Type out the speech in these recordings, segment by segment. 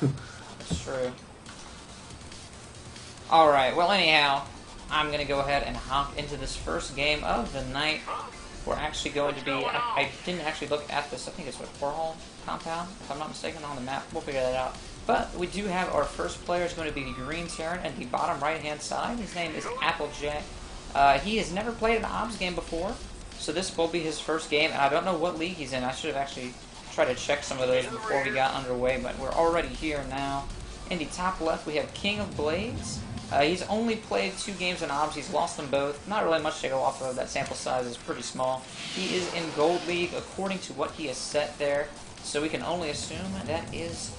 That's true. Alright, well anyhow, I'm going to go ahead and hop into this first game of the night. We're actually going to be, I didn't actually look at this, I think it's what, 4-hole compound, if I'm not mistaken, on the map. We'll figure that out. But we do have our first player is going to be the green Terran at the bottom right-hand side. His name is Applejack. He has never played an OBS game before, so this will be his first game, and I don't know what league he's in. I should have actually tried to check some of those before we got underway, but we're already here now. In the top left, we have King of Blades. He's only played 2 games in OBS. He's lost them both. Not really much to go off of. That sample size is pretty small. He is in Gold League according to what he has set there, so we can only assume that is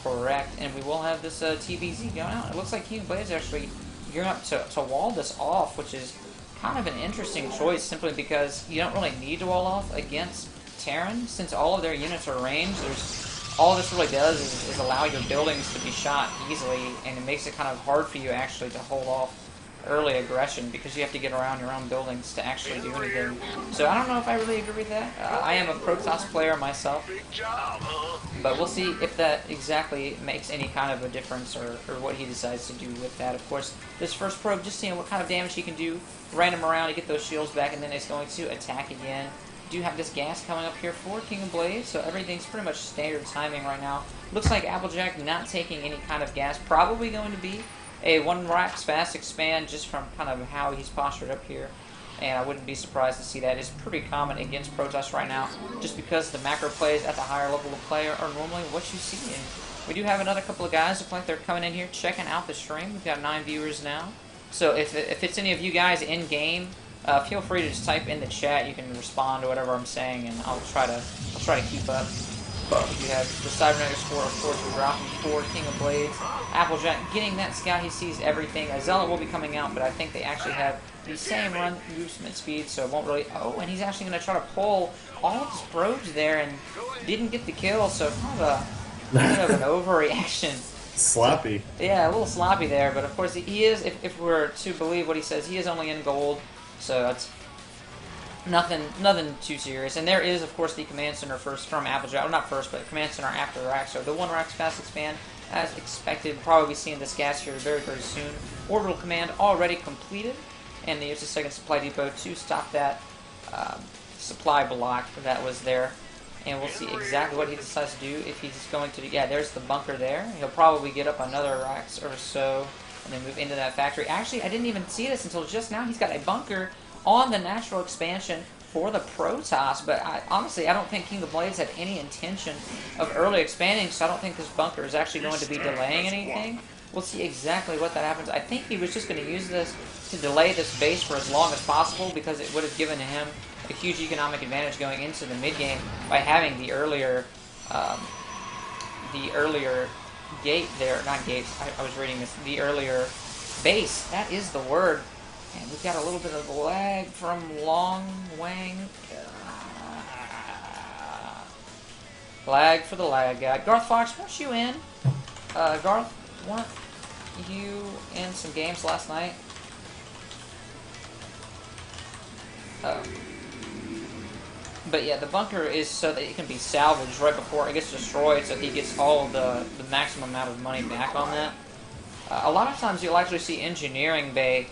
correct. And we will have this TBZ going out. It looks like King of Blades actually gearing up to wall this off, which is kind of an interesting choice simply because you don't really need to wall off against Terran since all of their units are ranged. All this really does is allow your buildings to be shot easily, and it makes it kind of hard for you actually to hold off early aggression because you have to get around your own buildings to actually do anything. So I don't know if I really agree with that. I am a Protoss player myself, but we'll see if that exactly makes any kind of a difference or what he decides to do with that. Of course, this first probe, just seeing what kind of damage he can do, random around to get those shields back, and then it's going to attack again. Do have this gas coming up here for King of Blades, so everything's pretty much standard timing right now. Looks like Applejack not taking any kind of gas, probably going to be a 1 racks fast expand just from kind of how he's postured up here. And I wouldn't be surprised to see that. It's pretty common against Protoss right now, just because the macro plays at the higher level of player are normally what you see. And we do have another couple of guys look like they're coming in here, checking out the stream. We've got 9 viewers now. So if it's any of you guys in game, feel free to just type in the chat. You can respond to whatever I'm saying, and I'll try to keep up. You have the Cybernetic score, of course, we're dropping for King of Blades. Applejack getting that scout, he sees everything. A Zealot will be coming out, but I think they actually have the same run movement speed, so it won't really... Oh, and he's actually going to try to pull all of his probes there and didn't get the kill, so kind of an overreaction. Sloppy. Yeah, a little sloppy there, but of course he is, if we're to believe what he says, he is only in gold. So it's nothing too serious. And there is, of course, the command center first from Applejack. Well, not first, but command center after the rack. So the 1 rack's fast expand, as expected. We'll probably be seeing this gas here very, very soon. Orbital command already completed. And they use the second supply depot to stop that supply block that was there. And we'll see exactly what he decides to do. If he's going to do... Yeah, there's the bunker there. He'll probably get up another racks or so and then move into that factory. Actually, I didn't even see this until just now. He's got a bunker on the natural expansion for the Protoss, but honestly, I don't think King of Blades had any intention of early expanding, so I don't think this bunker is actually going to be delaying anything. We'll see exactly what that happens. I think he was just going to use this to delay this base for as long as possible because it would have given him a huge economic advantage going into the mid-game by having the earlier gate there, not gate, I was reading this, the earlier base, that is the word. And we've got a little bit of lag from Long Wang. Lag for the lag guy. Garth Fox, weren't you in? Garth, weren't you in some games last night? But yeah, the bunker is so that it can be salvaged right before it gets destroyed, so he gets all of the maximum amount of money back on that. A lot of times you'll actually see engineering bay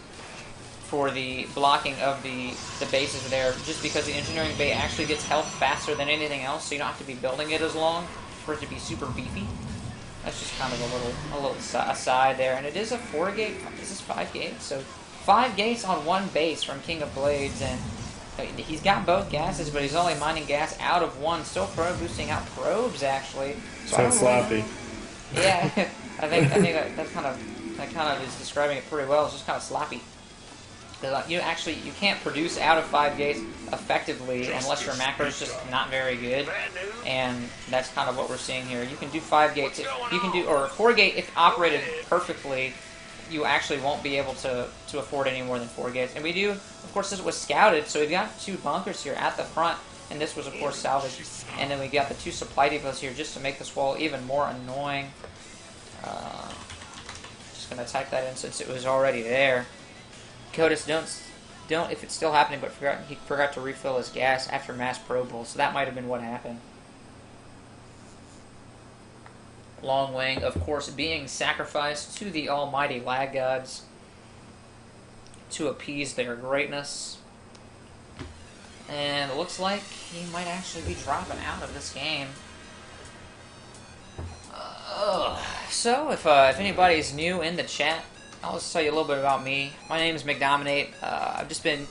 for the blocking of the bases there, just because the engineering bay actually gets health faster than anything else, so you don't have to be building it as long for it to be super beefy. That's just kind of a little aside there, and it is a 4-gate. This is 5 gates, so 5 gates on 1 base from King of Blades, and he's got both gases, but he's only mining gas out of 1. Still boosting out probes actually. So sloppy. Yeah, I think that kind of is describing it pretty well. It's just kind of sloppy. You can't produce out of 5 gates effectively unless your macro is just not very good, and that's kind of what we're seeing here. You can do 5 gates, or 4 gate if operated perfectly. You actually won't be able to afford any more than 4 gates. And we do, of course, this was scouted, so we've got 2 bunkers here at the front, and this was, of course, salvaged. And then we got the 2 supply depots here just to make this wall even more annoying. Just going to type that in since it was already there. Codus, don't if it's still happening, but he forgot to refill his gas after mass probe roll, so that might have been what happened. Long Wing, of course, being sacrificed to the almighty lag gods to appease their greatness. And it looks like he might actually be dropping out of this game. So, if anybody's new in the chat, I'll just tell you a little bit about me. My name is McDominate. I've just been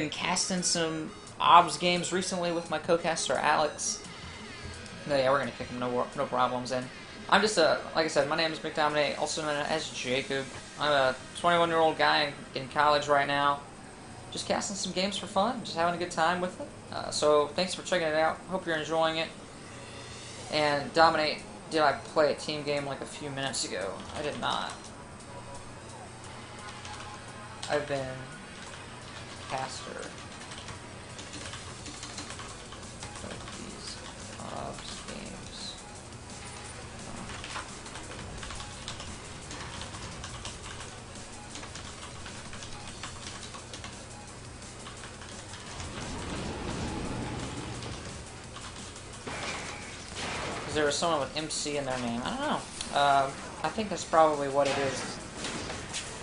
casting some OBS games recently with my co-caster Alex. No, yeah, we're gonna kick him, no problems. And I'm just like I said, my name is McDominate, also known as Jacob. I'm a 21-year-old guy in college right now, just casting some games for fun, just having a good time with it. So thanks for checking it out. Hope you're enjoying it. And Dominate, did I play a team game like a few minutes ago? I did not. I've been caster of these OBS games. Because there was someone with MC in their name. I don't know. I think that's probably what it is.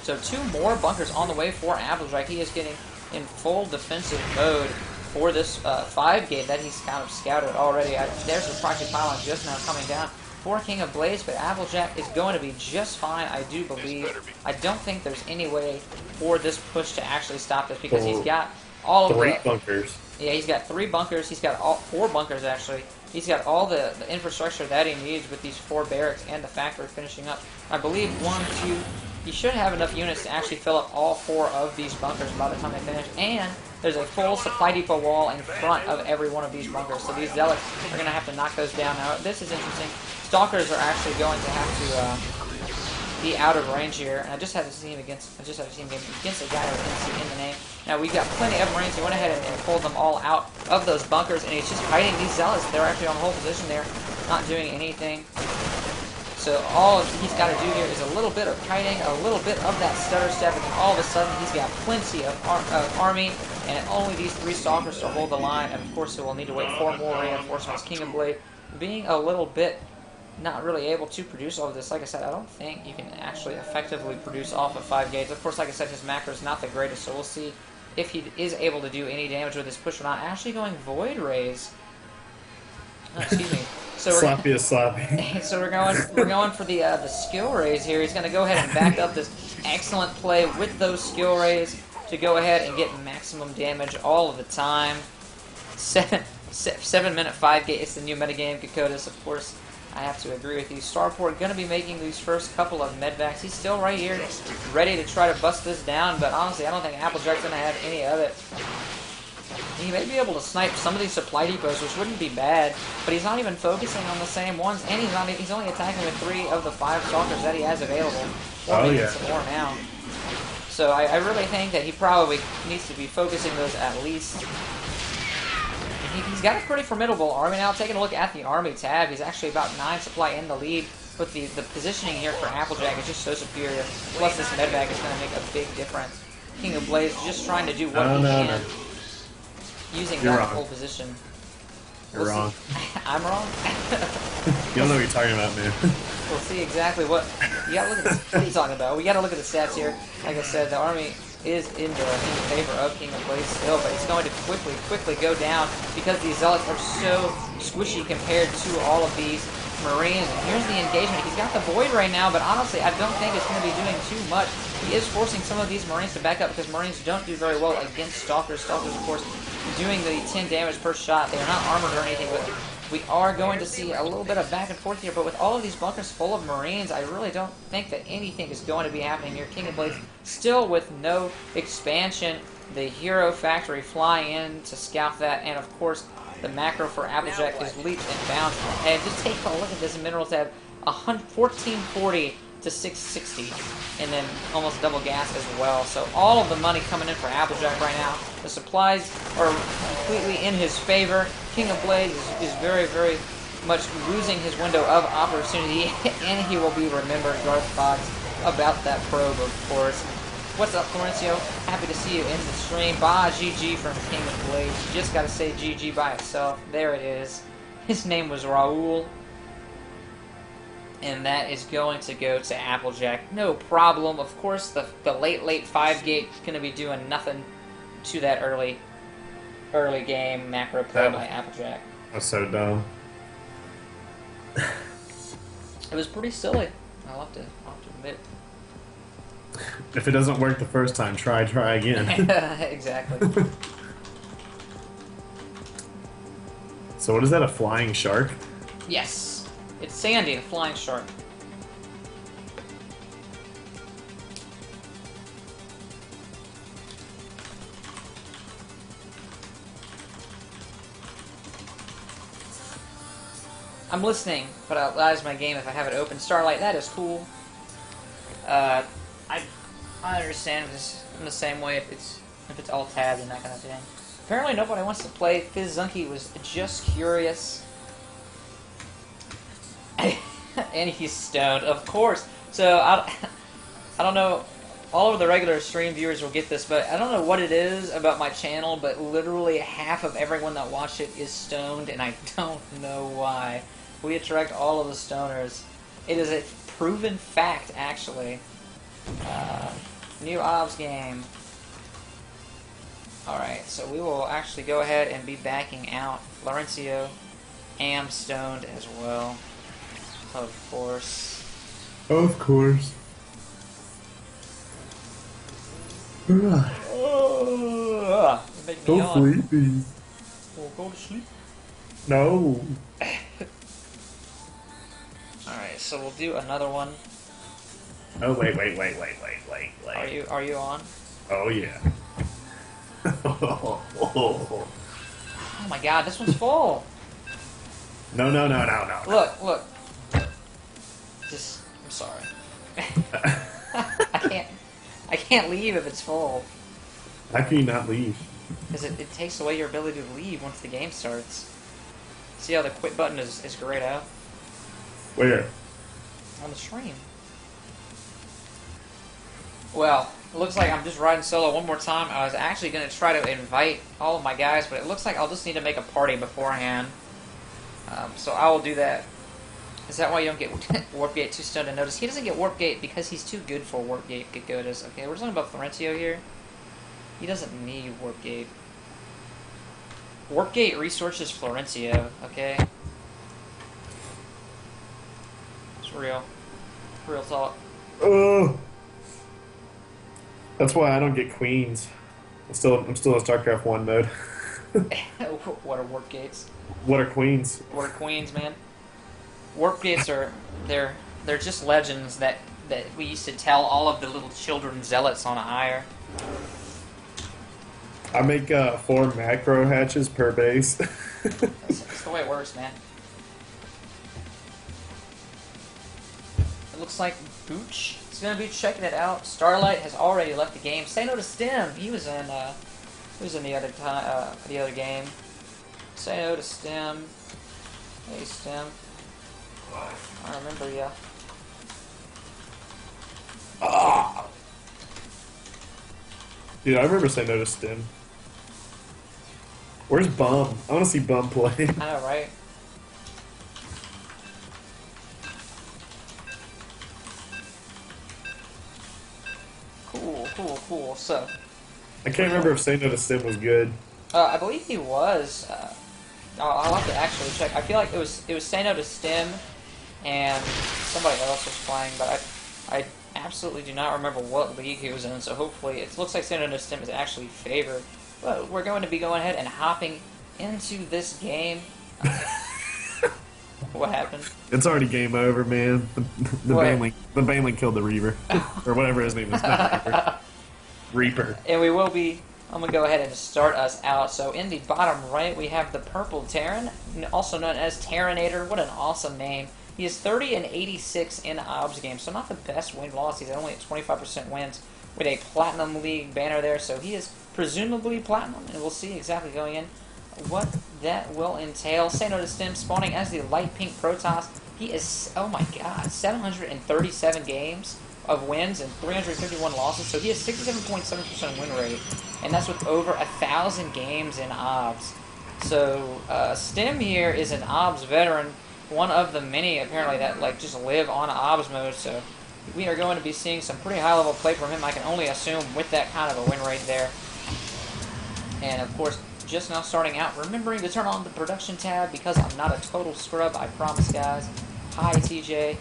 So 2 more bunkers on the way for Applejack. He is getting in full defensive mode for this 5-gate that he's kind of scouted already. There's the proxy pylon just now coming down for King of Blades, but Applejack is going to be just fine, I do believe. I don't think there's any way for this push to actually stop this because he's got all of 3 bunkers. Yeah, he's got 3 bunkers. He's got 4 bunkers, actually. He's got all the infrastructure that he needs with these 4 barracks and the factory finishing up. I believe 1, 2... You should have enough units to actually fill up all 4 of these bunkers by the time they finish. And there's a full supply depot wall in front of every one of these bunkers. So these zealots are going to have to knock those down. Now, this is interesting. Stalkers are actually going to have to be out of range here. And I just had a team game against a guy with MC in the name. Now, we've got plenty of Marines. He went ahead and pulled them all out of those bunkers. And he's just hiding these zealots. They're actually on hold position there, not doing anything. So all he's got to do here is a little bit of kiting, a little bit of that stutter step, and then all of a sudden he's got plenty of army, and only these 3 stalkers to hold the line. And of course, he will need to wait 4 more reinforcements. King of Blade being a little bit not really able to produce all of this. Like I said, I don't think you can actually effectively produce off of 5 gates. Of course, like I said, his macro is not the greatest, so we'll see if he is able to do any damage with his push or not. Actually going Void Rays. Oh, excuse me. So Sloppy is sloppy. So we're going for the skill raise here. He's going to go ahead and back up this excellent play with those skill raise to go ahead and get maximum damage all of the time. 7-minute 5-gate. It's the new metagame. Kokodas, of course. I have to agree with you. Starport going to be making these first couple of medvacs. He's still right here, ready to try to bust this down. But honestly, I don't think Applejack's going to have any of it. He may be able to snipe some of these supply depots, which wouldn't be bad, but he's not even focusing on the same ones, and he's only attacking with 3 of the 5 stalkers that he has available. Oh, yeah. Some more now. So I really think that he probably needs to be focusing those at least. He's got a pretty formidable army now. Taking a look at the army tab, he's actually about 9 supply in the lead, but the positioning here for Applejack is just so superior. Plus this medvac is going to make a big difference. King of Blades just trying to do what he can. No. Using that whole position. You're wrong. I'm wrong? You don't know what you're talking about, man. We'll see exactly what... You gotta look at this. What are you talking about? We gotta look at the stats here. Like I said, the army is in favor of King of Blades still, but it's going to quickly go down because these zealots are so squishy compared to all of these Marines. And here's the engagement. He's got the Void right now, but honestly, I don't think it's going to be doing too much. He is forcing some of these Marines to back up because Marines don't do very well against Stalkers. Stalkers, of course, doing the 10 damage per shot. They are not armored or anything, but we are going to see a little bit of back and forth here. But with all of these bunkers full of Marines, I really don't think that anything is going to be happening here. King of Blades still with no expansion. The Hero Factory flying in to scout that, and of course, the macro for Applejack is leaps and bounds ahead. Just take a look at this mineral tab, 1440 to 660, and then almost double gas as well. So all of the money coming in for Applejack right now. The supplies are completely in his favor. King of Blades is very, very much losing his window of opportunity, and he will be remembered, Garth Fox, about that probe, of course. What's up, Florencio? Happy to see you in the stream. Bah, GG from King of Blades. You just gotta say GG by itself. There it is. His name was Raul. And that is going to go to Applejack. No problem. Of course, the late 5-gate is going to be doing nothing to that early game macro play by Applejack. That's so dumb. It was pretty silly. I'll have to admit. If it doesn't work the first time, try again. Exactly. So what is that, a flying shark? Yes. It's Sandy, the flying shark. I'm listening, but that is my game if I have it open. Starlight, that is cool. I understand if it's in the same way if it's all tabbed and that kind of thing. Apparently nobody wants to play. Fizzunky was just curious. And he's stoned, of course. So I don't know. All of the regular stream viewers will get this, but I don't know what it is about my channel, but literally half of everyone that watched it is stoned, and I don't know why. We attract all of the stoners. It is a proven fact, actually. New OBS game. Alright, so we will actually go ahead and be backing out. Florencio am stoned as well. Of course. Of course. Right. So sleepy. We'll go to sleep. No. Alright, so we'll do another one. Oh wait. Are you on? Oh yeah. Oh my god, this one's full. No. Look. I'm sorry. I can't leave if it's full. How can you not leave? Because it takes away your ability to leave once the game starts. See how the quit button is grayed out? Where? On the stream. Well, it looks like I'm just riding solo one more time. I was actually going to try to invite all of my guys, but it looks like I'll just need to make a party beforehand. So I will do that. Is that why you don't get Warpgate too stoned to notice? He doesn't get Warpgate because he's too good for Warpgate Gagodas. Okay, we're talking about Florencio here. He doesn't need Warpgate. Warpgate resources Florencio, okay? It's real. Real talk. Oh. That's why I don't get queens. I'm still in StarCraft 1 mode. What are Warpgates? What are queens? What are queens, man? Warpgates are they're just legends that we used to tell all of the little children zealots on Ire. I make 4 macro hatches per base. That's the way it works, man. It looks like Booch is gonna be checking it out. Starlight has already left the game. SayNoToStim, he was in the other time the other game. SayNoToStim. Hey Stim. I remember ya. Ah. Dude, I remember SayNoToStim. Where's Bum? I want to see Bum play. I know, right? Cool. So, I can't remember if SayNoToStim was good. I believe he was. I'll have to actually check. I feel like it was SayNoToStim and somebody else was playing, but I absolutely do not remember what league he was in. So hopefully, it looks like SayNoToStim is actually favored. But we're going to be going ahead and hopping into this game. What happened? It's already game over, man. The Banelink killed the Reaver. Or whatever his name is. Not Reaper. And we will be... I'm going to go ahead and start us out. So in the bottom right, we have the purple Terran, also known as Terranator. What an awesome name. He is 30 and 86 in OBS games, so not the best win-loss. He's only at 25% wins with a Platinum League banner there. So he is presumably Platinum, and we'll see exactly going in what that will entail. SayNoToStim spawning as the light pink Protoss. He is, oh my god, 737 games of wins and 351 losses, so he has 67.7% win rate, and that's with over 1,000 games in OBS. So Stim here is an OBS veteran one of the many apparently that like just live on OBS mode. So we are going to be seeing some pretty high level play from him. I can only assume with that kind of a win rate there. And of course, just now starting out, remembering to turn on the production tab because I'm not a total scrub, I promise, guys. Hi, TJ.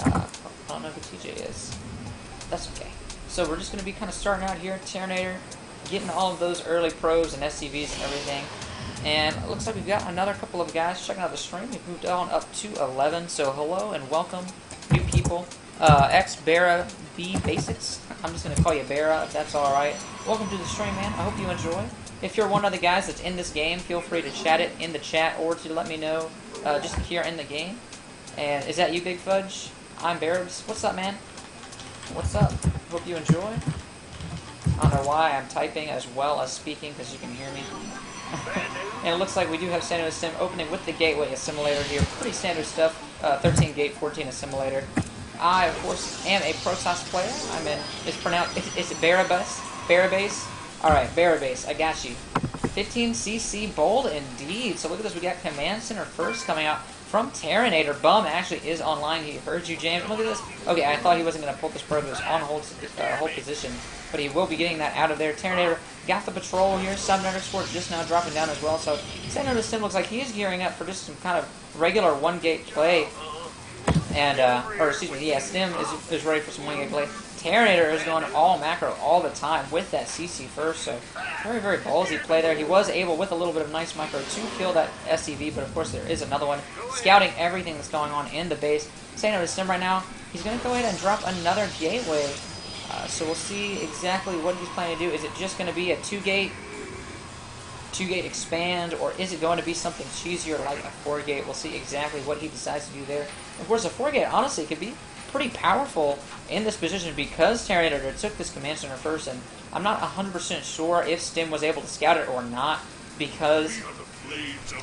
I don't know who TJ is. That's okay. So we're just going to be kind of starting out here, Terranator, getting all of those early pros and SCVs and everything. And it looks like we've got another couple of guys checking out the stream. We've moved on up to 11. So hello and welcome, new people. X Barra B Basics. I'm just going to call you Barra if that's alright. Welcome to the stream, man. I hope you enjoy. If you're one of the guys that's in this game, feel free to chat it in the chat or to let me know just here in the game. And is that you, BigFudge? I'm Barabs. What's up, man? What's up? Hope you enjoy. I don't know why I'm typing as well as speaking because you can hear me. And it looks like we do have SayNoToStim opening with the gateway assimilator here. Pretty standard stuff. 13 gate, 14 assimilator. I, of course, am a Protoss player. I'm in. It's pronounced. Is it Barabas? Barabase? Alright, Barabase. I got you. 15cc bold indeed. So look at this. We got Command Center first coming out from Terranator. Bum actually is online. He heard you, James. Look at this. Okay, I thought he wasn't going to pull this probe. It was on hold position. But he will be getting that out of there. Terranator got the patrol here. Sub-Underscore just now dropping down as well. So SayNoToStim looks like he is gearing up for just some kind of regular one-gate play. And, or excuse me, yeah, Stim is ready for some one-gate play. Terranator is going all macro all the time with that CC first, so very, very ballsy play there. He was able, with a little bit of nice micro, to kill that SCV, but of course there is another one scouting everything that's going on in the base. SayNoToStim right now, he's going to go ahead and drop another gateway, so we'll see exactly what he's planning to do. Is it just going to be a two-gate expand, or is it going to be something cheesier like a 4-gate? We'll see exactly what he decides to do there. Of course, a 4-gate, honestly, could be pretty powerful in this position because Terranator took this command center first, and I'm not 100% sure if Stim was able to scout it or not because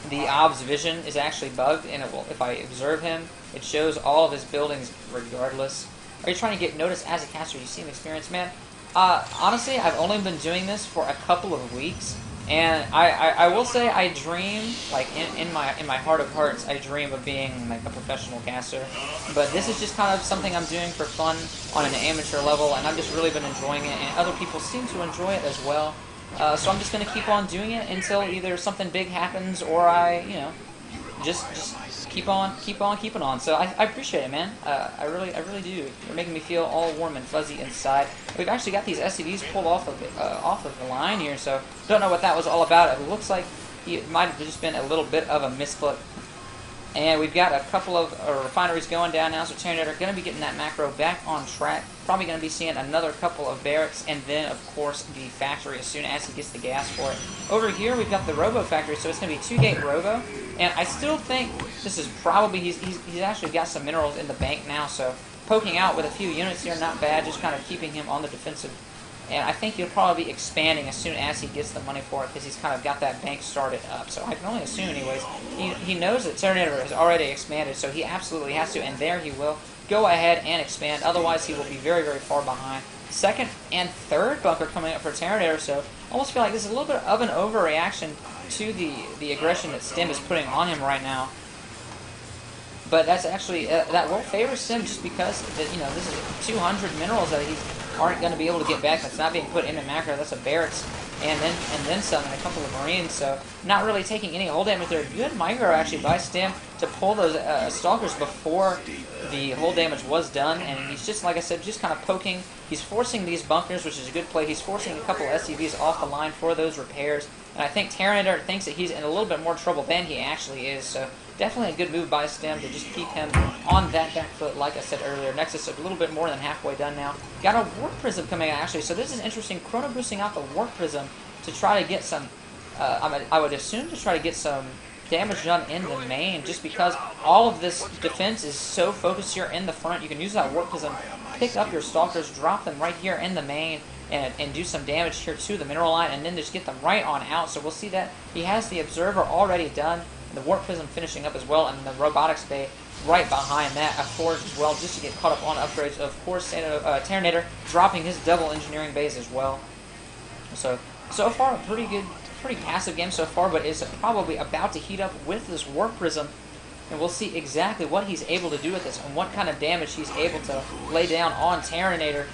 the OBS vision is actually bugged, and it will, if I observe him, it shows all of his buildings regardless. Are you trying to get noticed as a caster? You seem experienced, man. Honestly, I've only been doing this for a couple of weeks. And I will say I dream, like in my heart of hearts, I dream of being like a professional caster. But this is just kind of something I'm doing for fun on an amateur level, and I've just really been enjoying it, and other people seem to enjoy it as well. So I'm just going to keep on doing it until either something big happens or I, you know, just keep on keeping on. So I appreciate it, man. I really do. You're making me feel all warm and fuzzy inside. We've actually got these SCVs pulled off of the line here, so don't know what that was all about. It looks like it might have just been a little bit of a misclick. And we've got a couple of refineries going down now, so Terranator are going to be getting that macro back on track. Probably going to be seeing another couple of barracks, and then, of course, the factory as soon as he gets the gas for it. Over here, we've got the Robo factory, so it's going to be 2-gate Robo. And I still think this is probably, he's actually got some minerals in the bank now, so poking out with a few units here, not bad, just kind of keeping him on the defensive. And I think he'll probably be expanding as soon as he gets the money for it because he's kind of got that bank started up. So I can only assume anyways. He knows that Terranator has already expanded, so he absolutely has to, and there he will go ahead and expand. Otherwise, he will be very, very far behind. Second and third bunker coming up for Terranator, so I almost feel like this is a little bit of an overreaction to the aggression that Stim is putting on him right now. But that's actually, that will favor Stim just because, you know, this is 200 minerals that he aren't going to be able to get back. That's not being put into macro. That's a barracks and then some, and a couple of marines. So not really taking any hull damage there. Good micro actually by Stim to pull those stalkers before the hull damage was done. And he's just, like I said, just kind of poking. He's forcing these bunkers, which is a good play. He's forcing a couple of SCVs off the line for those repairs. And I think Terranator thinks that he's in a little bit more trouble than he actually is. So definitely a good move by Stim to just keep him on that back foot, like I said earlier. Nexus a little bit more than halfway done now. Got a Warp Prism coming out, actually. So this is interesting. Chrono boosting out the Warp Prism to try to get some, I would assume to try to get some damage done in the main, just because all of this defense is so focused here in the front. You can use that Warp Prism, pick up your Stalkers, drop them right here in the main, and do some damage here to the mineral line, and then just get them right on out. So we'll see that he has the Observer already done, the Warp Prism finishing up as well, and the Robotics Bay right behind that, a Forge as well, just to get caught up on upgrades. Of course, Terranator dropping his double engineering base as well. So far, a pretty passive game so far, but is probably about to heat up with this Warp Prism. and we'll see exactly what he's able to do with this and what kind of damage he's able to lay down on Terranator.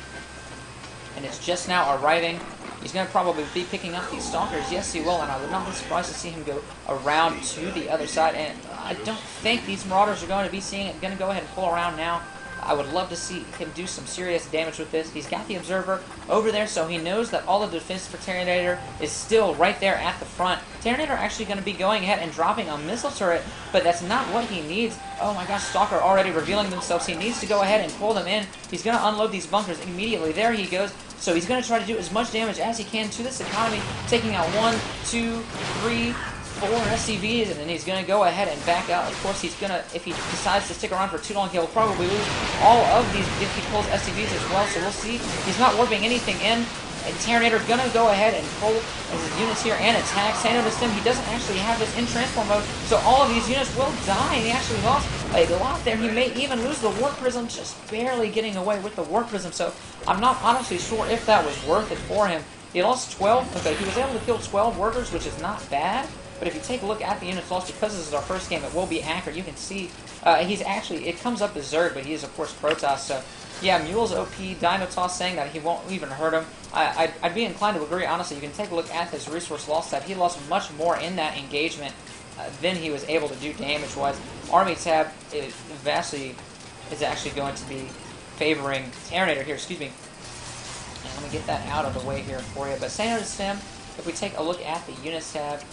And it's just now arriving. He's going to probably be picking up these Stalkers. Yes, he will, and I would not be surprised to see him go around to the other side. And I don't think these Marauders are going to be seeing it. Going to go ahead and pull around now. I would love to see him do some serious damage with this. He's got the Observer over there, so he knows that all of the defense for Terranator is still right there at the front. Terranator actually going to be going ahead and dropping a missile turret, but that's not what he needs. Oh my gosh, Stalker already revealing themselves. He needs to go ahead and pull them in. He's going to unload these bunkers immediately. There he goes. So he's going to try to do as much damage as he can to this economy, taking out 1, 2, 3, 4 SCVs, and then he's going to go ahead and back out. Of course, he's going to, if he decides to stick around for too long, he'll probably lose all of these if he pulls SCVs as well. So we'll see. He's not warping anything in. And Terranator going to go ahead and pull his units here and attack. SayNoToStim, he doesn't actually have this in transform mode, so all of these units will die, and he actually lost a lot there. He may even lose the Warp Prism, just barely getting away with the Warp Prism, so I'm not honestly sure if that was worth it for him. He lost 12, okay, he was able to kill 12 workers, which is not bad. But if you take a look at the units lost, because this is our first game, it will be accurate. You can see he's actually, it comes up as Zerg, but he is, of course, Protoss. So, yeah, Mule's OP, SayNoToStim saying that he won't even hurt him. I'd be inclined to agree, honestly. You can take a look at his resource loss tab. He lost much more in that engagement than he was able to do damage-wise. Army tab is actually going to be favoring Terranator here, excuse me. And let me get that out of the way here for you. But SayNoToStim, if we take a look at the units tab,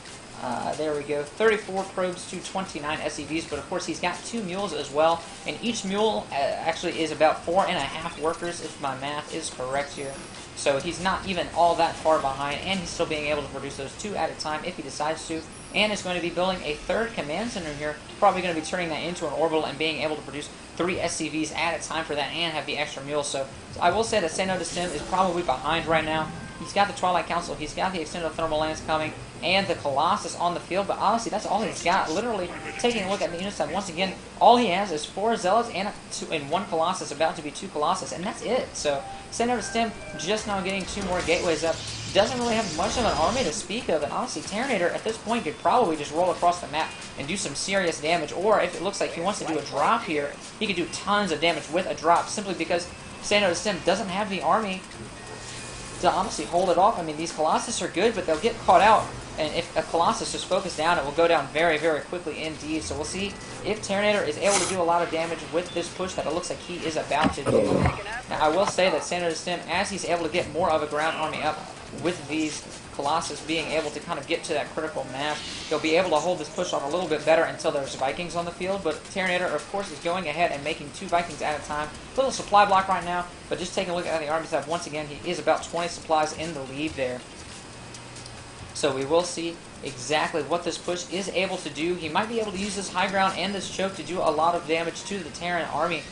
there we go, 34 probes to 29 SCVs, but of course he's got 2 mules as well, and each mule actually is about 4.5 workers, if my math is correct here. So he's not even all that far behind, and he's still being able to produce those 2 at a time if he decides to, and is going to be building a 3rd command center here, probably going to be turning that into an orbital and being able to produce 3 SCVs at a time for that and have the extra mules. So I will say that SayNoToStim is probably behind right now. He's got the Twilight Council, he's got the Extended Thermal Lance coming, and the Colossus on the field, but honestly, that's all he's got. Literally, taking a look at the unit side, once again, all he has is 4 Zealots and 1 Colossus, about to be 2 Colossus, and that's it. So, SayNoToStim just now getting 2 more gateways up. Doesn't really have much of an army to speak of, and honestly, Terranator at this point could probably just roll across the map and do some serious damage, or if it looks like he wants to do a drop here, he could do tons of damage with a drop, simply because SayNoToStim doesn't have the army to honestly hold it off. I mean, these Colossus are good, but they'll get caught out, and if a Colossus is focused down, it will go down very, very quickly indeed. So we'll see if Terranator is able to do a lot of damage with this push that it looks like he is about to do. Now, I will say that SayNoToStim, as he's able to get more of a ground army up with these Colossus being able to kind of get to that critical mass, he'll be able to hold this push off a little bit better until there's Vikings on the field. But Terranator, of course, is going ahead and making 2 Vikings at a time. Little supply block right now, but just taking a look at the army side, once again, he is about 20 supplies in the lead there. So we will see exactly what this push is able to do. He might be able to use this high ground and this choke to do a lot of damage to the Terran army.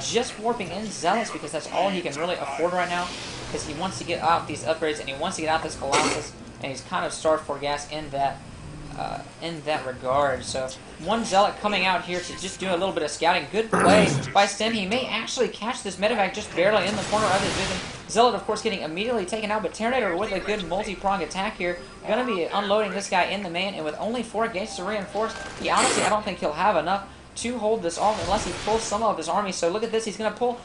Just warping in Zealots, because that's all he can really afford right now, because he wants to get out these upgrades and he wants to get out this Colossus, and he's kind of starved for gas in that regard. So 1 Zealot coming out here to just do a little bit of scouting. Good play by Stim. He may actually catch this medevac just barely in the corner of his vision. Zealot, of course, getting immediately taken out, but Terranator with a good multi-pronged attack here. Going to be unloading this guy in the main, and with only 4 gates to reinforce, honestly, I don't think he'll have enough to hold this off unless he pulls some of his army. So look at this, he's going to pull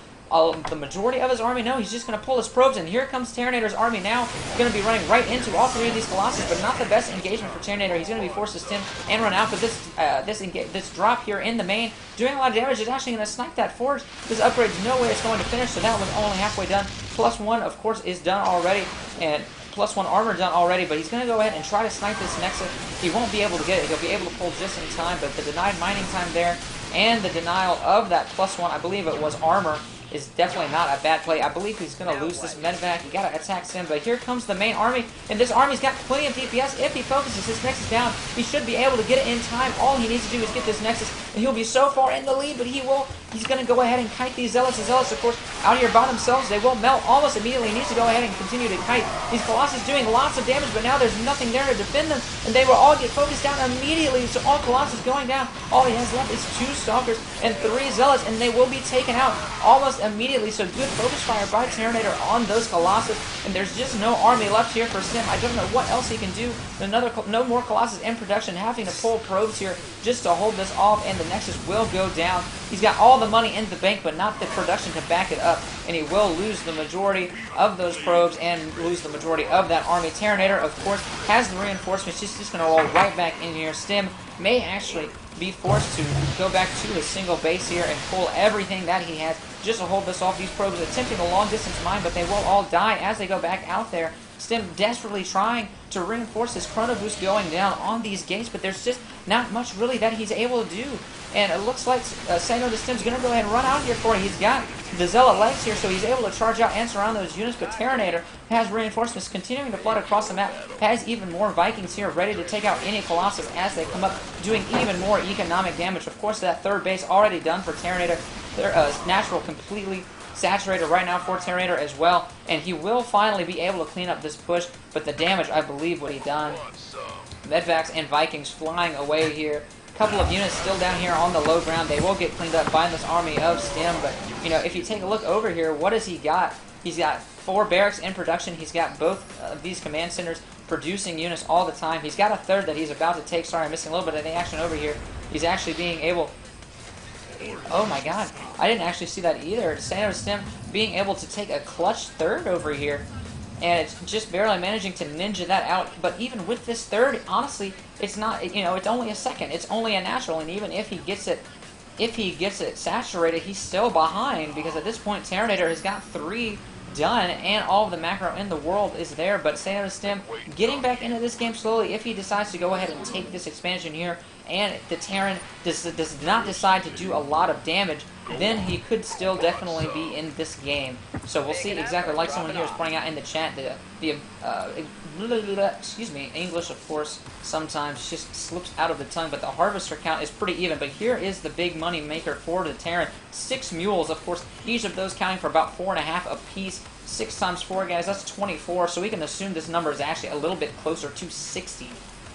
the majority of his army. No, he's just going to pull his probes, and here comes Terranator's army now. Going to be running right into all 3 of these Colossus, but not the best engagement for Terranator. He's going to be forced to stim and run out, but this drop here in the main, doing a lot of damage, is actually going to snipe that forge. This upgrade's no way it's going to finish, so that was only halfway done. +1, of course, is done already, and +1 armor done already, but he's going to go ahead and try to snipe this Nexus. He won't be able to get it. He'll be able to pull just in time, but the denied mining time there and the denial of that +1, I believe it was armor, is definitely not a bad play. I believe he's going to lose this medevac. You got to attack Sim, but here comes the main army, and this army's got plenty of DPS. If he focuses his Nexus down, he should be able to get it in time. All he needs to do is get this Nexus, and he'll be so far in the lead, but he's going to go ahead and kite these Zealots. The Zealots, of course, out here by themselves, they will melt almost immediately. He needs to go ahead and continue to kite. These Colossus doing lots of damage, but now there's nothing there to defend them, and they will all get focused down immediately. So all Colossus going down. All he has left is 2 Stalkers and 3 Zealots, and they will be taken out almost immediately. So good focus fire by Terranator on those Colossus, and there's just no army left here for Sim. I don't know what else he can do. No more Colossus in production, having to pull probes here just to hold this off, and the Nexus will go down. He's got all the money in the bank, but not the production to back it up, and he will lose the majority of those probes and lose the majority of that army. Terranator, of course, has the reinforcements. He's just going to roll right back in here. Stim may actually be forced to go back to his single base here and pull everything that he has just to hold this off. These probes attempting a long-distance mine, but they will all die as they go back out there. Stim desperately trying to reinforce his chrono boost going down on these gates, but there's just not much really that he's able to do. And it looks like SayNoToStim's going to go ahead and run out here for it. He's got the Zealot legs here, so he's able to charge out and surround those units, but Terranator has reinforcements continuing to flood across the map, has even more Vikings here ready to take out any Colossus as they come up, doing even more economic damage. Of course, that third base already done for Terranator. Natural completely saturated right now for Terranator as well, and he will finally be able to clean up this push, but the damage, I believe, what he done. Medvacs and Vikings flying away here. A couple of units still down here on the low ground. They will get cleaned up by this army of Stim, but, you know, if you take a look over here, what has he got? He's got 4 barracks in production. He's got both of these command centers producing units all the time. He's got a third that he's about to take. Sorry, I'm missing a little bit of the action over here. He's actually being able... Oh my god, I didn't actually see that either. SayNoToStim being able to take a clutch third over here, and it's just barely managing to ninja that out. But even with this third, honestly, it's not, you know, it's only a second. It's only a natural, and even if he gets it saturated, he's still behind, because at this point Terranator has got 3 done, and all of the macro in the world is there. But SayNoToStim getting back into this game slowly. If he decides to go ahead and take this expansion here, and the Terran does not decide to do a lot of damage, then he could still definitely be in this game. So we'll see exactly, like someone here is pointing out in the chat, excuse me, English, of course, sometimes just slips out of the tongue, but the harvester count is pretty even. But here is the big money maker for the Terran. 6 mules, of course, each of those counting for about 4.5 apiece. 6 times 4, guys, that's 24, so we can assume this number is actually a little bit closer to 60.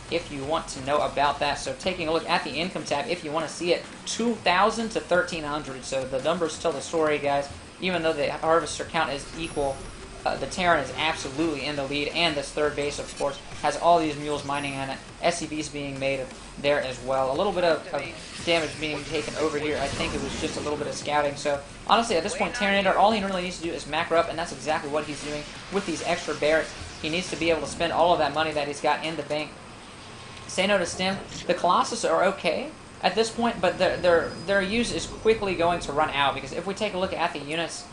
If you want to know about that. So taking a look at the income tab, if you want to see it, 2,000 to 1,300. So the numbers tell the story, guys. Even though the harvester count is equal, the Terran is absolutely in the lead, and this third base, of course, has all these mules mining on it. SCVs being made there as well. A little bit of damage being taken over here. I think it was just a little bit of scouting. So honestly, at this point, Terranator, all he really needs to do is macro up, and that's exactly what he's doing with these extra barracks. He needs to be able to spend all of that money that he's got in the bank. SayNoToStim, the Colossus are okay at this point, but their use is quickly going to run out, because if we take a look at the units,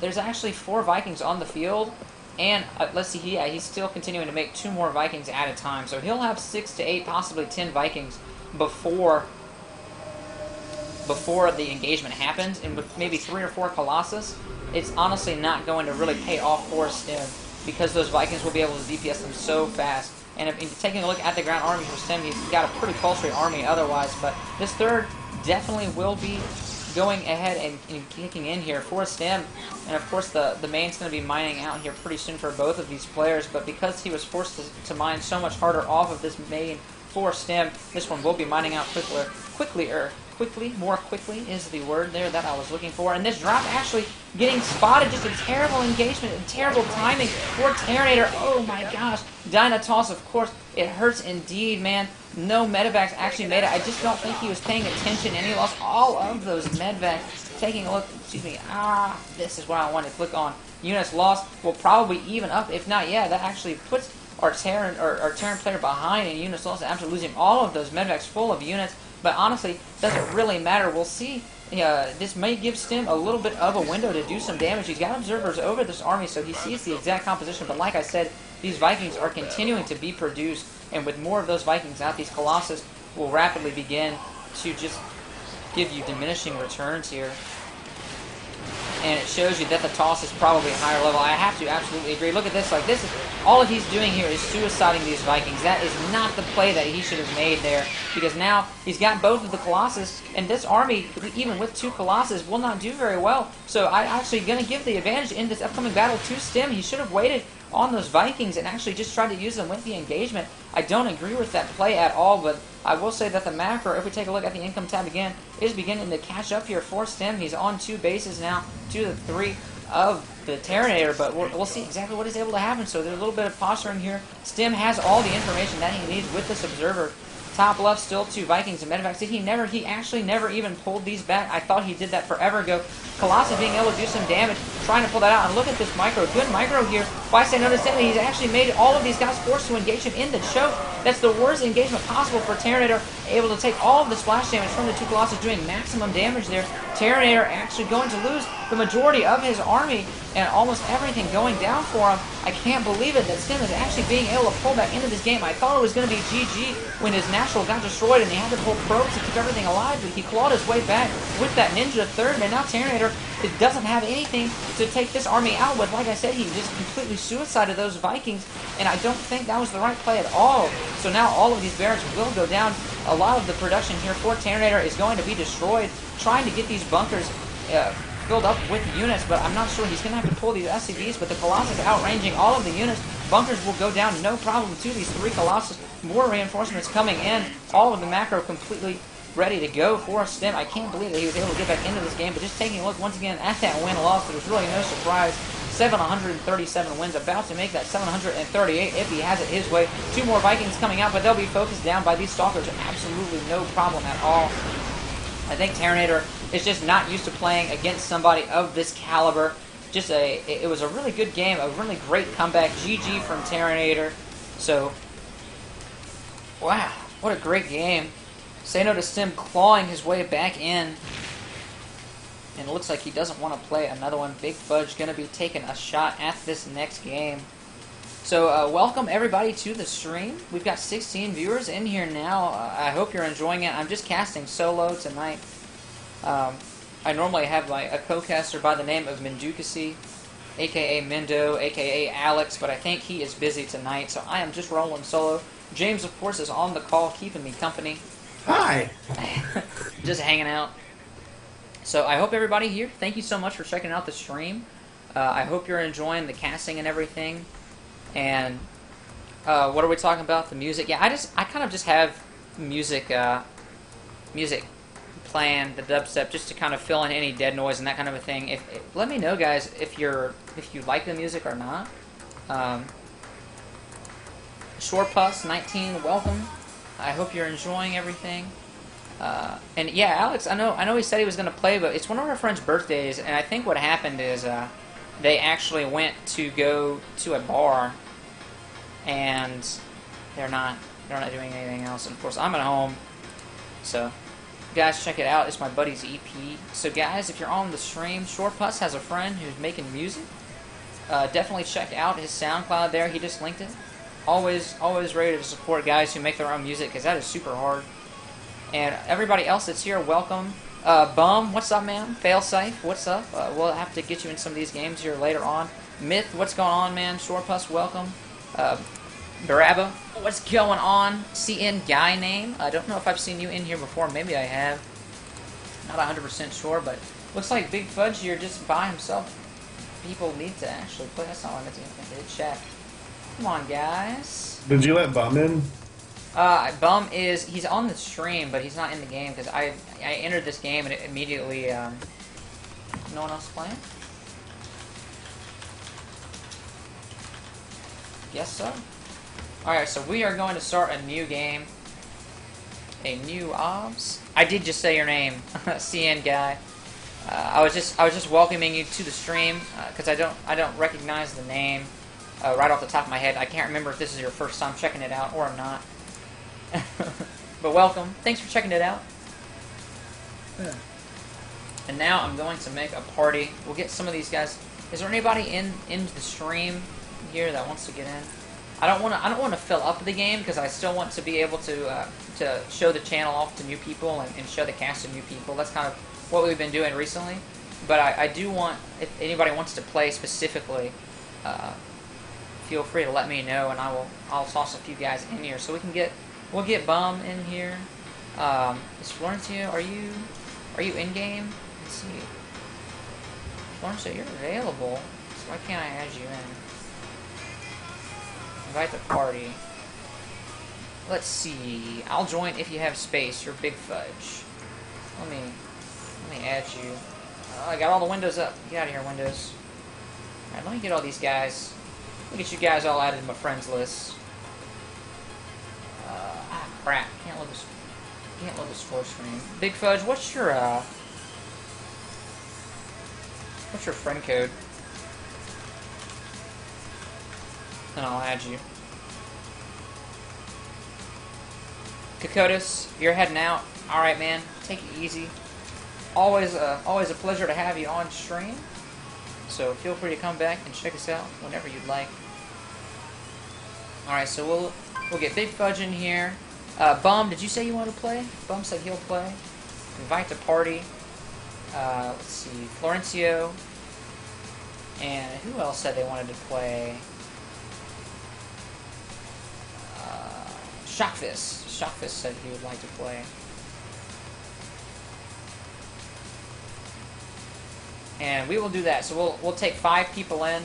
there's actually 4 Vikings on the field, and let's see, yeah, he's still continuing to make 2 more Vikings at a time, so he'll have 6 to 8, possibly 10 Vikings before the engagement happens, and with maybe 3 or 4 Colossus, it's honestly not going to really pay off for Stim, because those Vikings will be able to DPS them so fast. And if you're taking a look at the ground army for Stim, he's got a pretty paltry army otherwise, but this third definitely will be going ahead and kicking in here for Stim. And of course the main's going to be mining out here pretty soon for both of these players, but because he was forced to mine so much harder off of this main for Stim, this one will be mining out more quickly is the word there that I was looking for. And this drop actually getting spotted, just a terrible engagement and terrible timing for Terranator. Oh my gosh. Dynatos, of course, it hurts indeed, man. No medevacs actually made it. I just don't think he was paying attention, and he lost all of those medevacs. Taking a look, excuse me, this is what I want to click on. Units lost will probably even up. If not, yeah, that actually puts our Terran player behind, and units lost after losing all of those medevacs full of units. But honestly, doesn't really matter. We'll see. This may give Stim a little bit of a window to do some damage. He's got observers over this army, so he sees the exact composition. But like I said, these Vikings are continuing to be produced, and with more of those Vikings out, these Colossus will rapidly begin to just give you diminishing returns here. And it shows you that the toss is probably a higher level. I have to absolutely agree. Look at this. Like, this is all that he's doing here is suiciding these Vikings. That is not the play that he should have made there, because now he's got both of the Colossus, and this army, even with 2 Colossus, will not do very well. So I'm actually going to give the advantage in this upcoming battle to Stim. He should have waited on those Vikings and actually just tried to use them with the engagement. I don't agree with that play at all, but I will say that the macro, if we take a look at the income tab again, is beginning to catch up here for Stim. He's on 2 bases now, 2 to 3 of the Terranator, but we'll see exactly what is able to happen. So there's a little bit of posturing here. Stim has all the information that he needs with this observer Top left, still 2 Vikings and Medivacs. He actually never even pulled these back. I thought he did that forever ago. Colossus being able to do some damage, trying to pull that out. And look at this micro. Good micro here by SayNoToStim. He's actually made all of these guys forced to engage him in the choke. That's the worst engagement possible for Terranator. Able to take all of the splash damage from the 2 Colossus, doing maximum damage there. Terranator actually going to lose the majority of his army and almost everything going down for him. I can't believe it that Stim is actually being able to pull back into this game. I thought it was going to be GG when his natural got destroyed and he had to pull probes to keep everything alive, but he clawed his way back with that Ninja third, and now Terranator doesn't have anything to take this army out with. Like I said, he just completely suicided those Vikings, and I don't think that was the right play at all. So now all of these barracks will go down. A lot of the production here for Terranator is going to be destroyed, trying to get these bunkers filled up with units, but I'm not sure. He's going to have to pull these SCVs, but the Colossus outranging all of the units. Bunkers will go down, no problem to these 3 Colossus. More reinforcements coming in. All of the macro completely ready to go for Stim. I can't believe that he was able to get back into this game, but just taking a look once again at that win-loss, there's really no surprise. 737 wins, about to make that 738 if he has it his way. 2 more Vikings coming out, but they'll be focused down by these Stalkers. Absolutely no problem at all. I think Terranator is just not used to playing against somebody of this caliber. It was a really good game, a really great comeback. GG from Terranator. So, wow, what a great game. SayNoToStim clawing his way back in. And it looks like he doesn't want to play another one. BigFudge going to be taking a shot at this next game. So, welcome everybody to the stream. We've got 16 viewers in here now. I hope you're enjoying it. I'm just casting solo tonight. I normally have a co-caster by the name of Mendukasi, aka Mendo, aka Alex, but I think he is busy tonight, so I am just rolling solo. James, of course, is on the call, keeping me company. Hi! Just hanging out. So I hope everybody here, thank you so much for checking out the stream. I hope you're enjoying the casting and everything. And what are we talking about? The music? Yeah, I kind of just have music playing, the dubstep, just to kind of fill in any dead noise and that kind of a thing. Let me know, guys, if you like the music or not. Shortpuss19, welcome. I hope you're enjoying everything. And yeah, Alex, I know he said he was going to play, but it's one of our friends' birthdays, and I think what happened is they actually went to go to a bar, and they're not doing anything else. And of course, I'm at home, so guys, check it out. It's my buddy's EP. So guys, if you're on the stream, Shortpuss has a friend who's making music. Definitely check out his SoundCloud there. He just linked it. Always ready to support guys who make their own music, because that is super hard. And everybody else that's here, welcome. Bum, what's up, man? Failsafe, what's up? We'll have to get you in some of these games here later on. Myth, what's going on, man? Shortpuss, welcome. Barabba, what's going on? CN Guy name. I don't know if I've seen you in here before. Maybe I have. Not 100% sure, but looks like BigFudge here just by himself. People need to actually play. That's not what I meant to hit chat. Come on, guys. Did you let Bum in? Bum he's on the stream, but he's not in the game because I entered this game and it immediately, no one else playing? Guess so. Alright, so we are going to start a new game. A new OBS. I did just say your name, CN guy. I was just welcoming you to the stream because I don't recognize the name right off the top of my head. I can't remember if this is your first time checking it out or not. But welcome. Thanks for checking it out. Yeah. And now I'm going to make a party. We'll get some of these guys. Is there anybody in the stream here that wants to get in? I don't want to fill up the game because I still want to be able to show the channel off to new people and show the cast to new people. That's kind of what we've been doing recently. But I do want, if anybody wants to play specifically, feel free to let me know, and I'll toss a few guys in here so we'll get Bum in here. Is Florencio, are you in game? Let's see. Florencio, you're available. So why can't I add you in? Invite the party. Let's see. I'll join if you have space. You're BigFudge. Let me add you. I got all the windows up. Get out of here, Windows. Alright, let me get all these guys. Let me get you guys all added to my friends list. crap. Can't load this full screen. BigFudge, what's your friend code? And I'll add you. Kokotis, you're heading out. Alright, man. Take it easy. Always a pleasure to have you on stream. So feel free to come back and check us out whenever you'd like. Alright, so we'll get BigFudge in here. Bum, did you say you want to play? Bum said he'll play. Invite to party. Let's see, Florencio. And who else said they wanted to play? Shockfist. Shockfist said he would like to play. And we will do that. So we'll take 5 people in.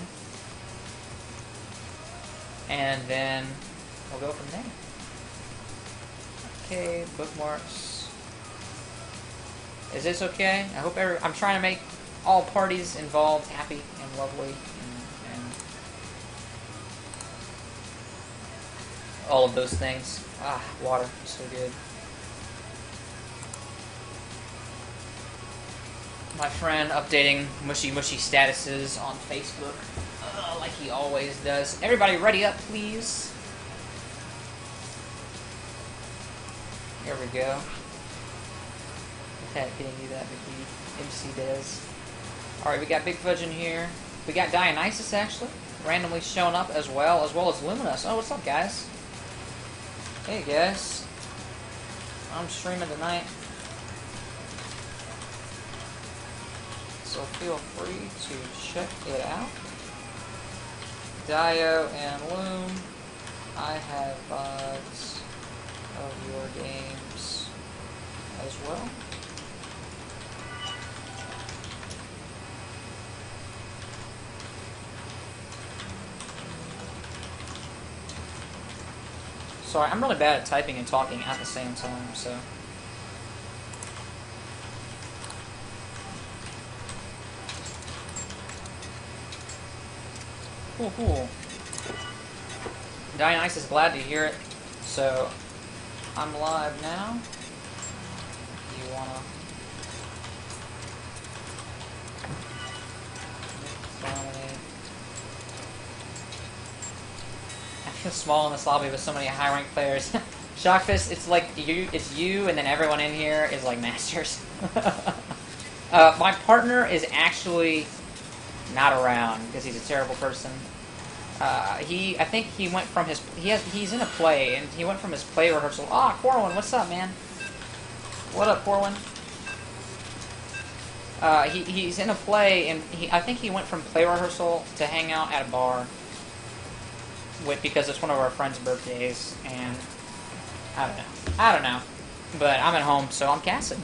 And then we'll go from there. Okay, bookmarks. Is this okay? I hope I'm trying to make all parties involved happy and lovely and all of those things. Ah, water, so good. My friend updating mushy statuses on Facebook, like he always does. Everybody ready up, please. Here we go. Getting you that big MC does. Alright, we got BigFudge in here. We got Dionysus, actually, randomly showing up as well as Luminous. Oh, what's up, guys? Hey, guys. I'm streaming tonight. So feel free to check it out. Dio and Loom, I have VODs of your games as well. Sorry, I'm really bad at typing and talking at the same time, so... Cool. Dionysus is glad to hear it. So, I'm live now. You wanna... I feel small in this lobby with so many high-ranked players. Shockfist, it's like it's you, and then everyone in here is like masters. My partner is actually not around because he's a terrible person. I think he went from he's in a play, and he went from his play rehearsal. Ah, Corwin, what's up, man? What up, Corwin? He's in a play, and I think he went from play rehearsal to hang out at a bar because it's one of our friends' birthdays, and I don't know, but I'm at home, so I'm casting.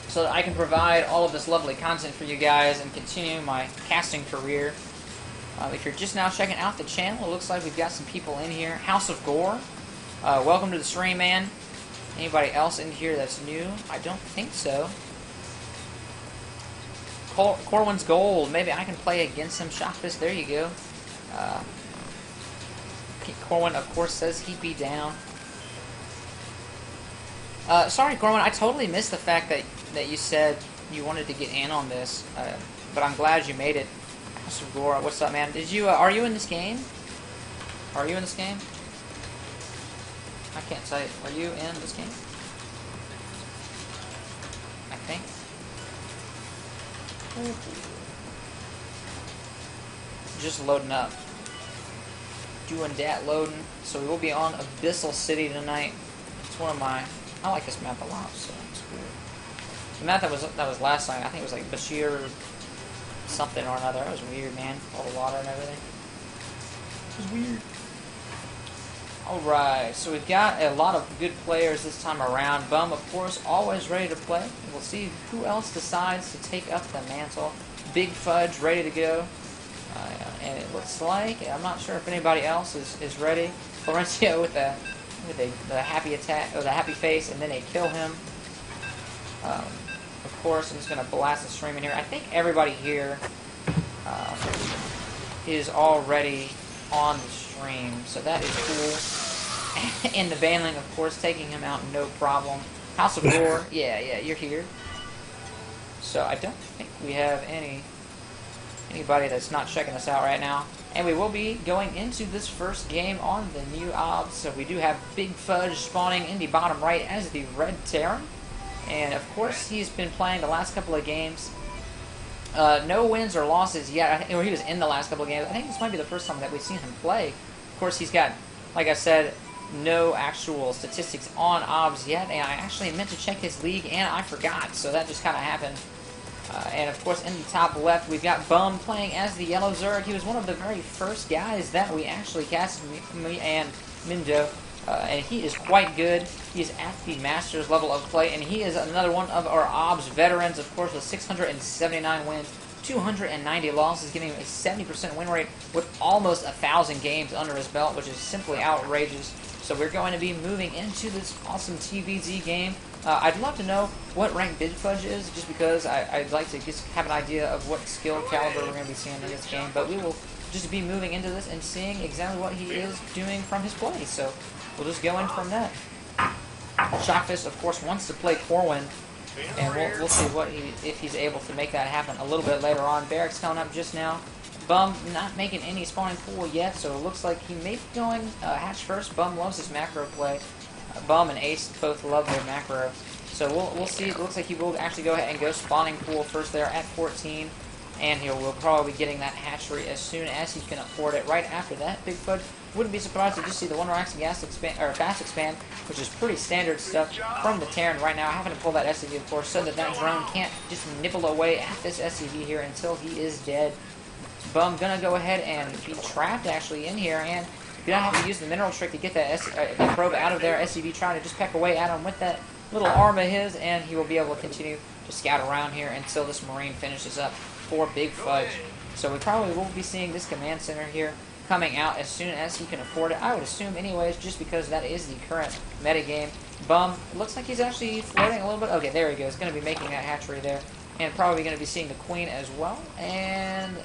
So that I can provide all of this lovely content for you guys and continue my casting career. If you're just now checking out the channel, it looks like we've got some people in here. House of Gore, welcome to the stream, man. Anybody else in here that's new? I don't think so. Corwin's gold. Maybe I can play against him. Shockfist, there you go. Corwin, of course, says he'd be down. Sorry, Corwin, I totally missed the fact that you said you wanted to get in on this, but I'm glad you made it. House of Gore, what's up, man? Did you? Are you in this game? Are you in this game? I can't say. Are you in this game? I think. Just loading up. Doing that loading. So we will be on Abyssal City tonight. It's one of my... I like this map a lot, so it's cool. The map that was last night, I think it was like Bashir something or another. It was weird, man. All the water and everything. It was weird. Alright, so we've got a lot of good players this time around. Bum, of course, always ready to play. We'll see who else decides to take up the mantle. BigFudge, ready to go. And it looks like, I'm not sure if anybody else is ready. Florencio with the happy attack, or the happy face, and then they kill him. Of course, I'm just going to blast the stream in here. I think everybody here is already on the stream, so that is cool. And the Baneling, of course, taking him out no problem. House of Roar, yeah, you're here. So I don't think we have anybody that's not checking us out right now. And we will be going into this first game on the new obs. So we do have BigFudge spawning in the bottom right as the red Terran. And of course, he's been playing the last couple of games. No wins or losses yet. Or he was in the last couple of games. I think this might be the first time that we've seen him play. Of course, he's got, like I said, no actual statistics on obs yet. And I actually meant to check his league, and I forgot. So that just kind of happened. And of course, in the top left, we've got Bum playing as the Yellow Zerg. He was one of the very first guys that we actually casted, me and Mindo. And he is quite good. He is at the Masters level of play, and he is another one of our OBS veterans, of course, with 679 wins, 290 losses, giving him a 70% win rate with almost 1,000 games under his belt, which is simply outrageous. So we're going to be moving into this awesome TVZ game. I'd love to know what rank BigFudge is, just because I'd like to just have an idea of what skill caliber we're going to be seeing in this game. But we will just be moving into this and seeing exactly what he is doing from his play. So we'll just go in from that. Shockfist, of course, wants to play Corwin, and we'll see what if he's able to make that happen a little bit later on. Barracks coming up just now. Bum not making any spawning pool yet, so it looks like he may be going hatch first. Bum loves his macro play. Bum and Ace both love their macro. So we'll see. It looks like he will actually go ahead and go spawning pool first there at 14. And will probably be getting that hatchery as soon as he can afford it. Right after that, BigFudge wouldn't be surprised to just see the one racks and gas expand, or fast expand, which is pretty standard stuff from the Terran right now. Having to pull that SCV, of course, so that drone can't just nibble away at this SCV here until he is dead. Bum gonna go ahead and be trapped actually in here, and you're gonna have to use the mineral trick to get that probe out of there. SCV trying to just peck away at him with that little arm of his, and he will be able to continue to scout around here until this Marine finishes up for BigFudge. So we probably will be seeing this command center here coming out as soon as he can afford it. I would assume anyways, just because that is the current metagame. Bum, looks like he's actually floating a little bit. Okay, there he goes. Going to be making that hatchery there. And probably going to be seeing the Queen as well. And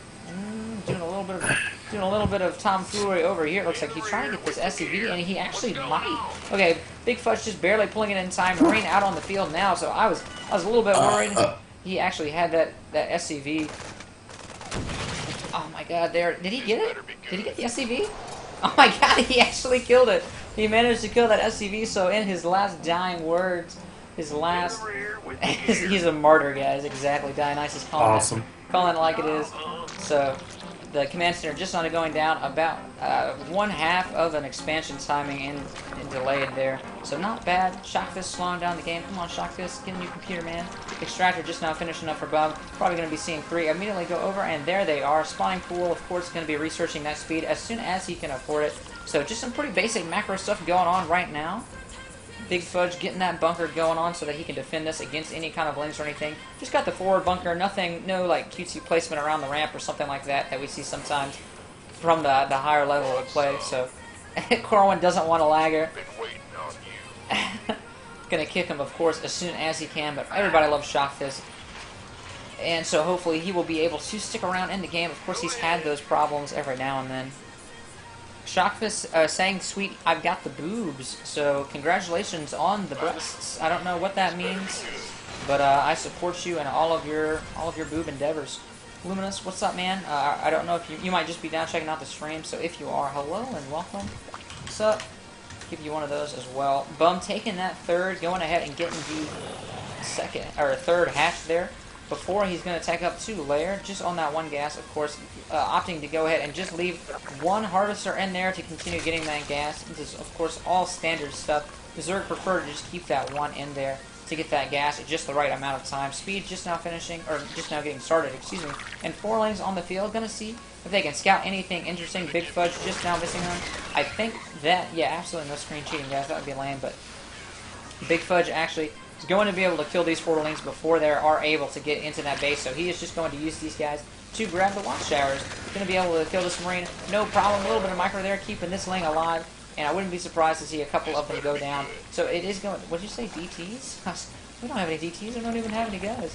doing a little bit of tomfoolery over here. It looks like he's trying to get this SCV, and he actually might. Okay, BigFudge just barely pulling it in time. Marine out on the field now, so I was a little bit worried. He actually had that SCV. Oh my god, there. Did he get it? Did he get the SCV? Oh my god, he actually killed it. He managed to kill that SCV, so in his last dying words, he's a martyr, guys. Exactly. Dionysus calling awesome. Calling it like it is. So the command center just on it going down about 1/2 of an expansion timing and delayed there. So not bad. Shockfist slowing down the game. Come on, Shockfist, get a new computer, man. Extractor just now finishing up for Bum. Probably going to be seeing 3 immediately go over, and there they are. Spawning pool, of course, going to be researching that speed as soon as he can afford it. So just some pretty basic macro stuff going on right now. BigFudge getting that bunker going on so that he can defend us against any kind of links or anything. Just got the forward bunker, nothing, no like cutesy placement around the ramp or something like that we see sometimes from the higher level of play. So Corwin doesn't want a lagger. Gonna kick him, of course, as soon as he can, but everybody loves Shockfist. And so hopefully he will be able to stick around in the game. Of course, he's had those problems every now and then. Shockfist saying, "Sweet, I've got the boobs." So congratulations on the breasts. I don't know what that means, but I support you in all of your boob endeavors. Luminous, what's up, man? I don't know if you might just be down checking out the stream. So if you are, hello and welcome. What's up? Give you one of those as well. Bum taking that third, going ahead and getting the third hatch there. Before he's going to take up 2 layer, just on that 1 gas, of course, opting to go ahead and just leave 1 harvester in there to continue getting that gas. This is, of course, all standard stuff. The Zerg prefer to just keep that 1 in there to get that gas at just the right amount of time. Speed just now finishing, or just now getting started, excuse me. And 4 lanes on the field, going to see if they can scout anything interesting. BigFudge just now missing him. I think that, yeah, absolutely no screen cheating, guys. That would be lame, but BigFudge actually is going to be able to kill these 4 lanes before they are able to get into that base. So he is just going to use these guys to grab the watch showers. Going to be able to kill this Marine, no problem. A little bit of micro there, keeping this lane alive. And I wouldn't be surprised to see a couple of them go down. So it is going... What did you say, DTs? We don't have any DTs. We don't even have any guys.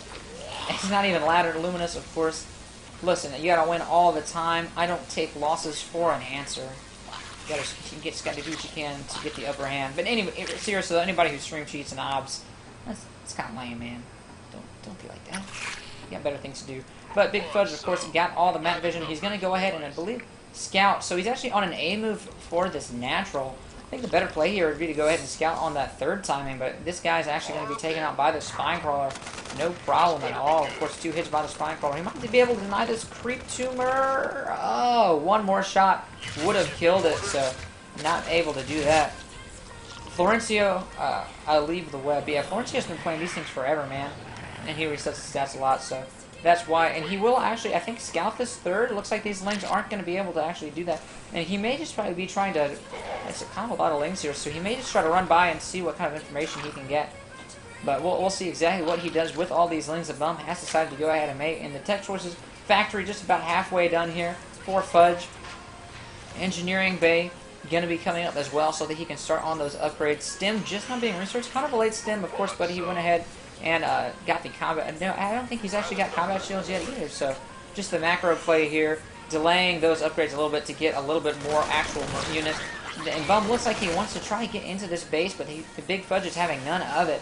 It's not even laddered. Luminous, of course, Listen, you gotta win all the time. I don't take losses for an answer. You gotta do what you can to get the upper hand. But anyway, seriously, anybody who stream cheats and obs, it's kind of lame, man. Don't be like that. You got better things to do. But BigFudge, of course, got all the map vision. He's gonna go ahead and I believe scout. So he's actually on an A move for this natural. I think the better play here would be to go ahead and scout on that third timing, but this guy's actually going to be taken out by the Spine Crawler. No problem at all. Of course, 2 hits by the Spine Crawler. He might be able to deny this Creep Tumor. Oh, one more shot would have killed it, so not able to do that. Florencio, I'll leave the web. Yeah, Florencio's been playing these things forever, man. And he resets the stats a lot, so that's why. And he will actually, I think, scout this third. It looks like these lings aren't going to be able to actually do that. And he may just probably be trying to, it's kind of a lot of lings here, so he may just try to run by and see what kind of information he can get. But we'll see exactly what he does with all these lings that Bum has decided to go ahead and make. And the Tech Choices Factory just about halfway done here for Fudge. Engineering Bay going to be coming up as well so that he can start on those upgrades. Stim just not being researched. Kind of a late Stim, of course, but he went ahead and got the combat. No, I don't think he's actually got combat shields yet either. So just the macro play here, delaying those upgrades a little bit to get a little bit more actual units. And Bum looks like he wants to try to get into this base, but the BigFudge is having none of it.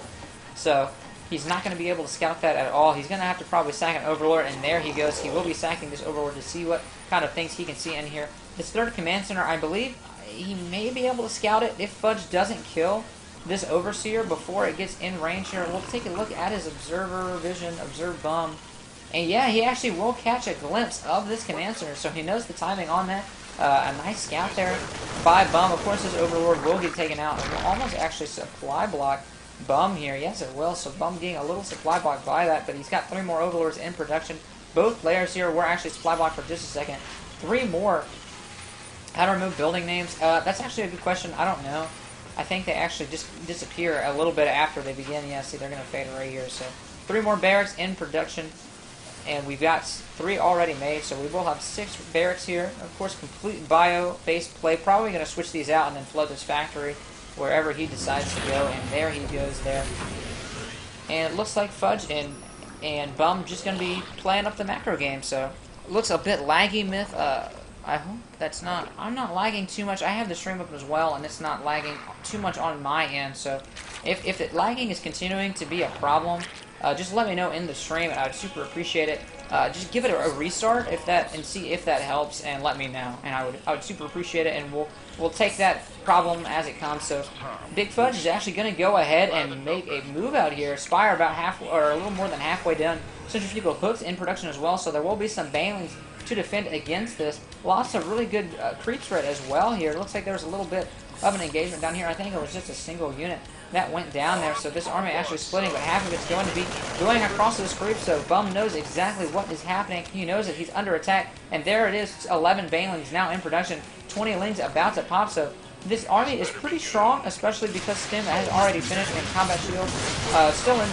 So he's not going to be able to scout that at all. He's going to have to probably sack an Overlord, and there he goes. He will be sacking this Overlord to see what kind of things he can see in here. This third command center, I believe, he may be able to scout it if Fudge doesn't kill this Overseer before it gets in range here. We'll take a look at his Observer Vision, Observe Bum. And yeah, he actually will catch a glimpse of this command center, so he knows the timing on that. A nice scout there by Bum. Of course, this Overlord will get taken out. It will almost actually supply block Bum here. Yes, it will. So Bum getting a little supply block by that, but he's got 3 more Overlords in production. Both players here were actually supply blocked for just a second. 3 more. How to remove building names? That's actually a good question. I don't know. I think they actually just disappear a little bit after they begin. Yeah, see, they're going to fade away here. So 3 more barracks in production. And we've got 3 already made, so we will have 6 barracks here. Of course, complete bio-based play. Probably going to switch these out and then flood this factory wherever he decides to go. And there he goes there. And it looks like Fudge and Bum just going to be playing up the macro game. So it looks a bit laggy, Myth. I hope that's not... I'm not lagging too much. I have the stream up as well, and it's not lagging too much on my end. So if the lagging is continuing to be a problem, just let me know in the stream, and I would super appreciate it. Just give it a restart and see if that helps, and let me know. And I would super appreciate it, and we'll take that problem as it comes. So BigFudge is actually going to go ahead and make a move out here. Spire about half or a little more than halfway done. Centrifugal hooks in production as well, so there will be some banelings to defend against this. Lots of really good creep threat as well here. It looks like there was a little bit of an engagement down here. I think it was just a single unit that went down there. So this army actually splitting, but half of it's going to be going across this creep. So Bum knows exactly what is happening. He knows that he's under attack. And there it is, 11 banelings now in production. 20 lings about to pop. So this army is pretty strong, especially because Stim has already finished in combat shields. Still in,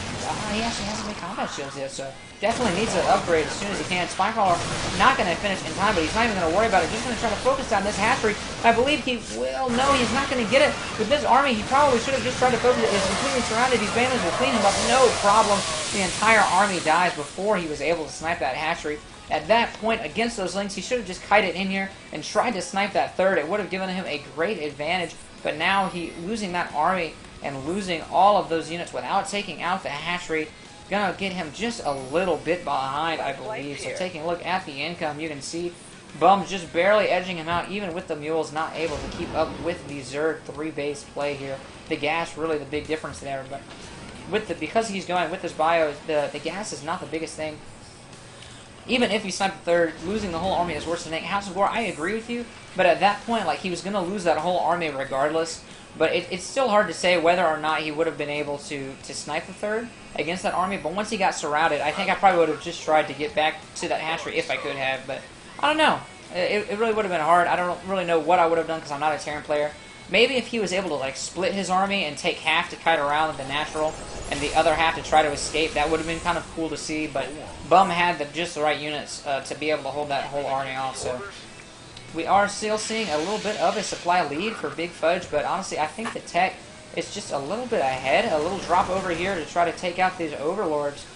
he actually hasn't made combat shields yet, so definitely needs to upgrade as soon as he can. Spinecrawler not going to finish in time, but he's not even going to worry about it. Just going to try to focus on this hatchery. I believe he will. No, he's not going to get it. With this army, he probably should have just tried to focus it. He's completely surrounded. These banelings will clean him up. No problem. The entire army dies before he was able to snipe that hatchery. At that point, against those lings, he should have just kited in here and tried to snipe that third. It would have given him a great advantage, but now he losing that army and losing all of those units without taking out the hatchery, gonna get him just a little bit behind, I believe. So taking a look at the income, you can see Bum just barely edging him out, even with the mules not able to keep up with the Zerg 3-base play here. The gas really the big difference there, but because he's going with this bio, the gas is not the biggest thing. Even if he sniped the third, losing the whole army is worse than anything. House of War, I agree with you, but at that point, like, he was going to lose that whole army regardless. But it's still hard to say whether or not he would have been able to snipe the third against that army. But once he got surrounded, I think I probably would have just tried to get back to that hatchery if I could have. But I don't know. It really would have been hard. I don't really know what I would have done because I'm not a Terran player. Maybe if he was able to, like, split his army and take half to kite around the natural and the other half to try to escape, that would have been kind of cool to see. But Bum had just the right units to be able to hold that whole army off. So we are still seeing a little bit of a supply lead for BigFudge, but honestly, I think the tech is just a little bit ahead. A little drop over here to try to take out these overlords.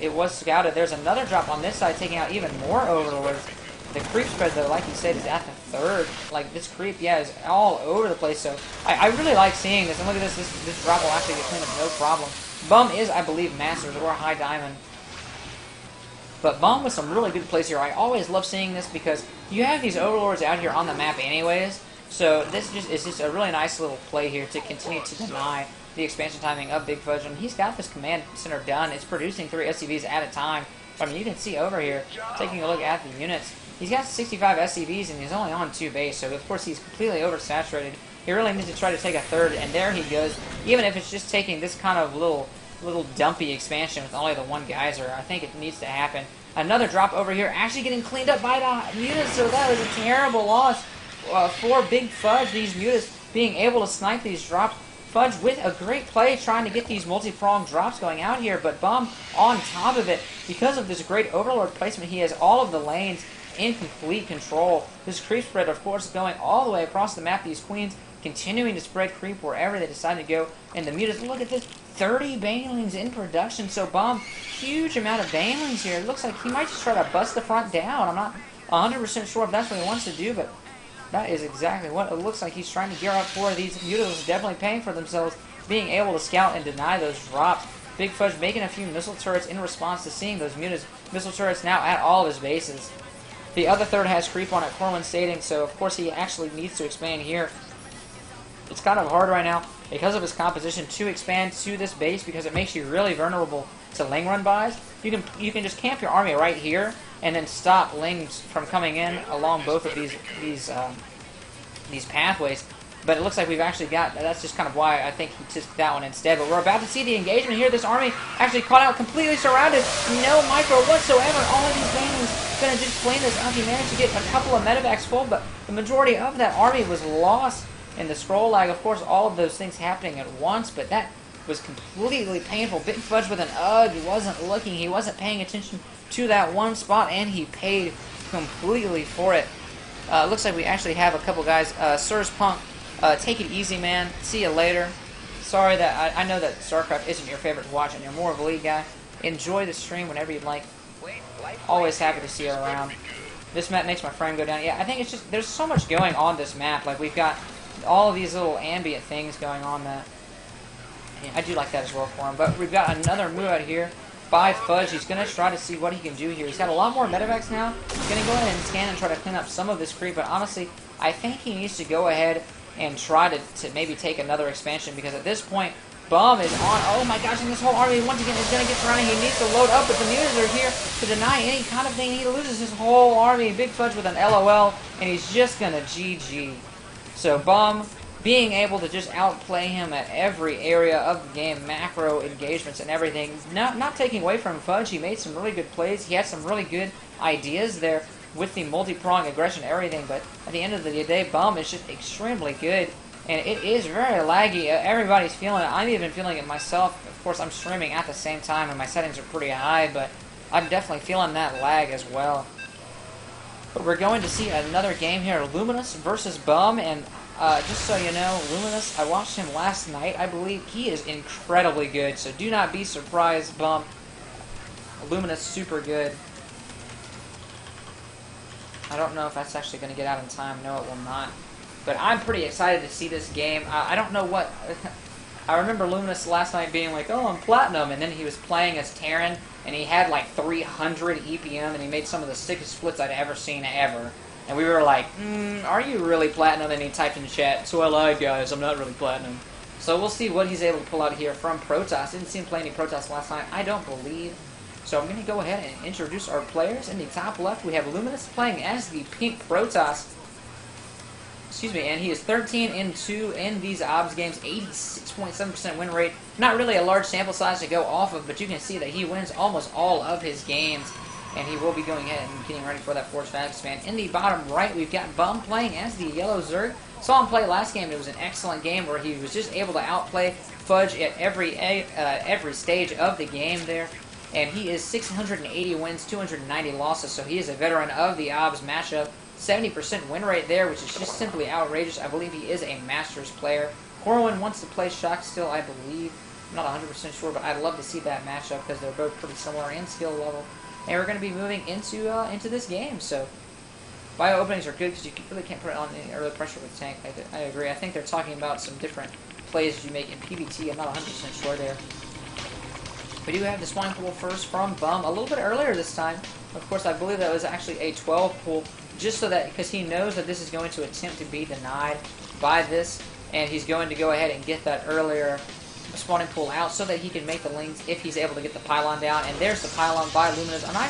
it was scouted. There's another drop on this side, taking out even more Overlords. The creep spread, though, like you said, is at the third. Like, this creep, yeah, is all over the place. So, I really like seeing this. And look at this. This drop will actually get cleaned up, no problem. Bum is, I believe, Masters or High Diamond. But Bum with some really good plays here. I always love seeing this because you have these Overlords out here on the map anyways. So, this is just a really nice little play here to continue to deny the expansion timing of BigFudge. And he's got this command center done. It's producing 3 SCVs at a time. I mean, you can see over here, taking a look at the units, he's got 65 SCVs and he's only on 2 base, so of course he's completely oversaturated. He really needs to try to take a third, and there he goes. Even if it's just taking this kind of little dumpy expansion with only the 1 geyser, I think it needs to happen. Another drop over here, actually getting cleaned up by the mutas, so that was a terrible loss for BigFudge. These mutas being able to snipe these drops. Fudge with a great play trying to get these multi-pronged drops going out here, but Bum on top of it. Because of this great Overlord placement, he has all of the lanes in complete control. This creep spread, of course, going all the way across the map. These queens continuing to spread creep wherever they decide to go. And the mutas, look at this, 30 banelings in production. So Bum, huge amount of banelings here. It looks like he might just try to bust the front down. I'm not 100% sure if that's what he wants to do, but that is exactly what it looks like he's trying to gear up for. These mutas definitely paying for themselves, being able to scout and deny those drops. BigFudge making a few missile turrets in response to seeing those mutas. Missile turrets now at all of his bases. The other third has creep on it, Corwin stating, so of course he actually needs to expand here. It's kind of hard right now because of his composition to expand to this base because it makes you really vulnerable to Ling run buys. You can just camp your army right here and then stop Lings from coming in along both of these pathways. But it looks like we've actually got, that's just kind of why I think he took that one instead. But we're about to see the engagement here. This army actually caught out, completely surrounded. No micro whatsoever. All of these banelings going to just clean this up. He managed to get a couple of medevacs full, but the majority of that army was lost in the scroll lag. Of course, all of those things happening at once, but that was completely painful. BigFudge with an UG. He wasn't looking. He wasn't paying attention to that one spot, and he paid completely for it. Looks like we actually have a couple guys. Sirs Punk, take it easy, man. See you later. Sorry that I know that StarCraft isn't your favorite to watch, and you're more of a League guy. Enjoy the stream whenever you'd like. Always happy to see you around. This map makes my frame go down. Yeah, I think it's just there's so much going on this map. Like we've got all of these little ambient things going on that yeah, I do like that as well for him. But we've got another move out here by Fudge. He's going to try to see what he can do here. He's got a lot more medevacs now. He's going to go ahead and scan and try to clean up some of this creep. But honestly, I think he needs to go ahead and try to maybe take another expansion because at this point, Bum is on. Oh my gosh, and this whole army once again is going to get surrounded. He needs to load up, but the mutas are here to deny any kind of thing. He loses his whole army. BigFudge with an LOL, and he's just going to GG. So Bum being able to just outplay him at every area of the game, macro engagements and everything. Not taking away from Fudge, he made some really good plays. He had some really good ideas there with the multi-prong aggression and everything, but at the end of the day, Bum is just extremely good, and it is very laggy. Everybody's feeling it. I'm even feeling it myself. Of course, I'm streaming at the same time, and my settings are pretty high, but I'm definitely feeling that lag as well. But we're going to see another game here, Luminous versus Bum, and just so you know, Luminous, I watched him last night. I believe he is incredibly good, so do not be surprised, Bum. Luminous, super good. I don't know if that's actually going to get out in time. No, it will not. But I'm pretty excited to see this game. I don't know what... I remember Luminous last night being like, oh, I'm Platinum, and then he was playing as Terran, and he had like 300 EPM, and he made some of the sickest splits I'd ever seen ever. And we were like, are you really Platinum? And he typed in the chat, so I lied, guys, I'm not really Platinum. So we'll see what he's able to pull out here from Protoss. Didn't see him play any Protoss last night, I don't believe. So I'm going to go ahead and introduce our players. In the top left, we have Luminous playing as the pink Protoss. Excuse me, and he is 13-2 in these OBS games, 86.7% win rate. Not really a large sample size to go off of, but you can see that he wins almost all of his games. And he will be going ahead and getting ready for that Forge Fast Expand. In the bottom right, we've got Bum playing as the Yellow Zerg. Saw him play last game. It was an excellent game where he was just able to outplay Fudge at every stage of the game there. And he is 680 wins, 290 losses, so he is a veteran of the OBS matchup. 70% win rate there, which is just simply outrageous. I believe he is a Masters player. Corwin wants to play Shock still, I believe. I'm not 100% sure, but I'd love to see that matchup because they're both pretty similar in skill level. And we're going to be moving into this game, so bio openings are good because you really can't put it on any early pressure with tank. I agree. I think they're talking about some different plays you make in PvT. I'm not 100% sure there. We do have the swine pool first from Bum a little bit earlier this time. Of course, I believe that was actually a 12 pool, just so that, because he knows that this is going to attempt to be denied by this, and he's going to go ahead and get that earlier spawning pool out so that he can make the links if he's able to get the pylon down. And there's the pylon by Luminous. I'm not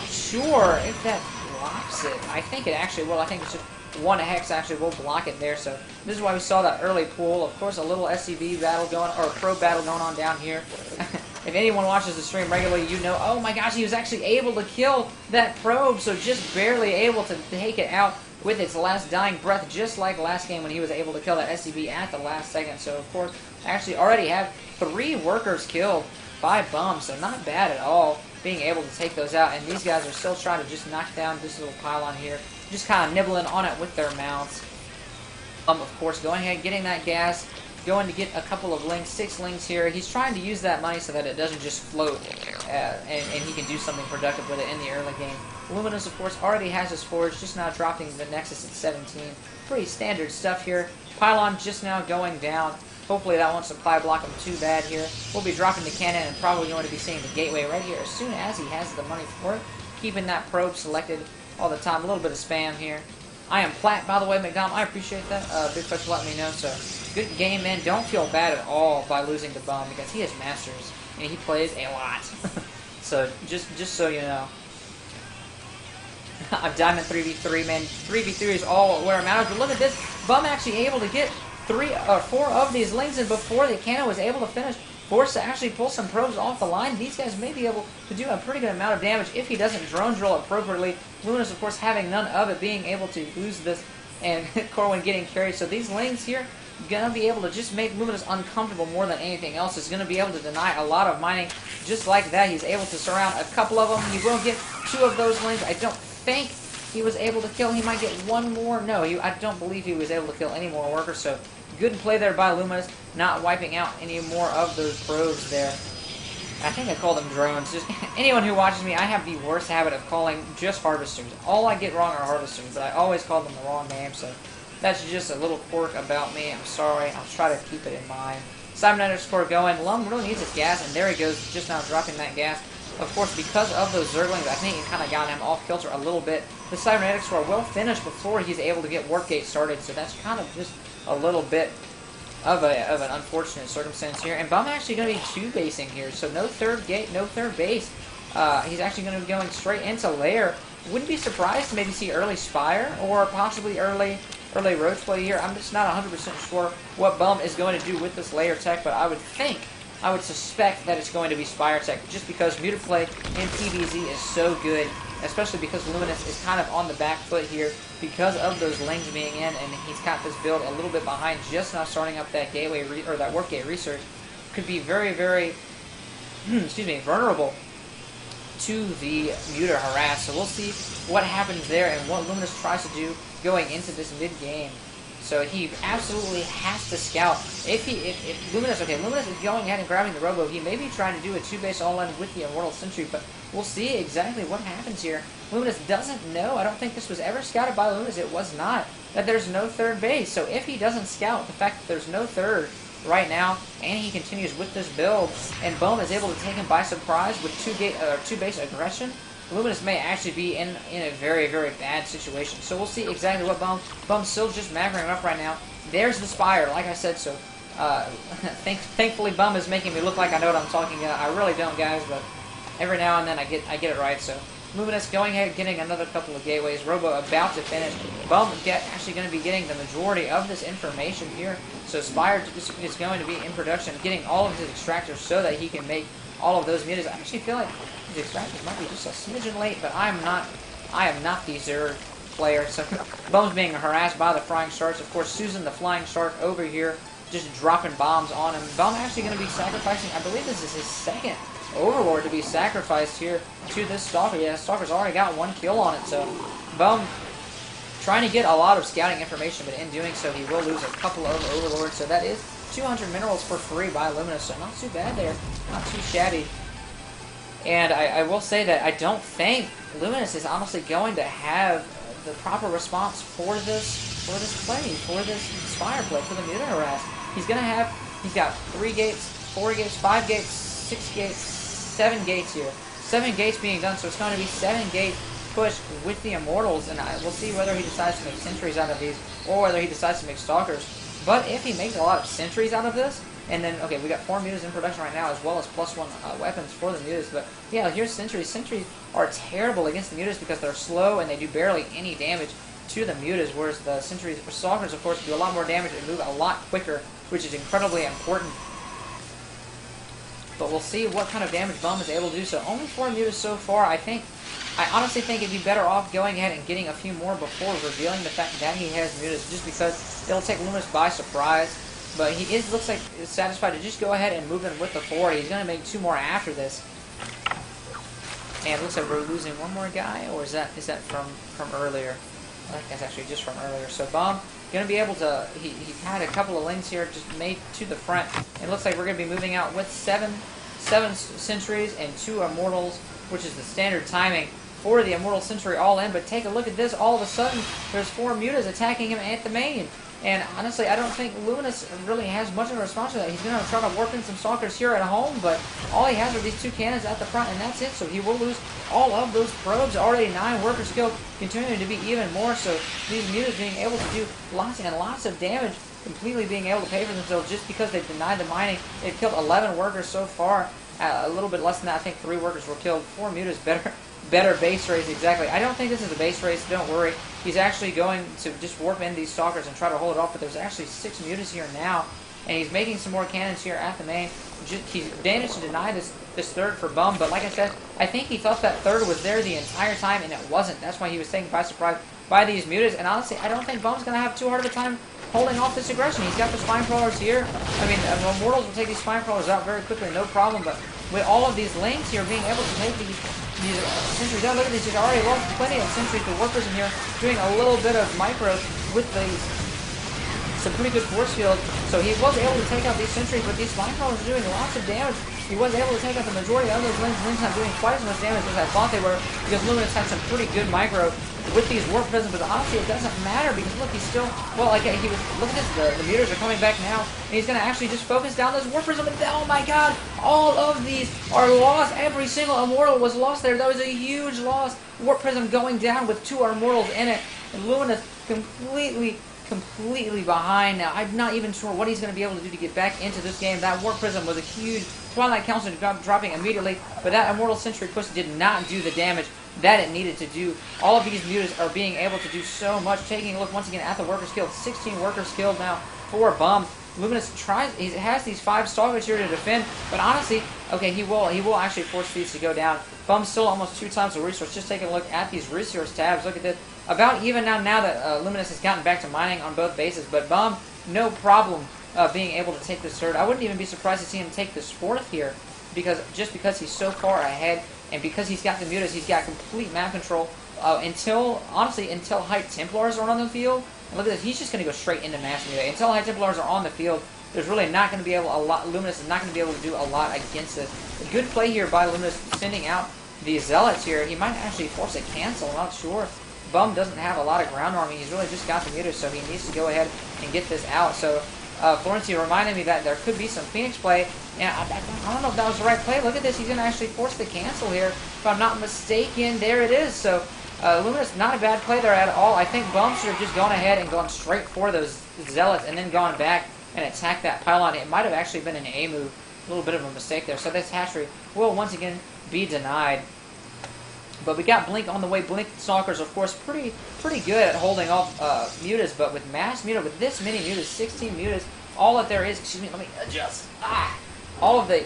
sure if that blocks it. I think it actually will. I think it's just one hex actually will block it there. So this is why we saw that early pool. Of course, a little SCV battle going, or a probe battle going on down here. If anyone watches the stream regularly, you know, oh my gosh, he was actually able to kill that probe, so just barely able to take it out with its last dying breath, just like last game when he was able to kill that SCV at the last second. So, of course, actually already have 3 workers killed by Bum, so not bad at all being able to take those out. And these guys are still trying to just knock down this little pylon here, just kind of nibbling on it with their mouths. Of course, going ahead, getting that gas, going to get a couple of links, 6 links here. He's trying to use that money so that it doesn't just float, and he can do something productive with it in the early game. Luminous, of course, already has his forge, just now dropping the Nexus at 17. Pretty standard stuff here. Pylon just now going down. Hopefully that won't supply block him too bad here. We'll be dropping the cannon and probably going to be seeing the gateway right here as soon as he has the money for it. Keeping that probe selected all the time. A little bit of spam here. I am plat, by the way, McDonald. I appreciate that. BigFudge let me know. So good game, man. Don't feel bad at all by losing to Bum because he has masters and he plays a lot. So just so you know. I'm Diamond 3v3, man. 3v3 is all where it matters. But look at this. Bum actually able to get 4 of these links, and before the cannon was able to finish, forced to actually pull some probes off the line. These guys may be able to do a pretty good amount of damage if he doesn't drone drill appropriately. Luminous, of course, having none of it, being able to lose this, and Corwin getting carried. So these lanes here, gonna be able to just make Luminous uncomfortable more than anything else. Is gonna be able to deny a lot of mining just like that. He's able to surround a couple of them. He will get 2 of those lanes. I don't think he was able to kill. He might get 1 more. No, I don't believe he was able to kill any more workers. So good play there by Luminous, not wiping out any more of those probes there. I think I call them drones. Just anyone who watches me, I have the worst habit of calling just harvesters. All I get wrong are harvesters, but I always call them the wrong name. So that's just a little quirk about me. I'm sorry. I'll try to keep it in mind. SayNoToStim going. Lum really needs his gas, and there he goes, just now dropping that gas. Of course, because of those Zerglings, I think it kind of got him off kilter a little bit. The SayNoToStim will finish before he's able to get Workgate started, so that's kind of just a little bit of an unfortunate circumstance here. And Bum actually going to be 2-basing here, so no third gate, no third base. He's actually going to be going straight into Lair. Wouldn't be surprised to maybe see early Spire or possibly early Roach play here. I'm just not 100% sure what Bum is going to do with this Lair tech, but I would suspect that it's going to be Spire tech, just because muted play in PvZ is so good, especially because Luminous is kind of on the back foot here because of those lanes being in, and he's got this build a little bit behind, just now starting up that gateway or that Workgate research. Could be very, very, excuse me, vulnerable to the muter harass. So we'll see what happens there and what Luminous tries to do going into this mid game. So he absolutely has to scout. If Luminous is going ahead and grabbing the Robo, he may be trying to do a 2-base all-in with the Immortal Sentry, but we'll see exactly what happens here. Luminous doesn't know. I don't think this was ever scouted by Luminous. It was not. That there's no third base. So if he doesn't scout the fact that there's no third right now, and he continues with this build, and Bum is able to take him by surprise with 2-base aggression, Luminous may actually be in a very, very bad situation. So we'll see exactly what Bum's still just maggering up right now. There's the Spire, like I said. So thankfully Bum is making me look like I know what I'm talking about. I really don't, guys, but every now and then I get it right. So Luminous going ahead, getting another couple of gateways. Robo about to finish. Bum actually going to be getting the majority of this information here. So Spire is going to be in production, getting all of his extractors so that he can make all of those mutas. I actually feel like his extractors might be just a smidgen late, but I am not the Zerg player. So Bum's being harassed by the Flying Sharks. Of course, Susan the Flying Shark over here just dropping bombs on him. Bum actually going to be sacrificing, I believe this is his second Overlord to be sacrificed here to this Stalker. Yeah, Stalker's already got 1 kill on it, so Bum trying to get a lot of scouting information, but in doing so, he will lose a couple of Overlords, so that is 200 minerals for free by Luminous, so not too bad there. Not too shabby. And I will say that I don't think Luminous is honestly going to have the proper response for this play, for this Spire play, for the Muta Harass. He's got 3 gates, 4 gates, 5 gates, 6 gates, 7 gates here. 7 gates being done, so it's going to be 7 gate push with the Immortals, and we'll see whether he decides to make sentries out of these, or whether he decides to make Stalkers. But if he makes a lot of sentries out of this, and then, okay, we got 4 mutas in production right now, as well as +1 weapons for the mutas. But yeah, here's sentries. Sentries are terrible against the mutas because they're slow and they do barely any damage to the mutas, whereas the sentries, or stalkers, of course, do a lot more damage and move a lot quicker, which is incredibly important. But we'll see what kind of damage Bum is able to do. So only 4 mutas so far. I honestly think it'd be better off going ahead and getting a few more before revealing the fact that he has mutas, just because it'll take Luminous by surprise. But he looks like he's satisfied to just go ahead and move in with the 4. He's going to make 2 more after this. And it looks like we're losing 1 more guy, or is that from earlier? I think that's actually just from earlier. So Bum going to be able to, he had a couple of links here just made to the front. It looks like we're going to be moving out with 7 sentries and 2 immortals, which is the standard timing for the immortal sentry all in. But take a look at this. All of a sudden, there's 4 mutas attacking him at the main. And honestly, I don't think Luminous really has much of a response to that. He's going to try to warp in some stalkers here at home, but all he has are these 2 cannons at the front, and that's it. So he will lose all of those probes. Already 9 workers killed, continuing to be even more. So these mutas being able to do lots and lots of damage, completely being able to pay for themselves just because they've denied the mining. They've killed 11 workers so far. A little bit less than that. I think 3 workers were killed. 4 mutas, better base race, exactly. I don't think this is a base race, don't worry. He's actually going to just warp in these stalkers and try to hold it off, but there's actually 6 mutas here now, and he's making some more cannons here at the main. He's managed to deny this third for Bum, but like I said, I think he thought that third was there the entire time, and it wasn't. That's why he was taken by surprise by these mutas, and honestly, I don't think Bum's going to have too hard of a time holding off this aggression. He's got the Spine Crawlers here. I mean, Immortals will take these Spine Crawlers out very quickly, no problem, but with all of these links here, being able to take these sentries out, look at these, he's already lost plenty of sentries to workers in here, doing a little bit of micro with these, some pretty good force field, so he was able to take out these sentries, but these Spine Crawlers are doing lots of damage. He was able to take out the majority of those links. Links not doing quite as much damage as I thought they were, because Luminous had some pretty good micro with these warp prisms, but honestly it doesn't matter, because look, he's still, well, like, he was, look at this, the meters are coming back now, and he's going to actually just focus down this warp prism, and oh my god, all of these are lost. Every single immortal was lost there. That was a huge loss. Warp prism going down with 2 immortals in it, and Luminous completely behind now. I'm not even sure what he's going to be able to do to get back into this game. That Warp Prism was a huge Twilight Council dropping immediately, but that Immortal Sentry push did not do the damage that it needed to do. All of these mutas are being able to do so much. Taking a look once again at the workers killed. 16 workers killed now for Bum. Luminous he has these 5 stalkers here to defend, but honestly, okay, he will actually force these to go down. Bum's still almost 2 times the resource. Just taking a look at these resource tabs. Look at this. About even now that Luminous has gotten back to mining on both bases, but Bum, no problem being able to take this third. I wouldn't even be surprised to see him take this 4th here, because he's so far ahead, and because he's got the mutas, he's got complete map control until High Templars are on the field. And look at this, he's just going to go straight into Mass Muta. Until High Templars are on the field, there's really not going to be Luminous is not going to be able to do a lot against it. A good play here by Luminous, sending out the Zealots here. He might actually force a cancel, I'm not sure. Bum doesn't have a lot of ground arming. He's really just got the mutas, so he needs to go ahead and get this out. So Florency reminded me that there could be some Phoenix play, and I don't know if that was the right play. Look at this. He's going to actually force the cancel here, if I'm not mistaken. There it is. So Luminous, not a bad play there at all. I think Bum should have just gone ahead and gone straight for those Zealots and then gone back and attacked that pylon. It might have actually been an A move. A little bit of a mistake there. So this hatchery will once again be denied. But we got Blink on the way. Blink Stalkers, of course, pretty good at holding off mutas. But with Mass Muta, with this many mutas, 16 mutas, all that there is, excuse me, let me adjust. All of the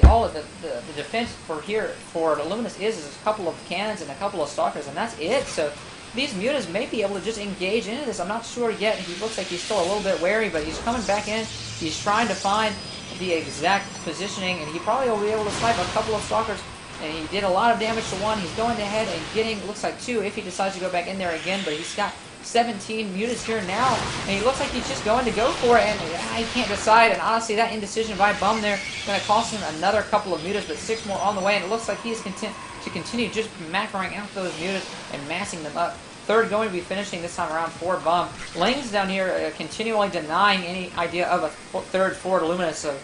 defense for Luminous is a couple of cannons and a couple of Stalkers, and that's it. So these mutas may be able to just engage into this. I'm not sure yet. He looks like he's still a little bit wary, but he's coming back in. He's trying to find the exact positioning, and he probably will be able to snipe a couple of Stalkers. And he did a lot of damage to 1. He's going ahead and getting, looks like 2, if he decides to go back in there again. But he's got 17 mutas here now, and he looks like he's just going to go for it, and he can't decide, and honestly, that indecision by Bum there is going to cost him another couple of mutas, but 6 more on the way, and it looks like he is content to continue just macroing out those mutas and massing them up. Third going to be finishing this time around for Bum. Ling's down here continually denying any idea of a third forward Luminous, so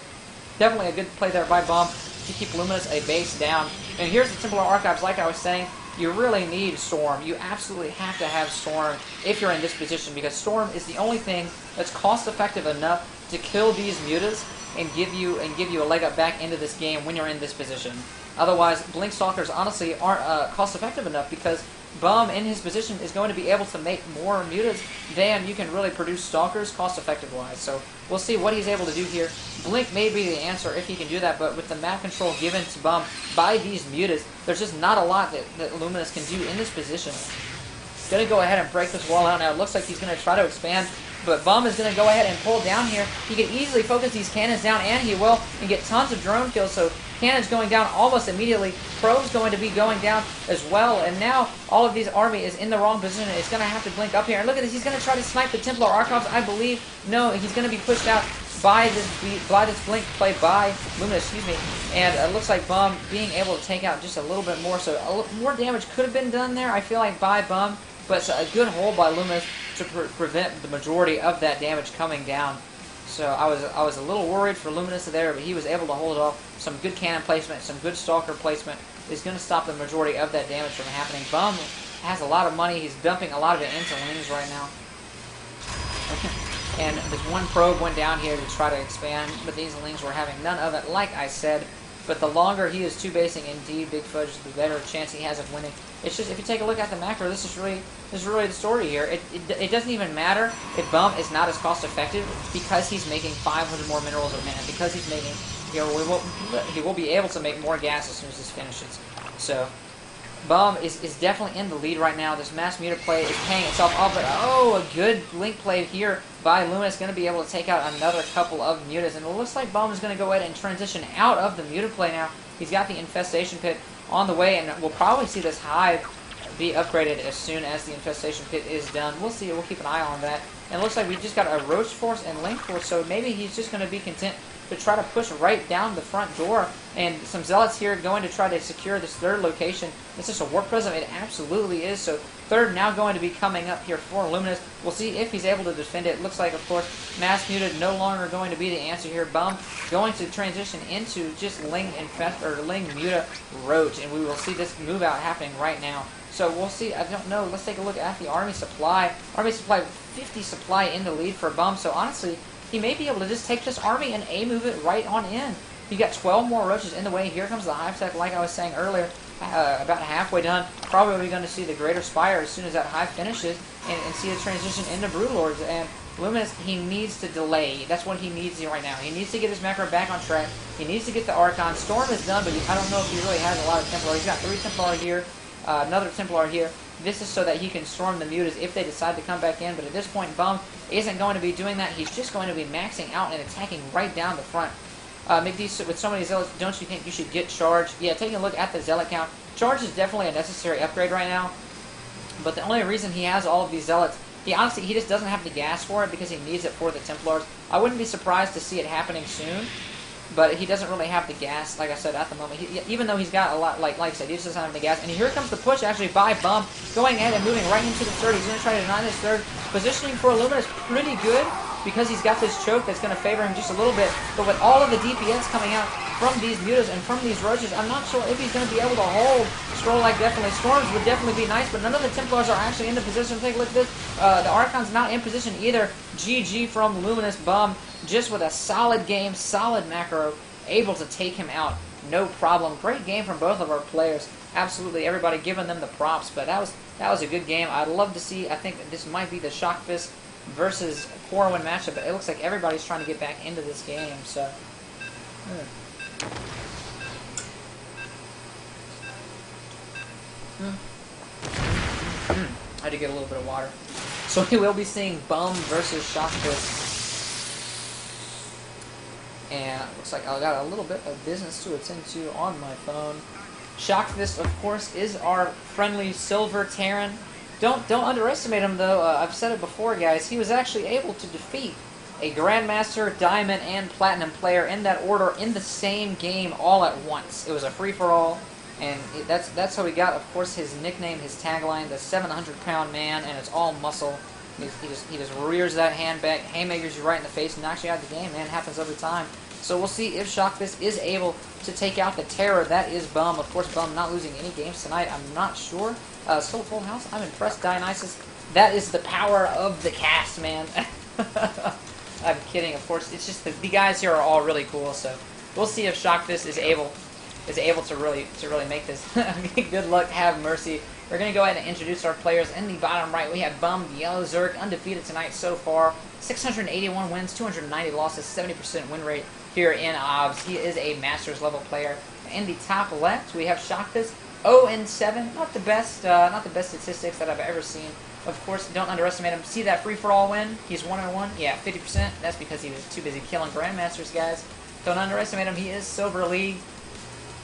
definitely a good play there by Bum to keep Luminous a base down. And here's the Templar Archives, like I was saying, you really need Storm. You absolutely have to have Storm if you're in this position, because Storm is the only thing that's cost effective enough to kill these mutas and give you a leg up back into this game when you're in this position. Otherwise, Blink Stalkers honestly aren't cost effective enough, because Bum in his position is going to be able to make more mutas than you can really produce Stalkers cost effective wise. So we'll see what he's able to do here. Blink may be the answer if he can do that, but with the map control given to Bum by these mutas, there's just not a lot that Luminous can do in this position. Going to go ahead and break this wall out now. It looks like he's going to try to expand, but Bum is going to go ahead and pull down here. He can easily focus these cannons down, and he will, and get tons of drone kills. So cannons going down almost immediately. Probes going to be going down as well. And now all of these army is in the wrong position. It's going to have to blink up here. And look at this. He's going to try to snipe the Templar Archives, I believe. No, he's going to be pushed out by this blink play by Luminous, excuse me. And it looks like Bum being able to take out just a little bit more. So more damage could have been done there, I feel like, by Bum. But it's a good hold by Luminous to prevent the majority of that damage coming down. So I was a little worried for Luminous there, but he was able to hold it off. Some good cannon placement, some good Stalker placement is going to stop the majority of that damage from happening. Bum has a lot of money. He's dumping a lot of it into Lings right now. And this one probe went down here to try to expand, but these Lings were having none of it, like I said. But the longer he is two-basing, indeed, BigFudge, the better chance he has of winning. It's just, if you take a look at the macro, this is really the story here. It doesn't even matter if Bum is not as cost-effective, because he's making 500 more minerals a minute, because he's making, he will be able to make more gas as soon as this finishes. So Bum is definitely in the lead right now. This mass muta play is paying itself off, but oh, a good blink play here by Luminous, going to be able to take out another couple of mutas. And it looks like Bum is going to go ahead and transition out of the muta play now. He's got the Infestation Pit on the way, and we'll probably see this hive be upgraded as soon as the Infestation Pit is done. We'll see. We'll keep an eye on that. And it looks like we just got a Roach Force and Link Force, so maybe he's just going to be content to try to push right down the front door. And some Zealots here going to try to secure this third location. Is this a Warp Prism? It absolutely is. So third now going to be coming up here for Luminous. We'll see if he's able to defend it. Looks like, of course, Mass Muted no longer going to be the answer here. Bum going to transition into just Ling Muta Roach, and we will see this move out happening right now. So we'll see. I don't know. Let's take a look at the Army Supply. Army Supply 50 supply in the lead for Bum. So honestly, he may be able to just take this army and A-move it right on in. You got 12 more roaches in the way. Here comes the hive tech, like I was saying earlier, about halfway done. Probably going to see the Greater Spire as soon as that hive finishes, and see a transition into Broodlords. And Luminous, he needs to delay. That's what he needs right now. He needs to get his macro back on track. He needs to get the Archon. Storm is done, but I don't know if he really has a lot of Templar. He's got 3 Templar here, another Templar here. This is so that he can storm the mutas if they decide to come back in. But at this point, Bum isn't going to be doing that. He's just going to be maxing out and attacking right down the front. Make these with so many Zealots, don't you think you should get Charge? Yeah, taking a look at the Zealot count, Charge is definitely a necessary upgrade right now. But the only reason he has all of these Zealots, he just doesn't have the gas for it because he needs it for the Templars. I wouldn't be surprised to see it happening soon. But he doesn't really have the gas, like I said, at the moment. Even though he's got a lot, like I said, he just doesn't have the gas. And here comes the push, actually, by Bum, going ahead and moving right into the third. He's going to try to deny this third. Positioning for Luminous pretty good, because he's got this choke that's going to favor him just a little bit. But with all of the DPS coming out from these mutas and from these roaches, I'm not sure if he's going to be able to hold Scroll like definitely. Storms would definitely be nice, but none of the Templars are actually in the position. Take a look at this. The Archon's not in position either. GG from Luminous. Bum, just with a solid game, solid macro, able to take him out. No problem. Great game from both of our players. Absolutely, everybody giving them the props. But that was a good game. I'd love to see. I think this might be the Shock Fist versus Corwin matchup. But it looks like everybody's trying to get back into this game. So. I had to get a little bit of water. So we will be seeing Bum versus Shock Fist. And it looks like I got a little bit of business to attend to on my phone. Shock Fist, of course, is our friendly Silver Terran. Don't underestimate him, though. I've said it before, guys. He was actually able to defeat a Grandmaster, Diamond, and Platinum player in that order in the same game all at once. It was a free-for-all, and that's how he got, of course, his nickname, his tagline, the 700-pound man, and it's all muscle. He just rears that hand back, haymakers you right in the face, and knocks you out of the game, man. It happens every time. So we'll see if Shockfist is able to take out the terror that is Bum. Of course, Bum not losing any games tonight. I'm not sure. Still full house. I'm impressed, Dionysus. That is the power of the cast, man. I'm kidding, of course. It's just the guys here are all really cool. So we'll see if Shockfist is able to really make this. Good luck, have mercy. We're going to go ahead and introduce our players. In the bottom right, we have Bum, the Yellow Zerg, undefeated tonight so far. 681 wins, 290 losses, 70% win rate here in OBS. He is a Masters level player. In the top left, we have Shockfist, 0-7. Not the best statistics that I've ever seen. Of course, don't underestimate him. See that free-for-all win? He's 1-1. Yeah, 50%. That's because he was too busy killing Grandmasters, guys. Don't underestimate him. He is Silver League.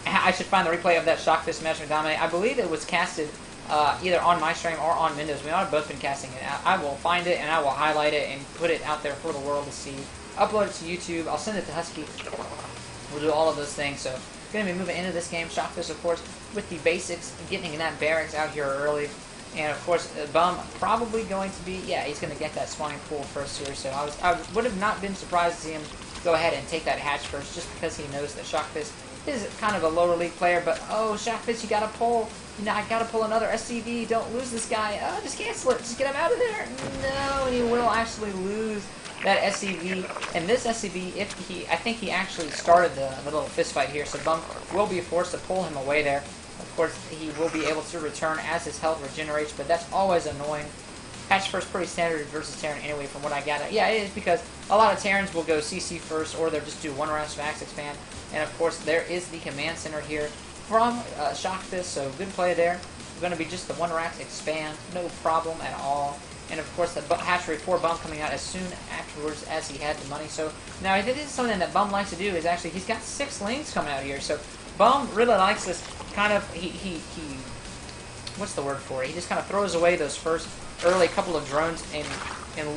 I should find the replay of that Shockfist match with Dominic. I believe it was casted either on my stream or on Mendo's. We might have both been casting it. I will find it and I will highlight it and put it out there for the world to see. Upload it to YouTube. I'll send it to Husky. We'll do all of those things. So, going to be moving into this game. Shockfist, of course, with the basics, getting that barracks out here early. And, of course, Bum probably going to be, yeah, he's going to get that spawning pool first here. So, I would have not been surprised to see him go ahead and take that hatch first just because he knows that Shockfist is kind of a lower league player. But, oh, Shockfist, you got to pull. I got to pull another SCV. Don't lose this guy. Oh, just cancel it. Just get him out of there. No, and he will actually lose that SCV. And this SCV, I think he actually started the little fist fight here. So Bum will be forced to pull him away there. Of course, he will be able to return as his health regenerates, but that's always annoying. Hatch first, pretty standard versus Terran anyway, from what I gather. Yeah, it is because a lot of Terrans will go CC first, or they'll just do one round max expand. And of course, there is the command center here from Shockfist, so good play there. It's going to be just the one rack expand, no problem at all. And of course, the hatchery for Bum coming out as soon afterwards as he had the money. So now, if it is something that Bum likes to do, is actually he's got 6 lings coming out here. So Bum really likes this kind of what's the word for it? He just kind of throws away those first early couple of drones in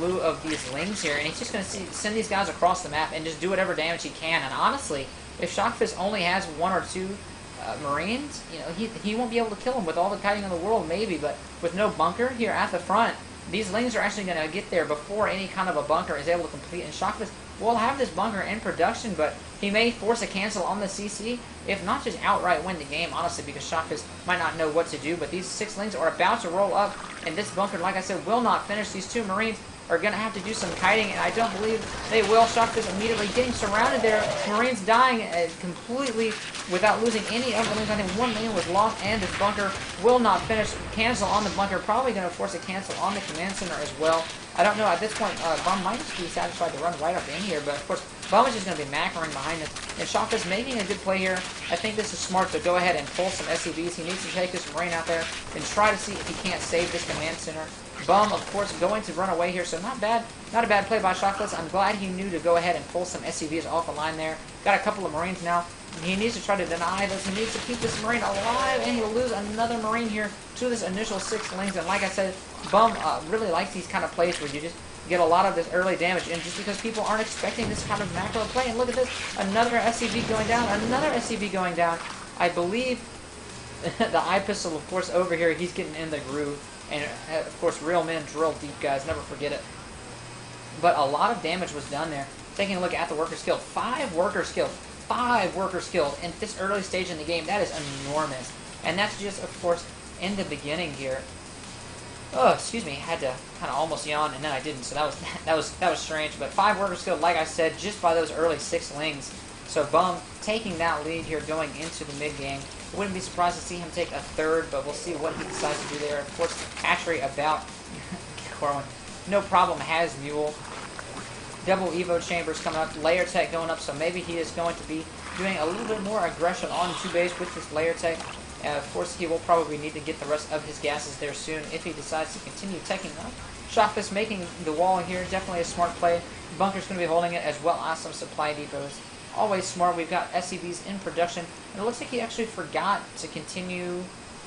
lieu of these lings here, and he's just going to send these guys across the map and just do whatever damage he can. And honestly, if Shockfist only has 1 or 2 Marines, you know, he won't be able to kill them with all the kiting in the world, maybe, but with no bunker here at the front, these lings are actually going to get there before any kind of a bunker is able to complete. And Shockfist will have this bunker in production, but he may force a cancel on the CC, if not just outright win the game, honestly, because Shockfist might not know what to do. But these 6 lings are about to roll up, and this bunker, like I said, will not finish. These 2 Marines are going to have to do some kiting, and I don't believe they will. Shockfist immediately getting surrounded there. Marines dying completely without losing any of the lings. I think 1 lane was lost, and this bunker will not finish. Cancel on the bunker. Probably going to force a cancel on the command center as well. I don't know. At this point, Bum might just be satisfied to run right up in here, but of course, Bum is just going to be macroing behind this. And Shockfist making a good play here. I think this is smart to go ahead and pull some SCVs. He needs to take this Marine out there and try to see if he can't save this command center. Bum, of course, going to run away here, so not a bad play by Shockfist. I'm glad he knew to go ahead and pull some SCVs off the line there. Got a couple of Marines now. He needs to try to deny this. He needs to keep this Marine alive, and he'll lose another Marine here to this initial 6 lings. And like I said, Bum really likes these kind of plays where you just get a lot of this early damage, and just because people aren't expecting this kind of macro play. And look at this, another SCV going down, another SCV going down. I believe the eye pistol, of course, over here, he's getting in the groove. And, of course, real men drill deep, guys. Never forget it. But a lot of damage was done there. Taking a look at the workers killed. 5 workers killed. 5 workers killed in this early stage in the game. That is enormous. And that's just, of course, in the beginning here. Oh, excuse me. I had to kind of almost yawn, and then I didn't. So that was strange. But 5 workers killed, like I said, just by those early 6 lings. So Bum taking that lead here going into the mid-game. Wouldn't be surprised to see him take a 3rd, but we'll see what he decides to do there. Of course, hatchery about Corwin. No problem, has Mule. Double Evo chambers coming up. Layer tech going up, so maybe he is going to be doing a little bit more aggression on 2 base with this layer tech. Of course, he will probably need to get the rest of his gases there soon if he decides to continue teching up. Shockfist making the wall here, definitely a smart play. Bunker's going to be holding it, as well as some supply depots. Always smart. We've got SCVs in production. And it looks like he actually forgot to continue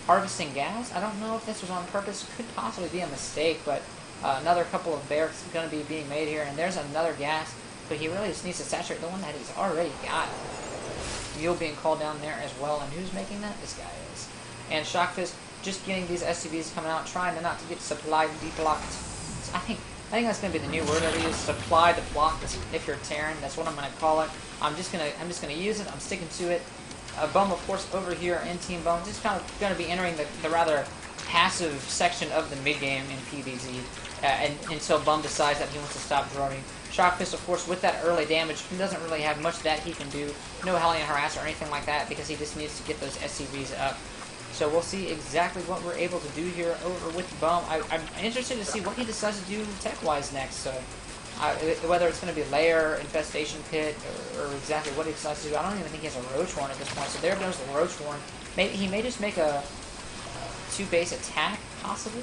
harvesting gas. I don't know if this was on purpose. Could possibly be a mistake, but another couple of barracks going to be being made here, and there's another gas, but he really just needs to saturate the one that he's already got. Mule being called down there as well, and who's making that? This guy is. And Shockfist just getting these SCVs coming out, trying to not to get supply deplocked. So I think that's going to be the new word that we use, supply deplocked. If you're Terran, that's what I'm going to call it. I'm just gonna use it. I'm sticking to it. Bum, of course, over here in Team Bum, just kind of going to be entering the rather passive section of the mid game in PvZ, and until Bum decides that he wants to stop droning. Shockfist, of course, with that early damage, he doesn't really have much that he can do. No Hellion Harass or anything like that, because he just needs to get those SCVs up. So we'll see exactly what we're able to do here over with Bum. I'm interested to see what he decides to do tech-wise next. So whether it's going to be lair, infestation pit, or exactly what he decides to do. I don't even think he has a roach horn at this point. So there goes the roach horn. He may just make a 2-base attack, possibly,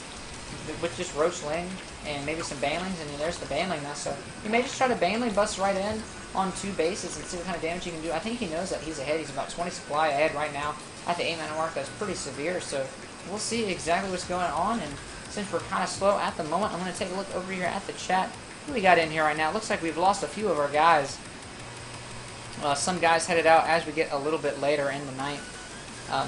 with just Roach Ling and maybe some Banelings, and there's the Baneling now. So he may just try to Baneling bust right in on 2 bases and see what kind of damage he can do. I think he knows that he's ahead. He's about 20 supply ahead right now at the 8-mana mark. That's pretty severe, so we'll see exactly what's going on. And since we're kind of slow at the moment, I'm going to take a look over here at the chat. What we got in here right now? It looks like we've lost a few of our guys. Some guys headed out as we get a little bit later in the night.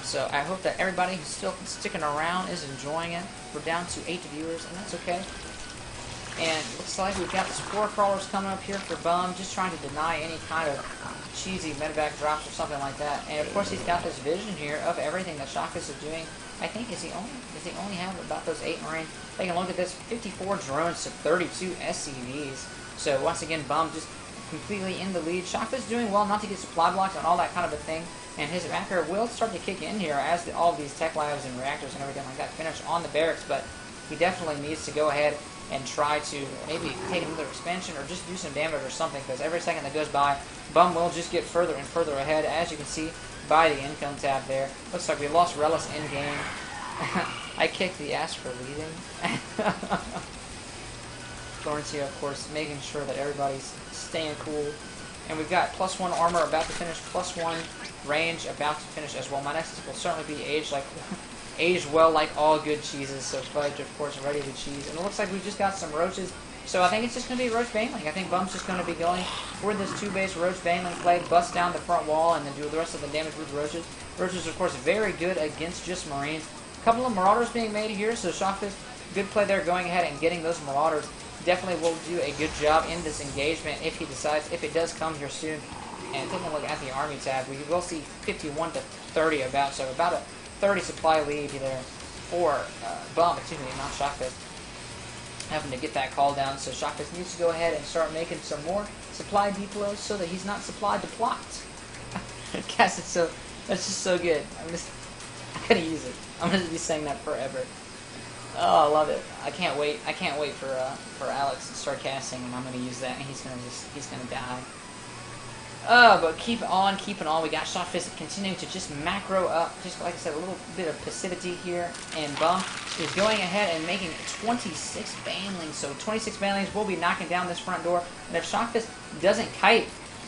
So I hope that everybody who's still sticking around is enjoying it. We're down to 8 viewers, and that's okay. And it looks like we've got the Spore Crawlers coming up here for Bum, just trying to deny any kind of cheesy medevac drops or something like that. And of course he's got this vision here of everything that Shockfist is doing. I think does he only have about those 8 Marines? Take a look at this, 54 drones to 32 SCVs. So once again, Bum just completely in the lead. Shockfist doing well not to get supply blocks and all that kind of a thing. And his reactor will start to kick in here as all of these tech labs and reactors and everything like that finish on the barracks. But he definitely needs to go ahead and try to maybe take another expansion or just do some damage or something, because every second that goes by, Bum will just get further and further ahead, as you can see by the income tab there. Looks like we lost Relis in-game. I kicked the ass for leaving. Florence here, of course, making sure that everybody's staying cool. And we've got +1 armor about to finish, +1 range about to finish as well. My next will certainly be aged well like all good cheeses. So Fudge, of course, ready to cheese. And it looks like we've just got some roaches. So I think it's just going to be Roach Baneling. I think Bum's just going to be going for this 2-base Roach Baneling play, bust down the front wall, and then do the rest of the damage with Roaches. Roaches, of course, very good against just Marines. A couple of Marauders being made here, so Shockfist, good play there going ahead and getting those Marauders. Definitely will do a good job in this engagement if he decides, if it does come here soon. And taking a look at the Army tab, we will see 51 to 30 about, so about a 30 supply lead there for Bum, excuse me, not Shockfist, having to get that call down. So Shockfist needs to go ahead and start making some more supply depots so that he's not supply deplocked. Guys, that's just so good. I'm gonna use it. I'm gonna be saying that forever. Oh, I love it. I can't wait. I can't wait for Alex to start casting, and I'm gonna use that, and he's gonna die. But keep on keeping on. We got Shockfist continuing to just macro up. Just like I said, a little bit of passivity here. And Bum is going ahead and making 26 Banelings. So 26 Banelings will be knocking down this front door. And if Shockfist doesn't kite,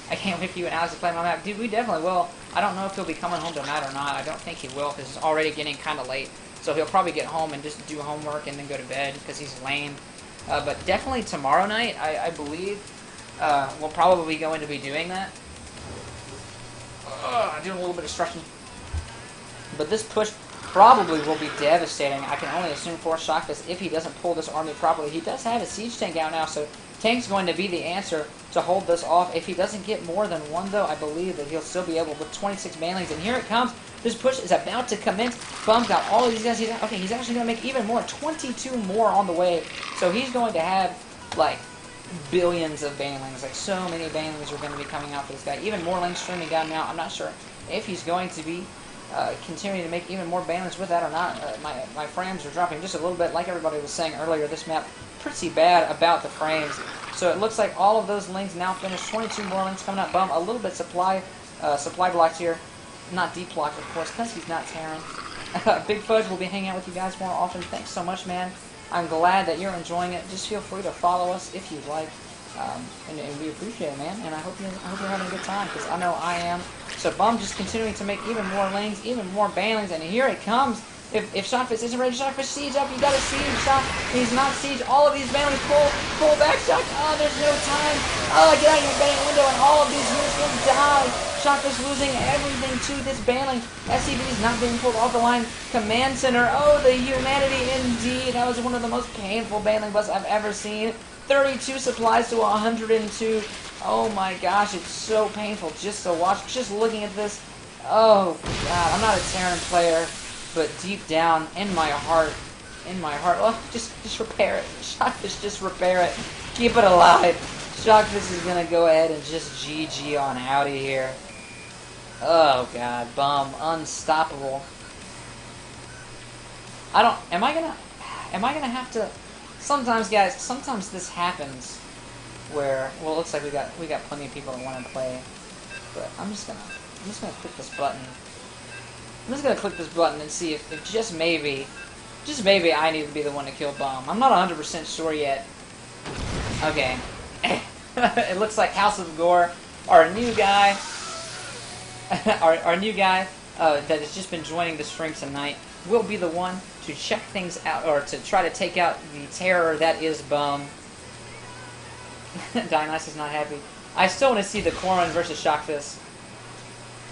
I can't wait for you and Alex to play my map. Dude, we definitely will. I don't know if he'll be coming home tonight or not. I don't think he will, because it's already getting kind of late. So he'll probably get home and just do homework and then go to bed because he's lame. But definitely tomorrow night, I believe, we'll probably going to be doing that. Doing a little bit of stretching. But this push probably will be devastating. I can only assume for Shockfist if he doesn't pull this army properly. He does have a siege tank out now, so tank's going to be the answer to hold this off. If he doesn't get more than 1, though, I believe that he'll still be able with 26 Banelings. And here it comes. This push is about to commence. Bum's got all of these guys. He's actually going to make even more. 22 more on the way. So he's going to have, like, billions of Banelings. Like, so many Banelings are going to be coming out for this guy. Even more links streaming down now. I'm not sure if he's going to be continuing to make even more Banelings with that or not. My frames are dropping just a little bit. Like everybody was saying earlier, this map pretty bad about the frames. So it looks like all of those links now finished. 22 more links coming up. Bum, a little bit supply blocked here. Not deep blocked, of course, because he's not Terran. BigFudge will be hanging out with you guys more often. Thanks so much, man. I'm glad that you're enjoying it. Just feel free to follow us if you'd like, and we appreciate it, man. And I hope you're having a good time, because I know I am. So Bum just continuing to make even more lanes, even more Banelings, and here it comes. If Shockfish isn't ready, Shockfish siege up. You gotta siege Shock. He's not siege. All of these banelings pull back Shock. Oh, there's no time. Oh, get out of your baneling window, and all of these units will die. Shockfish losing everything to this baneling. SCV is not being pulled off the line. Command Center. Oh, the humanity indeed. That was one of the most painful baneling busts I've ever seen. 32 supplies to 102. Oh my gosh, it's so painful just to watch. Just looking at this. Oh god, I'm not a Terran player, but deep down in my heart, oh, just repair it. Shockfish, just repair it. Keep it alive. Shockfish is gonna go ahead and just GG on out of here. Oh god, bum, unstoppable. Am I gonna have to? Sometimes, guys, sometimes this happens where, well, it looks like we got plenty of people that want to play, but I'm just gonna click this button. I'm just gonna click this button and see if just maybe I need to be the one to kill Bum. I'm not 100% sure yet. Okay. It looks like House of Gore, our new guy, our new guy that has just been joining the stream tonight, will be the one to check things out, or to try to take out the terror that is Bum. Dionysus is not happy. I still want to see the Corman versus Shockfist.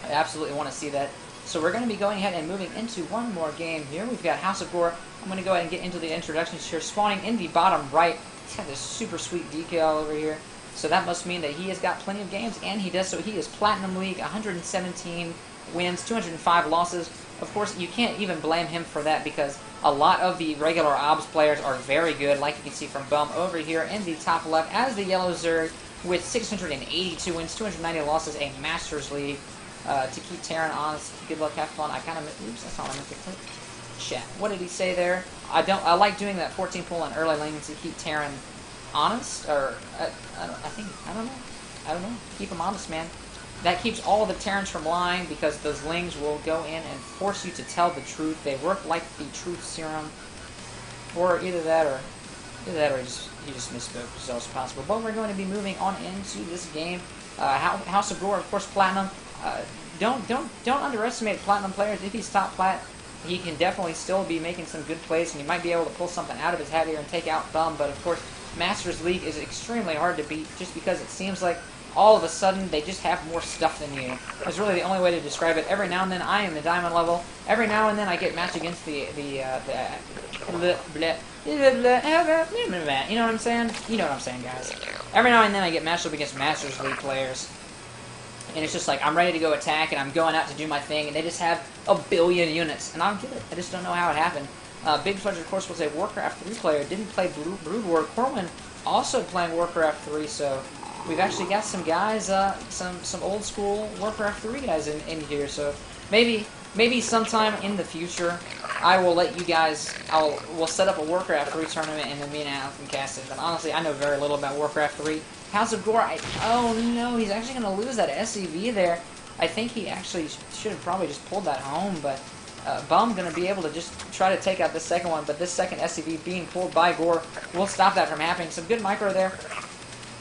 I absolutely want to see that. So we're going to be going ahead and moving into one more game here. We've got House of Gore. I'm going to go ahead and get into the introductions here. Spawning in the bottom right. He's got this super sweet decal over here. So that must mean that he has got plenty of games, and he does so. He is Platinum League, 117 wins, 205 losses. Of course, you can't even blame him for that because a lot of the regular OBS players are very good, like you can see from Bum over here in the top left as the Yellow Zerg with 682 wins, 290 losses, a Masters League. To keep Terran honest, good luck, have fun. I kind of, oops, that's not what I meant to click. Shit, what did he say there? I like doing that 14 pull in early lanes to keep Terran honest, or I don't know. Keep him honest, man. That keeps all the Terrans from lying because those lings will go in and force you to tell the truth. They work like the truth serum, or either that or he just misspoke as well as possible. But we're going to be moving on into this game. House of Gore, of course, Platinum. Don't underestimate Platinum players. If he's top plat, he can definitely still be making some good plays, and he might be able to pull something out of his hat here and take out Bum. But of course, Masters League is extremely hard to beat, just because it seems like all of a sudden they just have more stuff than you. That's really the only way to describe it. Every now and then I am the diamond level. Every now and then I get matched against the you know what I'm saying? You know what I'm saying, guys. Every now and then I get matched up against Masters League players. And it's just like, I'm ready to go attack, and I'm going out to do my thing, and they just have a billion units. And I don't get it. I just don't know how it happened. BigFudge, of course, was a Warcraft 3 player. Didn't play Brood War. Corwin also playing Warcraft 3, so we've actually got some guys, some old school Warcraft 3 guys in here. So maybe sometime in the future, I will let you guys, we'll set up a Warcraft 3 tournament, and then me and Alan can cast it. But honestly, I know very little about Warcraft 3. House of Gore, oh no, he's actually going to lose that SCV there. I think he actually should have probably just pulled that home, but Bum going to be able to just try to take out the second one, but this second SCV being pulled by Gore will stop that from happening. Some good micro there,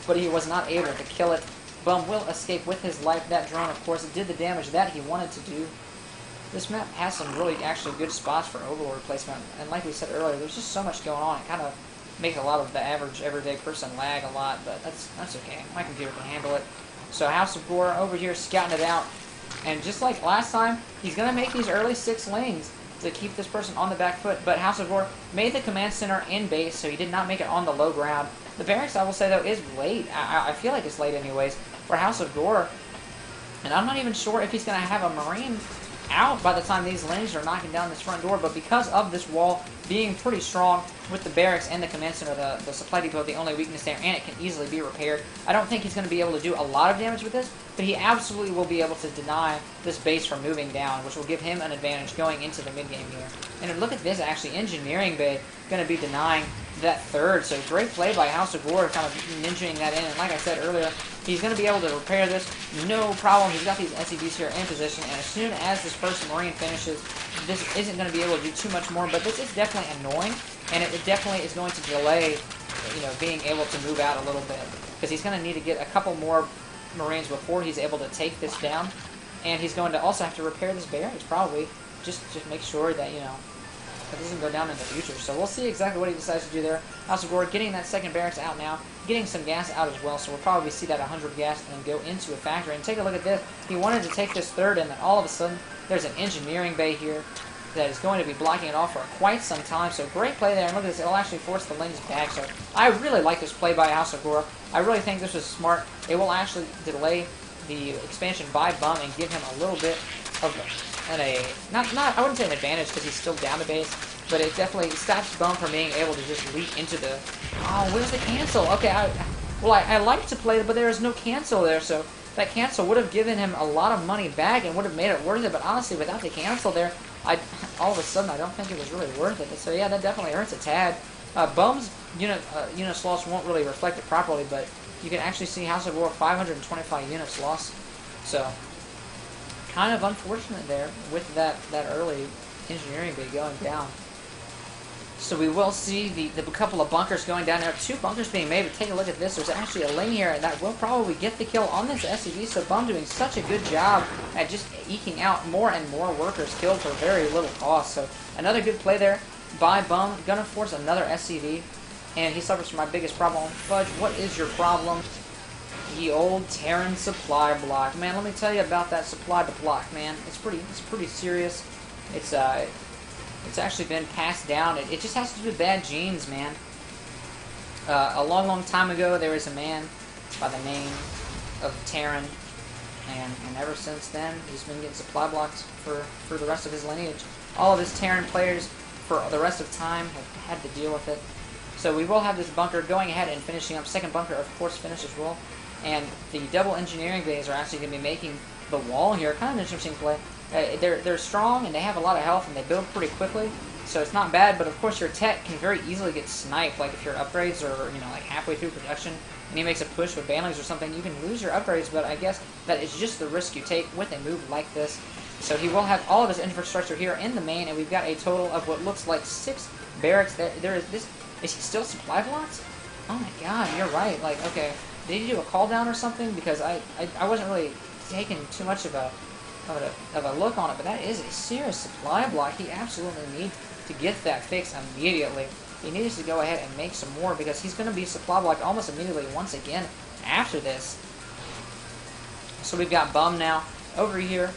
but he was not able to kill it. Bum will escape with his life. That drone, of course, did the damage that he wanted to do. This map has some really actually good spots for Overlord placement, and like we said earlier, there's just so much going on. It kind of makes a lot of the average everyday person lag a lot, but that's okay. My computer can handle it. So House of Gore over here scouting it out, and just like last time, he's going to make these early 6 lanes to keep this person on the back foot, but House of Gore made the command center in base, so he did not make it on the low ground. The barracks, I will say, though, is late. I feel like it's late anyways for House of Gore, and I'm not even sure if he's going to have a Marine out by the time these lanes are knocking down this front door, but because of this wall being pretty strong with the barracks and the command center, the supply depot, the only weakness there, and it can easily be repaired, I don't think he's going to be able to do a lot of damage with this, but he absolutely will be able to deny this base from moving down, which will give him an advantage going into the mid-game here. And look at this, actually, Engineering Bay going to be denying that third, so great play by House of Gore, kind of ninjaing that in, and like I said earlier, he's going to be able to repair this, no problem. He's got these SCVs here in position, and as soon as this first Marine finishes, this isn't going to be able to do too much more, but this is definitely annoying, and it definitely is going to delay, being able to move out a little bit, because he's going to need to get a couple more Marines before he's able to take this down, and he's going to also have to repair this barracks, probably, just make sure that, that doesn't go down in the future. So we'll see exactly what he decides to do there. House of Gore getting that second barracks out now, getting some gas out as well. So we'll probably see that 100 gas and then go into a factory. And take a look at this. He wanted to take this third, and then all of a sudden there's an engineering bay here that is going to be blocking it off for quite some time. So great play there. And look at this. It'll actually force the lanes back. So I really like this play by House of Gore. I really think this was smart. It will actually delay the expansion by Bum and give him a little bit of not I wouldn't say an advantage because he's still down the base, but it definitely stops Bum from being able to just leap into the. Oh, where's the cancel? Okay, I like to play, but there is no cancel there, so that cancel would have given him a lot of money back and would have made it worth it. But honestly, without the cancel there, all of a sudden I don't think it was really worth it. So yeah, that definitely hurts a tad. Bum's unit loss won't really reflect it properly, but you can actually see House of War 525 units lost. So kind of unfortunate there with that early engineering bit going down. So we will see the couple of bunkers going down there. 2 bunkers being made, but take a look at this. There's actually a lane here that will probably get the kill on this SCV. So Bum doing such a good job at just eking out more and more workers killed for very little cost. So another good play there by Bum. Gonna force another SCV, and he suffers from my biggest problem. Fudge, what is your problem? The old Terran supply block. Man, let me tell you about that supply block, man. It's pretty serious. It's actually been passed down. It just has to do with bad genes, man. A long time ago, there was a man by the name of Terran, and ever since then, he's been getting supply blocks for the rest of his lineage. All of his Terran players, for the rest of time, have had to deal with it. So we will have this bunker going ahead and finishing up. Second bunker, of course, finished as well. And the double engineering bays are actually going to be making the wall here. Kind of an interesting play. They're strong and they have a lot of health and they build pretty quickly, so it's not bad. But of course, your tech can very easily get sniped. Like if your upgrades are like halfway through production and he makes a push with banlings or something, you can lose your upgrades. But I guess that is just the risk you take with a move like this. So he will have all of his infrastructure here in the main, and we've got a total of what looks like 6 barracks. There is this. Is he still supply blocks? Oh my God, you're right. Like, okay, did he do a call down or something? Because I wasn't really taking too much of a look on it, but that is a serious supply block. He absolutely needs to get that fixed immediately. He needs to go ahead and make some more because he's going to be supply blocked almost immediately once again after this. So we've got Bum now over here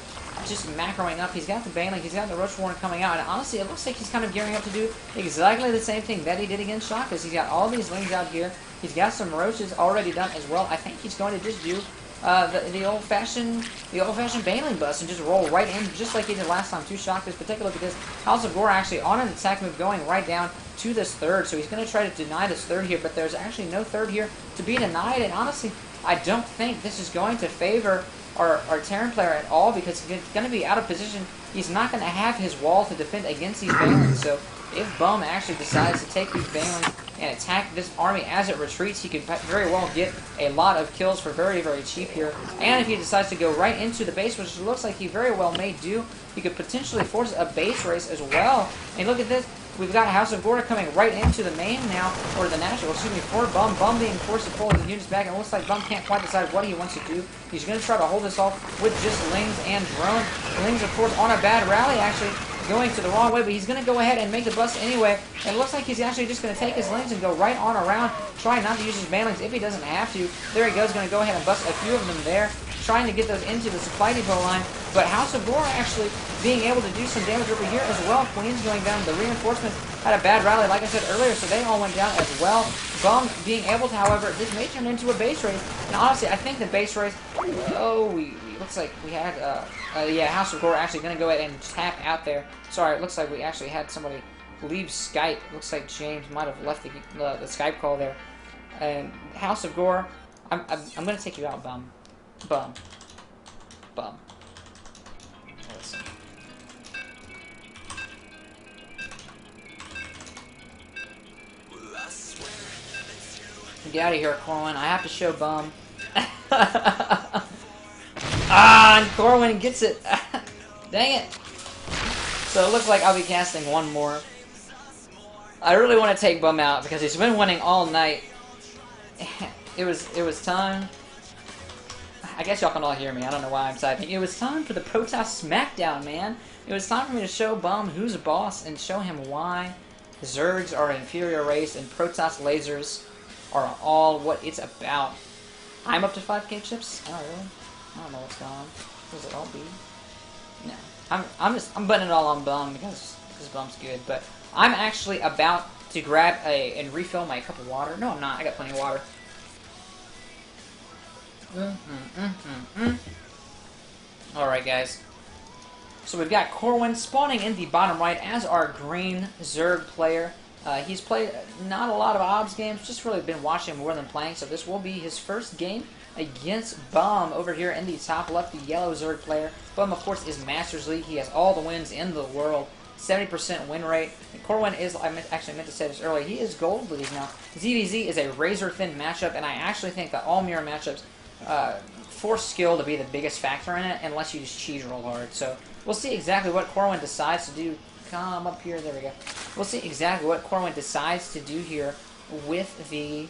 just macroing up. He's got the Baneling, he's got the Roach Warren coming out, and honestly it looks like he's kind of gearing up to do exactly the same thing that he did against Shockless. He's got all these lanes out here. He's got some Roaches already done as well. I think he's going to just do the old-fashioned Baneling bust and just roll right in, just like he did last time to Shockless. But take a look at this. House of Gore actually on an attack move going right down to this third, so he's going to try to deny this third here, but there's actually no third here to be denied, and honestly, I don't think this is going to favor our Terran player at all because he's going to be out of position. He's not going to have his wall to defend against these Banelings, so if Bum actually decides to take these Banelings and attack this army as it retreats, he could very well get a lot of kills for very, very cheap here. And if he decides to go right into the base, which looks like he very well may do, he could potentially force a base race as well. And look at this. We've got House of Gore coming right into the main now, or the national, excuse me, for Bum. Bum being forced to pull his units back, and it looks like Bum can't quite decide what he wants to do. He's going to try to hold this off with just Lings and Drone. Lings, of course, on a bad rally, actually, going to the wrong way, but he's going to go ahead and make the bust anyway. And it looks like he's actually just going to take his Lings and go right on around, trying not to use his Banelings if he doesn't have to. There he goes, going to go ahead and bust a few of them there, trying to get those into the supply depot line. But House of Gore actually being able to do some damage over here as well. Queen's going down. The reinforcements had a bad rally, like I said earlier, so they all went down as well. Bum being able to, however, this may turn into a base race. And honestly, I think the base race, looks like we had, yeah, House of Gore actually going to go ahead and tap out there. Sorry, it looks like we actually had somebody leave Skype. It looks like James might have left the Skype call there. And House of Gore, I'm going to take you out, Bum. Bum. Listen. Get out of here, Corwin. I have to show Bum. And Corwin gets it. Dang it. So it looks like I'll be casting one more. I really want to take Bum out because he's been winning all night. It was time. I guess y'all can all hear me. I don't know why I'm typing. It was time for the Protoss Smackdown, man. It was time for me to show Bum who's a boss and show him why Zergs are an inferior race and Protoss lasers are all what it's about. I'm up to 5k chips? Oh, really? I don't know what's going on. What does it all be? No. I'm betting it all on Bum because Bum's good, but I'm actually about to grab and refill my cup of water. No, I'm not. I got plenty of water. Alright, guys. So we've got Corwin spawning in the bottom right as our green Zerg player. He's played not a lot of OBS games, just really been watching more than playing, so this will be his first game against Bum over here in the top left, the yellow Zerg player. Bum, of course, is Masters League. He has all the wins in the world. 70% win rate. And Corwin is, actually meant to say this earlier, he is Gold League now. ZVZ is a razor-thin matchup, and I actually think that all mirror matchups force skill to be the biggest factor in it, unless you just cheese roll hard. So we'll see exactly what Corwin decides to do. Come up here, there we go. We'll see exactly what Corwin decides to do here with the,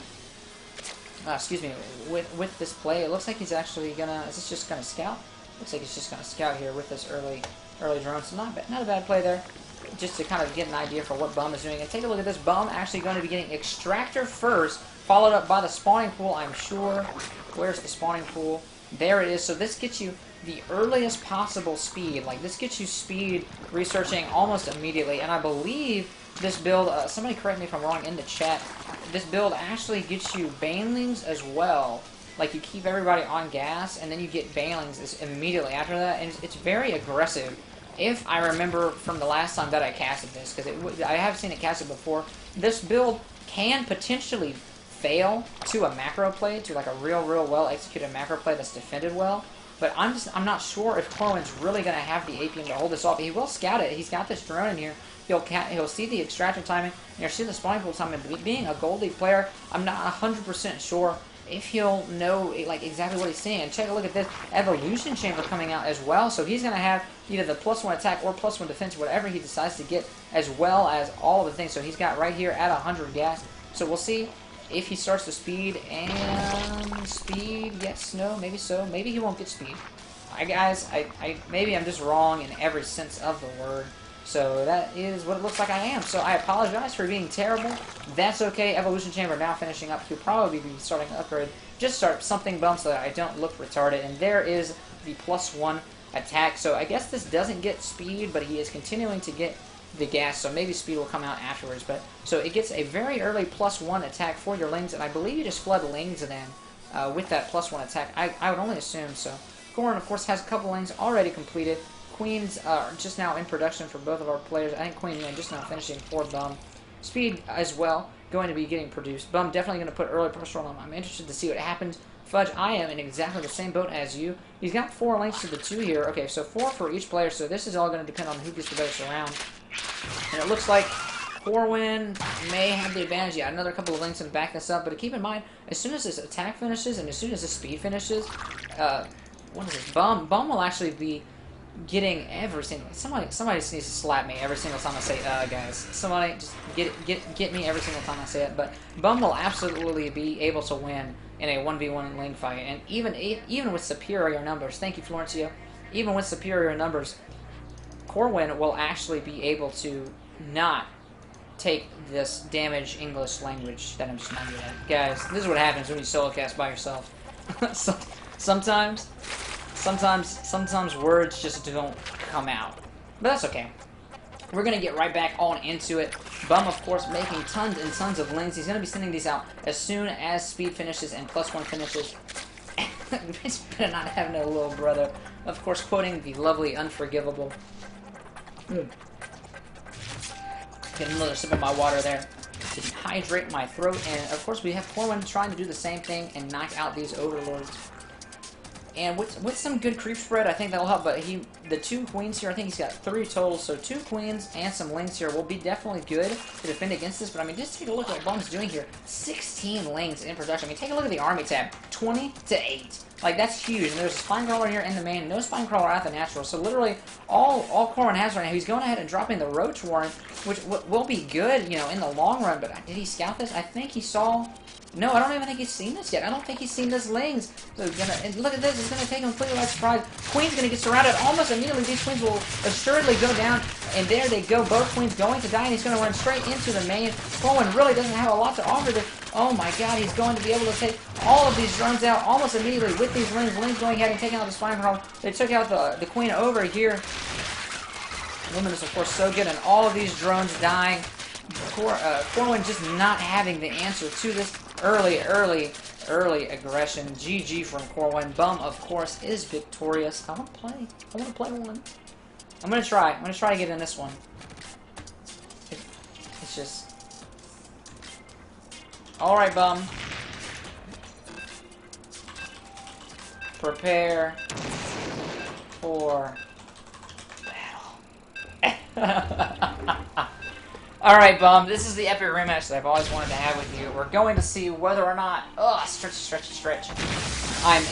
with this play. It looks like he's actually gonna, is this just gonna scout? Looks like he's just gonna scout here with this early drone, so not a bad play there. Just to kind of get an idea for what Bum is doing. And take a look at this. Bum actually going to be getting Extractor first, followed up by the spawning pool, I'm sure. Where's the spawning pool? There it is. So this gets you the earliest possible speed. Like, this gets you speed researching almost immediately. And I believe this build, somebody correct me if I'm wrong in the chat, this build actually gets you banelings as well. Like, you keep everybody on gas, and then you get banelings immediately after that, and it's very aggressive. If I remember from the last time that I casted this, because I have seen it casted before, this build can potentially fail to a macro play, to like a real well-executed macro play that's defended well. But I'm not sure if Corwin's really going to have the APM to hold this off. He will scout it. He's got this drone in here. He'll see the extraction timing, and he'll see the spawning pool timing. Being a Gold League player, I'm not 100% sure if he'll know like exactly what he's seeing. And take a look at this evolution chamber coming out as well. So he's going to have either the +1 attack or +1 defense, whatever he decides to get, as well as all of the things. So he's got right here at 100 gas. So we'll see if he starts to speed. And speed, yes, no, maybe so. Maybe he won't get speed. Guys, maybe I'm just wrong in every sense of the word. So that is what it looks like I am. So I apologize for being terrible. That's okay. Evolution Chamber now finishing up. He'll probably be starting to upgrade. Just start something bump so that I don't look retarded. And there is the +1 attack. So I guess this doesn't get speed, but he is continuing to get the gas. So maybe speed will come out afterwards. But so it gets a very early +1 attack for your lings. And I believe you just flood lings then with that +1 attack. I would only assume so. Corwin, of course, has a couple lings already completed. Queens are just now in production for both of our players. I think Queen just now finishing for Bum. Speed as well going to be getting produced. Bum definitely going to put early pressure on him. I'm interested to see what happens. Fudge, I am in exactly the same boat as you. He's got 4 links to the 2 here. Okay, so 4 for each player, so this is all going to depend on who gets the better surround. And it looks like Corwin may have the advantage. Yeah, another couple of links to back this up. But keep in mind, as soon as this attack finishes and as soon as this speed finishes, what is this? Bum will actually be getting every single... Somebody needs to slap me every single time I say guys. Somebody just get me every single time I say it. But Bum will absolutely be able to win in a 1v1 lane fight. And even with superior numbers, thank you, Florencio, even with superior numbers, Corwin will actually be able to not take this damage English language that I'm just not good at. Guys, this is what happens when you solo cast by yourself. Sometimes words just don't come out. But that's okay. We're going to get right back on into it. Bum, of course, making tons and tons of links. He's going to be sending these out as soon as speed finishes and +1 finishes. It's better not have no little brother. Of course, quoting the lovely Unforgivable. Get another sip of my water there to hydrate my throat. And, of course, we have Corwin trying to do the same thing and knock out these Overlords. And with some good creep spread, I think that'll help. But the 2 queens here, I think he's got 3 total. So 2 queens and some lings here will be definitely good to defend against this. But I mean, just take a look at what Bum's doing here. 16 lings in production. I mean, take a look at the army tab. 20 to 8. Like, that's huge. And there's a spine crawler here in the main. No spine crawler at the natural. So literally, all Corwin has right now, he's going ahead and dropping the Roach Warren, which will be good, you know, in the long run. But did he scout this? I think he saw No, I don't even think he's seen this yet. I don't think he's seen this Lings. So and look at this. It's going to take him completely by surprise. Queen's going to get surrounded almost immediately. These queens will assuredly go down. And there they go. Both queens going to die. And he's going to run straight into the main. Corwin really doesn't have a lot to offer there. Oh my god, he's going to be able to take all of these drones out almost immediately with these Lings. Lings going ahead and taking out the Spine Control. They took out the queen over here. Luminous, of course, so good. And all of these drones dying. Corwin just not having the answer to this early aggression. GG from Corwin. Bum, of course, is victorious. I want to play. I want to play one. I'm going to try. I'm going to try to get in this one. It's just... Alright, Bum. Prepare for battle. Alright, Bum, this is the epic rematch that I've always wanted to have with you. We're going to see whether or not... stretch. I'm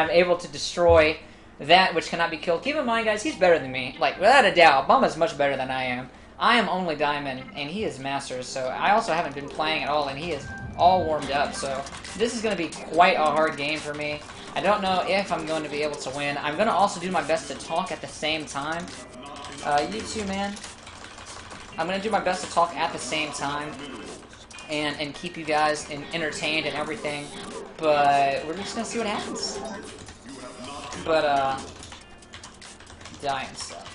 able to destroy that which cannot be killed. Keep in mind, guys, he's better than me. Like, without a doubt, Bum is much better than I am. I am only Diamond, and he is Master, so I also haven't been playing at all, and he is all warmed up. So this is going to be quite a hard game for me. I don't know if I'm going to be able to win. I'm going to also do my best to talk at the same time. You too, man. I'm going to do my best to talk at the same time and keep you guys entertained and everything. But we're just going to see what happens. But, dying stuff.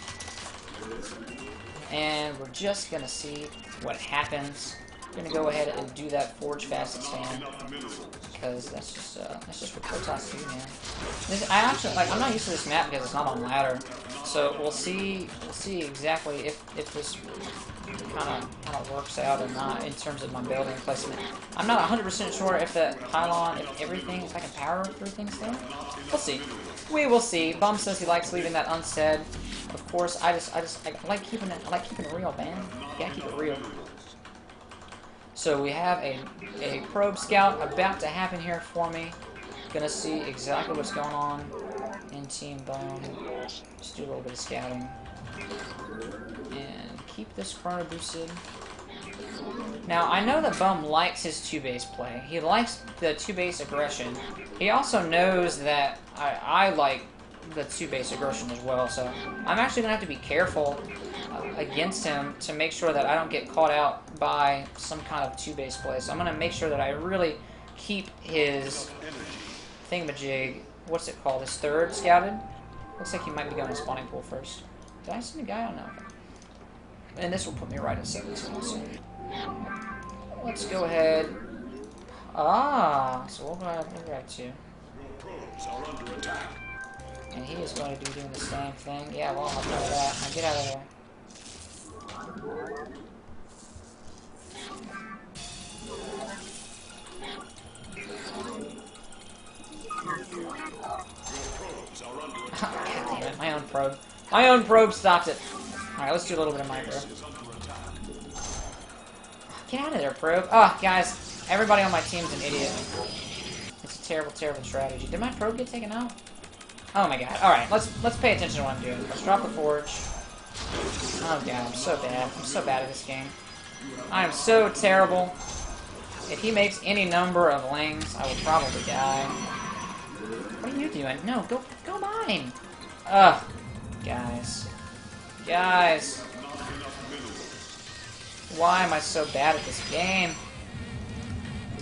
And we're just going to see what happens. I'm going to go ahead and do that Forge Fast Expand. Because that's just what Protoss do, man. I'm not used to this map because it's not on ladder. So we'll see exactly if this kind of works out or not in terms of my building placement. I'm not 100% sure if the pylon, if I can power through things there. We'll see. We will see. Bum says he likes leaving that unsaid. Of course, I like keeping it real, man. You gotta keep it real. So we have a probe scout about to happen here for me. Gonna see exactly what's going on in Team Bone. Just do a little bit of scouting. And keep this chrono boosted. Now, I know that Bum likes his 2-base play. He likes the 2-base aggression. He also knows that I like the 2-base aggression as well, so I'm actually going to have to be careful against him to make sure that I don't get caught out by some kind of 2-base play. So I'm going to make sure that I really keep his thingamajig, what's it called, his third scouted. Looks like he might be going to spawning pool first. Did I send a guy? Oh, no. And this will put me right at 17. So let's go ahead. So we'll go ahead and grab 2. And he is going to be doing the same thing. Yeah, well, I'll try that. Now get out of there. God damn it, my own probe. My own probe stopped it. Alright, let's do a little bit of micro. Get out of there, probe. Oh, guys, everybody on my team's an idiot. It's a terrible, terrible strategy. Did my probe get taken out? Oh my god. Alright, let's pay attention to what I'm doing. Let's drop the forge. Oh god, I'm so bad. I'm so bad at this game. I am so terrible. If he makes any number of lings, I will probably die. What are you doing? No, go mine! Ugh. Guys. Guys. Why am I so bad at this game?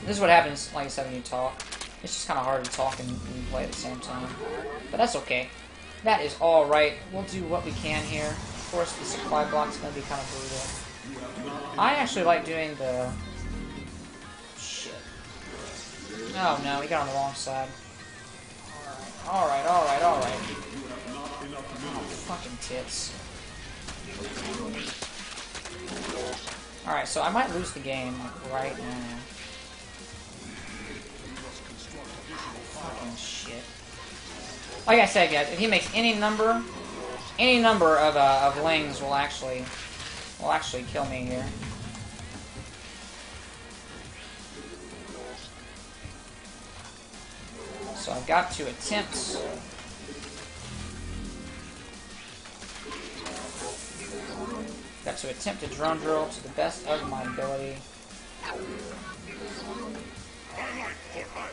This is what happens, like I said, when you talk. It's just kind of hard to talk and play at the same time. But that's okay. That is alright. We'll do what we can here. Of course, the supply block is going to be kind of brutal. I actually like doing the... Shit. Oh no, we got on the wrong side. Alright. Oh, fucking tits. Alright, so I might lose the game right now. Fucking shit. Like I said, guys, if he makes any number of lings will actually kill me here. So I've got to attempt. Got to attempt a drone drill to the best of my ability.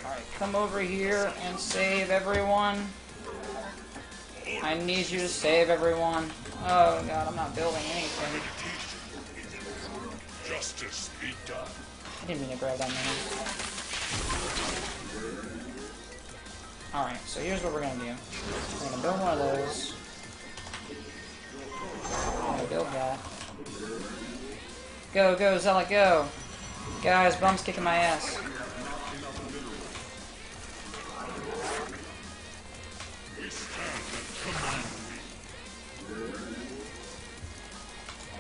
Alright, come over here and save everyone. I need you to save everyone. Oh god, I'm not building anything. Justice be done. I didn't mean to grab that man. Alright, so here's what we're gonna do. We're gonna build one of those. I'm gonna build that. Go, go, Zealot, go! Guys, Bum's kicking my ass.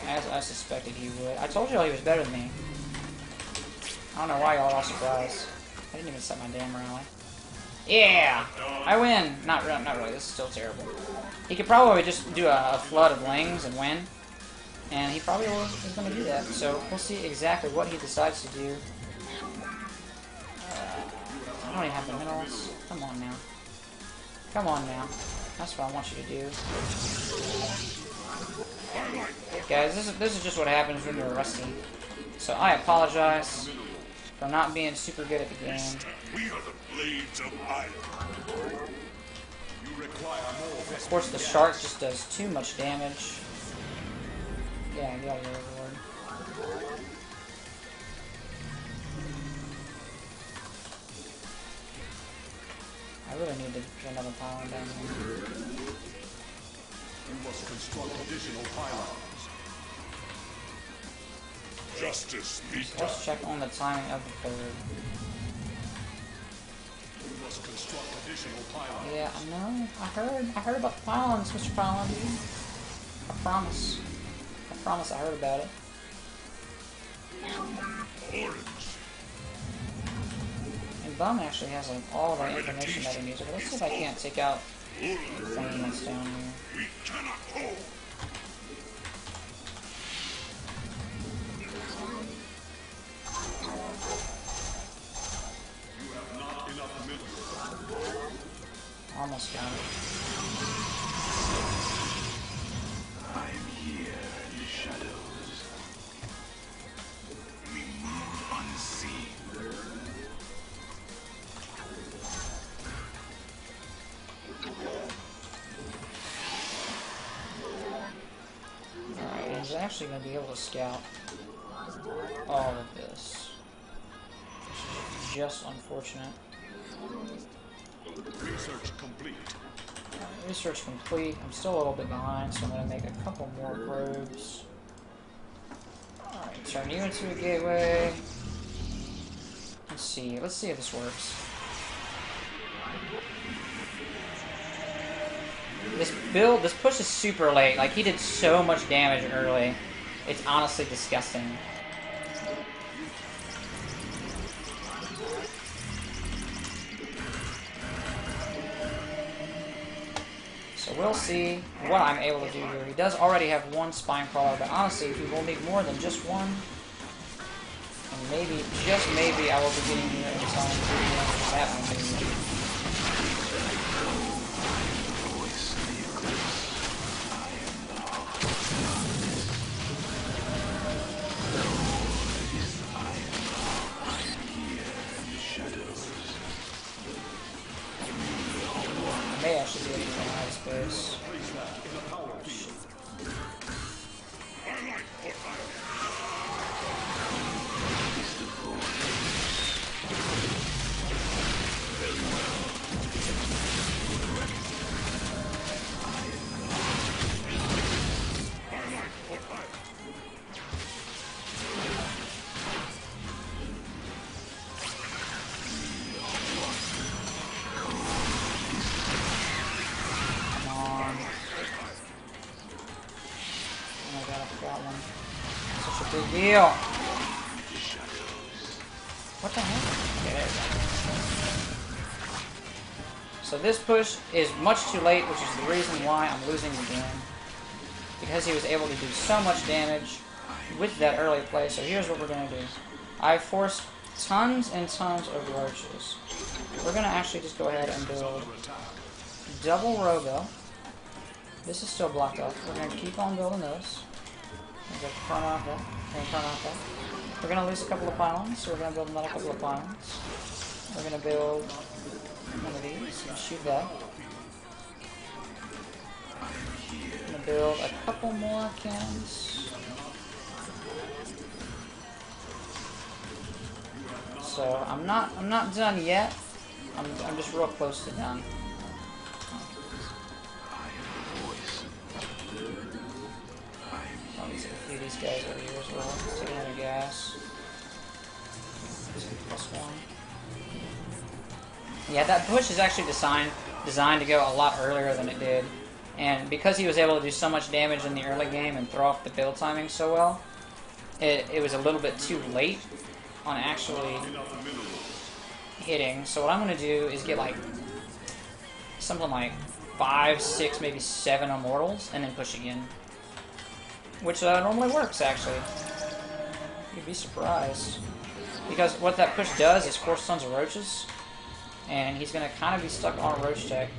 As I suspected he would. I told y'all he was better than me. I don't know why y'all are all surprised. I didn't even set my damn rally. Yeah! I win! Not really, this is still terrible. He could probably just do a flood of lings and win. And he probably is going to do that. So we'll see exactly what he decides to do. I don't even have the minerals. Come on now. Come on now. That's what I want you to do. Guys, this is just what happens when you're rusty. So I apologize for not being super good at the game. We are the blades of iron. You require more. Of course, the shark just does too much damage. Yeah, get out of here, Lord. I really need to put another pylon down here. You must construct additional pylons. Justice be done. Let's check on the timing of the third. You must construct additional pylons. Yeah, I know. I heard about the pylons, Mr. Pylon dude. I promise. I promise I heard about it. Orange. And Bum actually has like all the information that he needs. Okay, let's see if I can't take out the thing that's down here. We cannot hold. You have not enough minerals. Almost got it. I'm here in the shadows. We move unseen. Alright, he's actually going to be able to scout all of this. Which is just unfortunate. Research complete. Research complete. I'm still a little bit behind, so I'm going to make a couple more probes. Alright, turn you into a gateway. Let's see if this works. This push is super late. Like, he did so much damage early. It's honestly disgusting. So we'll see what I'm able to do here. He does already have one spine crawler, but honestly, he will need more than just one. And maybe, just maybe, I will be getting here in time to do that one. I may actually be able to get out of space. Big deal. What the heck? Okay, there we go. So this push is much too late, which is the reason why I'm losing the game. Because he was able to do so much damage with that early play. So here's what we're going to do. I forced tons and tons of roaches. We're going to actually just go ahead and build double robo. This is still blocked off. We're going to keep on building those. Go front off that. Front off that. We're gonna lose a couple of pylons, so we're gonna build another couple of pylons. We're gonna build one of these and shoot that. I'm gonna build a couple more cannons. So I'm not done yet. I'm just real close to done. I'll get a few of these guys over here as well. Let's take another gas. +1. Yeah, that push is actually designed to go a lot earlier than it did. And because he was able to do so much damage in the early game and throw off the build timing so well, it was a little bit too late on actually hitting. So what I'm going to do is get like something like 5, 6, maybe 7 immortals and then push again. Which normally works, actually. You'd be surprised. Because what that push does is force tons of roaches, and he's going to kind of be stuck on a roach tech.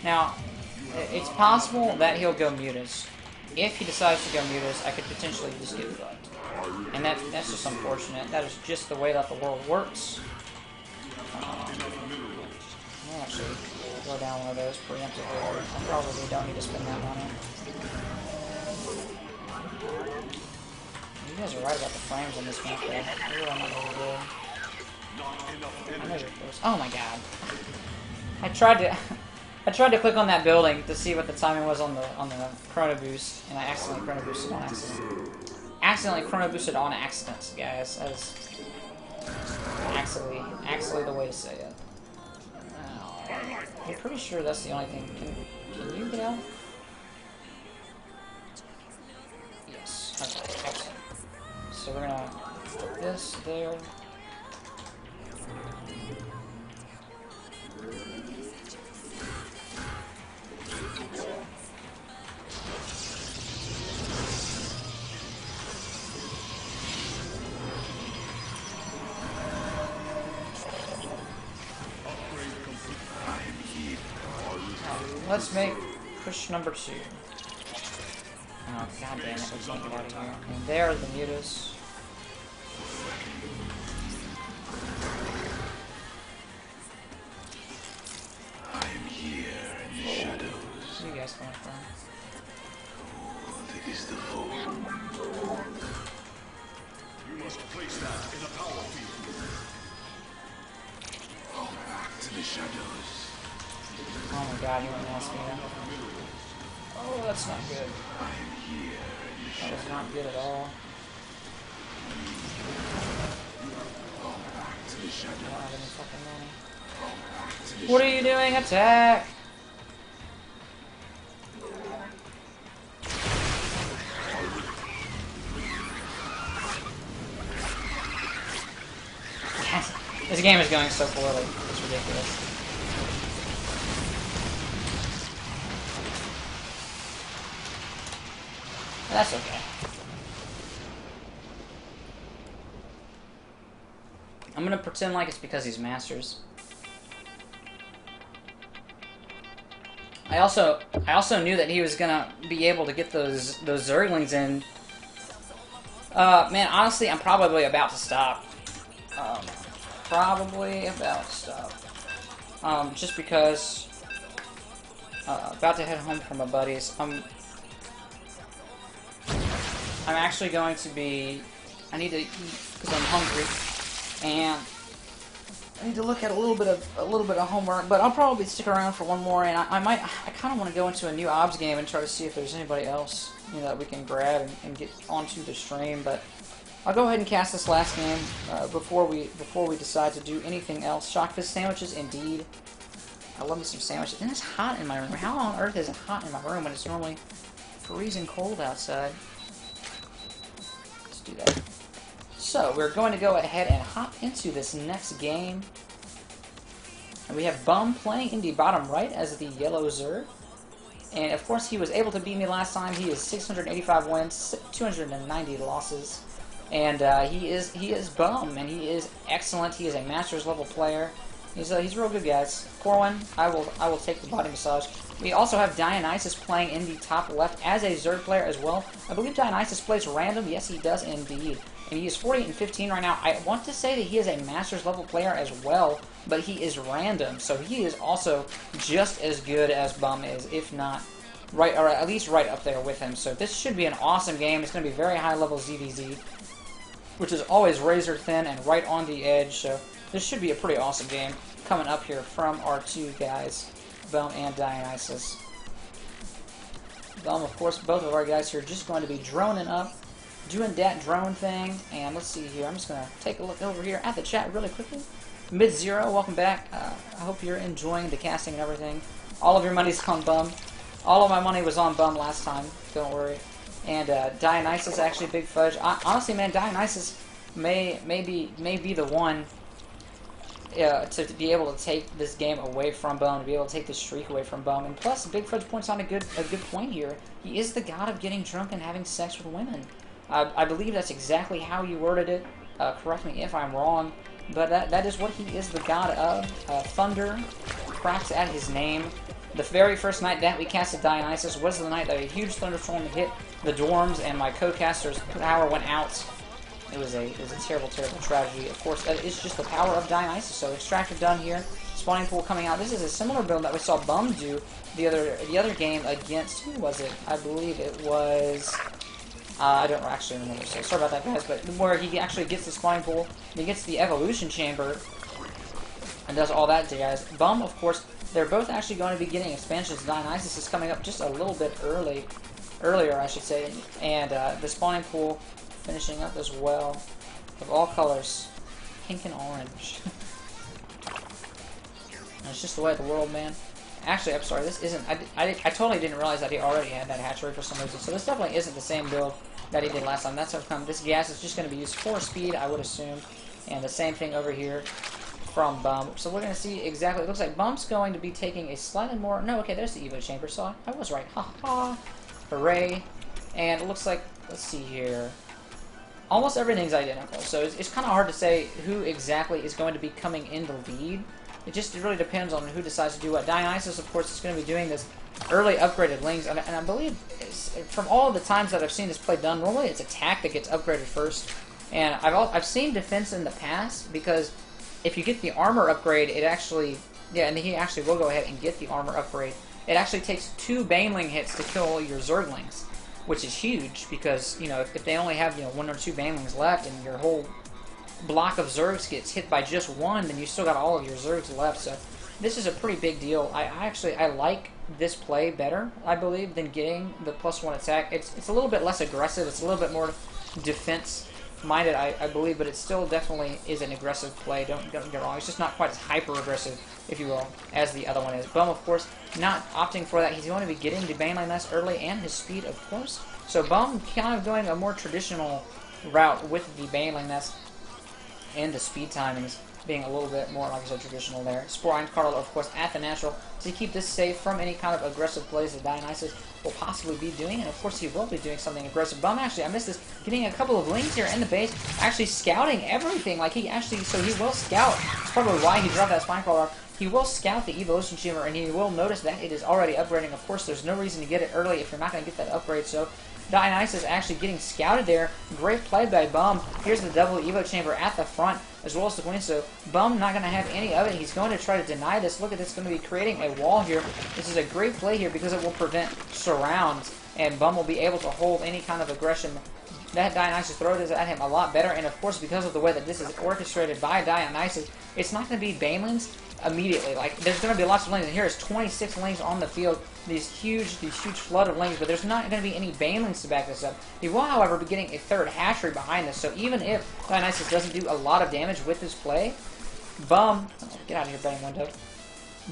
Now, it's possible that he'll go mutas. If he decides to go mutas, I could potentially just get fucked. And that's just unfortunate. That is just the way that the world works. I'll actually go down one of those preemptively. I probably don't need to spend that money. You guys are right about the frames on this map, though. They're really not really good. I know you're close. Oh my god! I tried to click on that building to see what the timing was on the chrono boost, and I accidentally chrono boosted on accident. Accidentally chrono boosted on accident, guys. That is actually the way to say it. I'm pretty sure that's the only thing. Can you get out? Yes. Okay. Excellent. So we're gonna put this there. Let's make push number 2. Oh, god damn it, we can't get out of here. And there are the mutas. I'm here in the shadows. Where are you guys coming from? That is the foe. You must place that in a power field. To the shadows. Oh my god, you went nasty there. Oh, that's not good. That was not good at all. I don't have any fucking money. What are you doing? Attack! This game is going so poorly. It's ridiculous. That's okay. I'm gonna pretend like it's because he's masters. I also knew that he was gonna be able to get those Zerglings in. Man, honestly, I'm probably about to stop. Probably about to stop. Just because about to head home from my buddies. I'm actually going to be. I need to eat because I'm hungry, and I need to look at a little bit of homework. But I'll probably stick around for one more, and I kind of want to go into a new OBS game and try to see if there's anybody else that we can grab and get onto the stream. But I'll go ahead and cast this last game before we decide to do anything else. Shockfist sandwiches, indeed. I love me some sandwiches, and it's hot in my room. How on earth is it hot in my room when it's normally freezing cold outside? Do that. So we're going to go ahead and hop into this next game. And we have Bum playing in the bottom right as the yellow Zerg. And of course he was able to beat me last time. He is 685 wins, 290 losses. And he is Bum, and he is excellent. He is a Masters level player. He's real good, guys. Corwin, I will take the body massage. We also have Dionysus playing in the top left as a Zerg player as well. I believe Dionysus plays random. Yes, he does indeed. And he is 48 and 15 right now. I want to say that he is a Masters level player as well, but he is random, so he is also just as good as Bum is, if not right, or at least right up there with him. So this should be an awesome game. It's going to be very high level ZVZ, which is always razor thin and right on the edge. So this should be a pretty awesome game coming up here from our two guys, Bum and Dionysus. Bum, of course, both of our guys here are just going to be droning up, doing that drone thing. And let's see here. I'm just going to take a look over here at the chat really quickly. Mid-Zero, welcome back. I hope you're enjoying the casting and everything. All of your money's on Bum. All of my money was on Bum last time. Don't worry. And Dionysus, actually, BigFudge. Honestly, man, Dionysus may be the one to be able to take this game away from Bum, to be able to take this streak away from Bum. And plus, BigFudge points on a good point here. He is the god of getting drunk and having sex with women. I believe that's exactly how you worded it. Correct me if I'm wrong, but that is what he is the god of. Thunder cracks at his name. The very first night that we casted Dionysus was the night that a huge thunderstorm hit the dorms and my co-caster's power went out. It was a terrible, terrible tragedy. Of course, that is just the power of Dionysus. So extractor done here. Spawning pool coming out. This is a similar build that we saw Bum do the other game against, who was it? I believe it was, I don't actually remember. So sorry about that, guys. But where he actually gets the spawning pool, and he gets the evolution chamber, and does all that, guys. Bum, of course, they're both actually going to be getting expansions. Dionysus is coming up just a little bit earlier, I should say, and the spawning pool finishing up as well, of all colors, pink and orange. It's just the way of the world, man. Actually, I'm sorry, this isn't, I totally didn't realize that he already had that hatchery for some reason, so this definitely isn't the same build that he did last time. That's how come this gas is just going to be used for speed, I would assume, and the same thing over here from Bum. So we're going to see exactly, it looks like Bum's going to be taking a slightly more, no, okay, there's the Evo chamber, so I was right, haha, hooray, and it looks like, let's see here, almost everything's identical, so it's kind of hard to say who exactly is going to be coming in the lead. It really depends on who decides to do what. Dionysus, of course, is going to be doing this early upgraded lings, and I believe from all of the times that I've seen this play done, normally it's attack that gets upgraded first, and I've seen defense in the past, because if you get the armor upgrade, it actually, yeah, and he actually will go ahead and get the armor upgrade. It actually takes 2 Baneling hits to kill your Zerglings, which is huge, because, you know, if they only have, you know, 1 or 2 Banelings left, and your whole block of Zergs gets hit by just 1, then you still got all of your Zergs left, so this is a pretty big deal. I like this play better, I believe, than getting the +1 attack. It's a little bit less aggressive, it's a little bit more defense-minded, I believe, but it still definitely is an aggressive play, don't get me wrong. It's just not quite as hyper-aggressive, if you will, as the other one is. Bum, of course, not opting for that. He's going to be getting the Baneling Nest early, and his speed, of course. So Bum kind of going a more traditional route with the Baneling Nest, and the speed timings being a little bit more, like I said, traditional there. Spore Carl, of course, at the natural to keep this safe from any kind of aggressive plays that Dionysus will possibly be doing, and of course he will be doing something aggressive. Bum, actually, I missed this, getting a couple of lings here in the base, actually scouting everything, like he actually, so he will scout. That's probably why he dropped that spine crawler. He will scout the evolution chamber, and he will notice that it is already upgrading. Of course, there's no reason to get it early if you're not going to get that upgrade, so Dionysus actually getting scouted there. Great play by Bum. Here's the double Evo chamber at the front, as well as the Queen. So Bum not going to have any of it. He's going to try to deny this. Look at this, going to be creating a wall here. This is a great play here because it will prevent surrounds, and Bum will be able to hold any kind of aggression that Dionysus throws at him a lot better. And of course, because of the way that this is orchestrated by Dionysus, it's not going to be Banelings immediately. Like, there's going to be lots of lings, and here is 26 lings on the field. These huge flood of lings, but there's not going to be any Banelings to back this up. He will, however, be getting a 3rd hatchery behind this, so even if Dionysus doesn't do a lot of damage with this play, Bum, get out of here, betting window,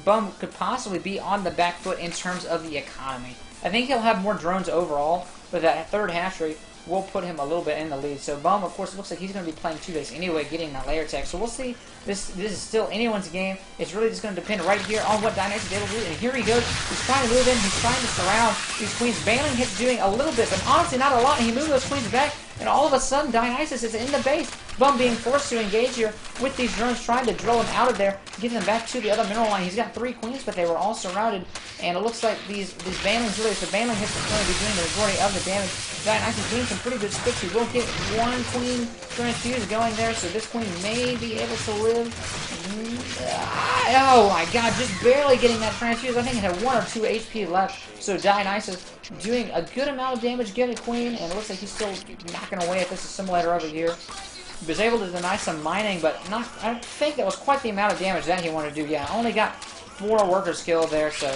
Bum could possibly be on the back foot in terms of the economy. I think he'll have more drones overall, but that 3rd hatchery will put him a little bit in the lead. So Bum, of course, it looks like he's going to be playing 2 base anyway, getting that layer tech. So we'll see. This is still anyone's game. It's really just going to depend right here on what Dionysus is able to do. And here he goes. He's trying to move in. He's trying to surround these queens. Baneling hits doing a little bit, but honestly not a lot. And he moves those queens back. and all of a sudden Dionysus is in the base. Bum being forced to engage here with these drones, trying to drill him out of there, getting them back to the other mineral line. He's got 3 queens, but they were all surrounded, and it looks like these banelings, really, if the baneling hits, are going to be doing the majority of the damage. Dionysus doing some pretty good splits. He will get 1 queen transfuse going there, so this queen may be able to live. Oh my god, just barely getting that transfuse. I think it had 1 or 2 HP left. So Dionysus doing a good amount of damage, get a queen, and it looks like he's still knocking away at this assimilator over here. He was able to deny some mining, but not. I don't think that was quite the amount of damage that he wanted to do. Yeah, only got 4 workers killed there, so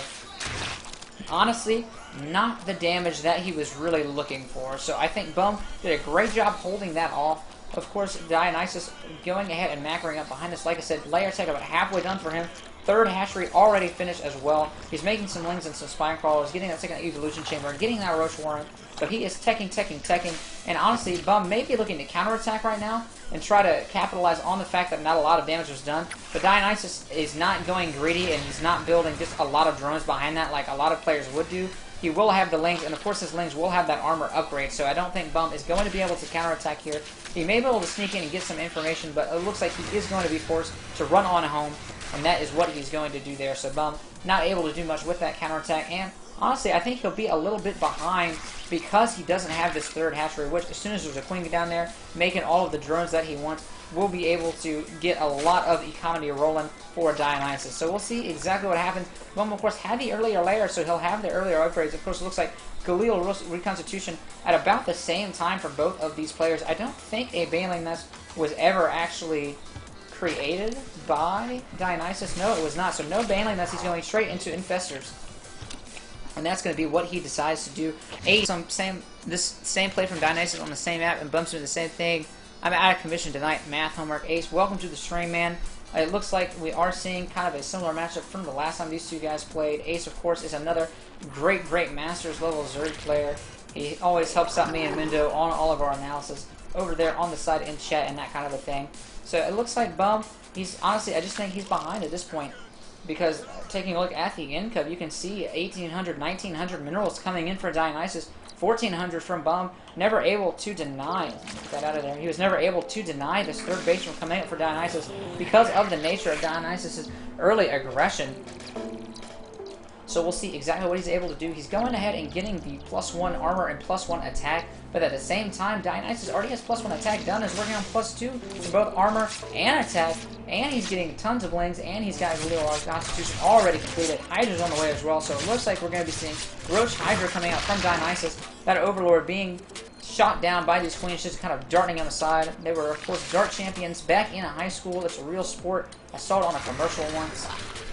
honestly, not the damage that he was really looking for. So I think Bum did a great job holding that off. Of course, Dionysus going ahead and macroing up behind this. Like I said, layer tech about halfway done for him. 3rd hatchery already finished as well. He's making some lings and some spine crawlers, getting that 2nd evolution chamber, and getting that roach warren. So he is teching. And honestly, Bum may be looking to counterattack right now and try to capitalize on the fact that not a lot of damage was done. But Dionysus is not going greedy, and he's not building just a lot of drones behind that like a lot of players would do. He will have the lings, and of course his lings will have that armor upgrade, so I don't think Bum is going to be able to counterattack here. He may be able to sneak in and get some information, but it looks like he is going to be forced to run on home, and that is what he's going to do there. So Bum not able to do much with that counterattack, and honestly, I think he'll be a little bit behind because he doesn't have this 3rd hatchery, which as soon as there's a queen down there, making all of the drones that he wants, will be able to get a lot of economy rolling for Dionysus. So we'll see exactly what happens. Bum, of course, had the earlier layer, so he'll have the earlier upgrades. Of course, it looks like Galil Reconstitution at about the same time for both of these players. I don't think a Baneling Nest was ever actually created by Dionysus. No, it was not. So no Baneling Nest. He's going straight into Infestors. And that's going to be what he decides to do. This same play from Dionysus on the same map, and Bum's doing the same thing. I'm out of commission tonight. Math homework. Ace, welcome to the stream, man. It looks like we are seeing kind of a similar matchup from the last time these two guys played. Ace, of course, is another great Masters level Zerg player. He always helps out me and Mindo on all of our analysis over there on the side in chat and that kind of a thing. So it looks like Bum, he's honestly, I just think he's behind at this point. Because taking a look at the income, you can see 1,800, 1,900 minerals coming in for Dionysus, 1,400 from Bum, never able to deny, get that out of there, he was never able to deny this 3rd base from coming up for Dionysus because of the nature of Dionysus' early aggression. So we'll see exactly what he's able to do. He's going ahead and getting the +1 armor and +1 attack, but at the same time, Dionysus already has +1 attack done, is working on +2 for both armor and attack, and he's getting tons of lings, and he's got his Leo Constitution already completed. Hydra's on the way as well, so it looks like we're going to be seeing Roach Hydra coming out from Dionysus, that Overlord being shot down by these queens, just kind of darting on the side. They were, of course, dart champions back in high school. It's a real sport. I saw it on a commercial once.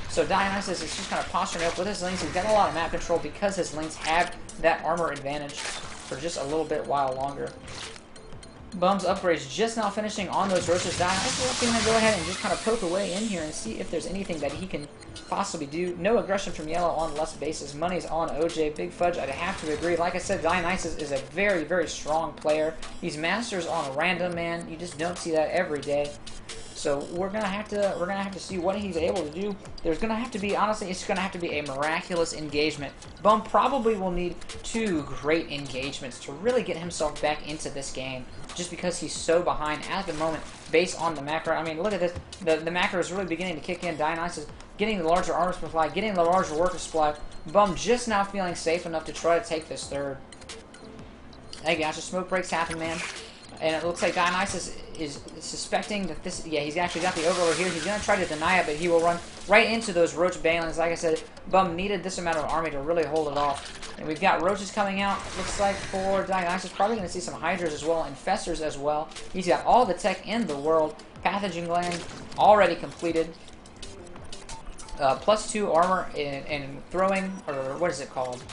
So Dionysus is just kind of posturing up with his lings. He's got a lot of map control because his lings have that armor advantage for just a little bit while longer. Bum's upgrades just now finishing on those roaches. Dionysus is going to go ahead and just kind of poke away in here and see if there's anything that he can possibly do. No aggression from Yellow on less bases. Money's on OJ. BigFudge, I'd have to agree. Like I said, Dionysus is a very strong player. He's Masters on random, man. You just don't see that every day. So we're gonna have to see what he's able to do. There's gonna have to be, honestly, it's gonna have to be a miraculous engagement. Bum probably will need 2 great engagements to really get himself back into this game, just because he's so behind at the moment based on the macro. I mean, look at this. The macro is really beginning to kick in. Dionysus getting the larger armor supply, getting the larger worker supply. Bum just now feeling safe enough to try to take this 3rd. Hey guys, the smoke breaks happen, man. And it looks like Dionysus is suspecting that this... Yeah, he's actually got the Overlord here. He's going to try to deny it, but he will run right into those Roach Banelings. Like I said, Bum needed this amount of army to really hold it off. And we've got Roaches coming out, looks like, for Dionysus. Probably going to see some Hydras as well, Infestors as well. He's got all the tech in the world. Pathogen Gland already completed. +2 armor and throwing, or what is it called?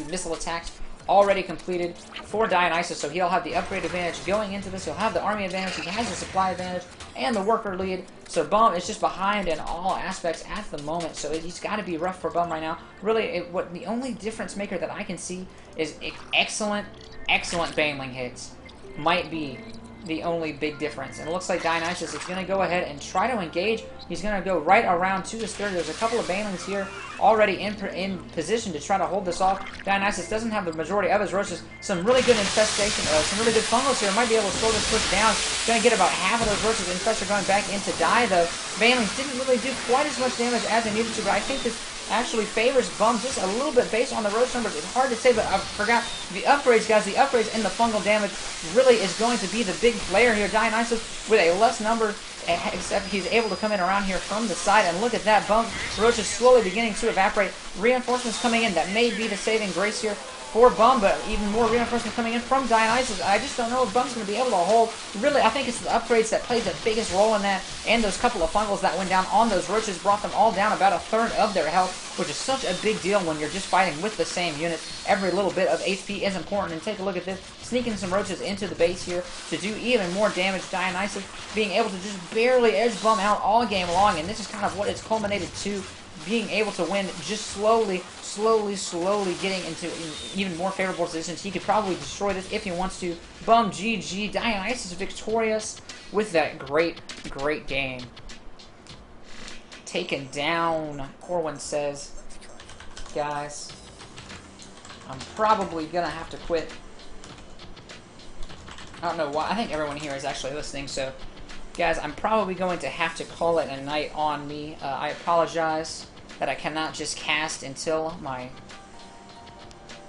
Missile attacks. Already completed for Dionysus, so he'll have the upgrade advantage going into this. He'll have the army advantage, he has the supply advantage, and the worker lead. So Bum is just behind in all aspects at the moment, so he's got to be rough for Bum right now. Really, what the only difference maker that I can see is excellent Baneling hits might be the only big difference. And it looks like Dionysus is going to go ahead and try to engage. He's going to go right around to this third. There's a couple of banelings here already in position to try to hold this off. Dionysus doesn't have the majority of his roaches. Some really good infestation, some really good fungals here. Might be able to slow this push down. Going to get about half of those roaches. Infestor going back into die, though. Banelings didn't really do quite as much damage as they needed to, but I think this actually favors Bum just a little bit based on the roach numbers. It's hard to say, but I forgot the upgrades, guys. The upgrades and the fungal damage really is going to be the big player here. Dionysus with a less number, except he's able to come in around here from the side, and look at that. Bum roach is slowly beginning to evaporate. Reinforcements coming in. That may be the saving grace here for Bum, but even more reinforcements coming in from Dionysus. I just don't know if Bum's going to be able to hold. Really, I think it's the upgrades that played the biggest role in that, and those couple of fungals that went down on those roaches brought them all down about a third of their health, which is such a big deal when you're just fighting with the same units. Every little bit of HP is important, and take a look at this. Sneaking some roaches into the base here to do even more damage. Dionysus being able to just barely edge Bum out all game long, and this is kind of what it's culminated to, being able to win just slowly getting into even more favorable positions. He could probably destroy this if he wants to. Bum GG. Dionysus victorious with that great game. Taken down. Corwin says, guys, I'm probably gonna have to quit. I don't know why. I think everyone here is actually listening, so guys, I'm probably going to have to call it a night on me. I apologize that I cannot just cast until my,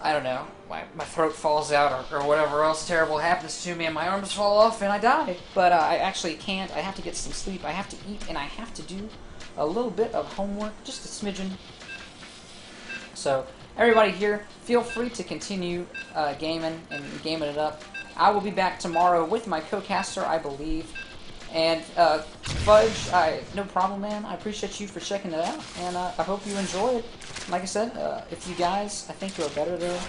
I don't know, my throat falls out or whatever else terrible happens to me and my arms fall off and I die. But I actually can't. I have to get some sleep. I have to eat, and I have to do a little bit of homework, just a smidgen. So everybody here, feel free to continue gaming it up. I will be back tomorrow with my co-caster, I believe. And Fudge, no problem, man. I appreciate you for checking it out, and I hope you enjoy it. Like I said, if you guys, I think you're better there.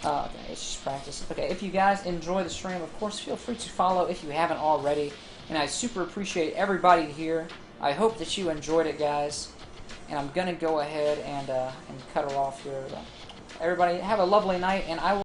Okay, it's just practice. Okay, if you guys enjoy the stream, of course, feel free to follow if you haven't already. And I super appreciate everybody here. I hope that you enjoyed it, guys. And I'm gonna go ahead and cut her off here. Everybody, have a lovely night, and I will.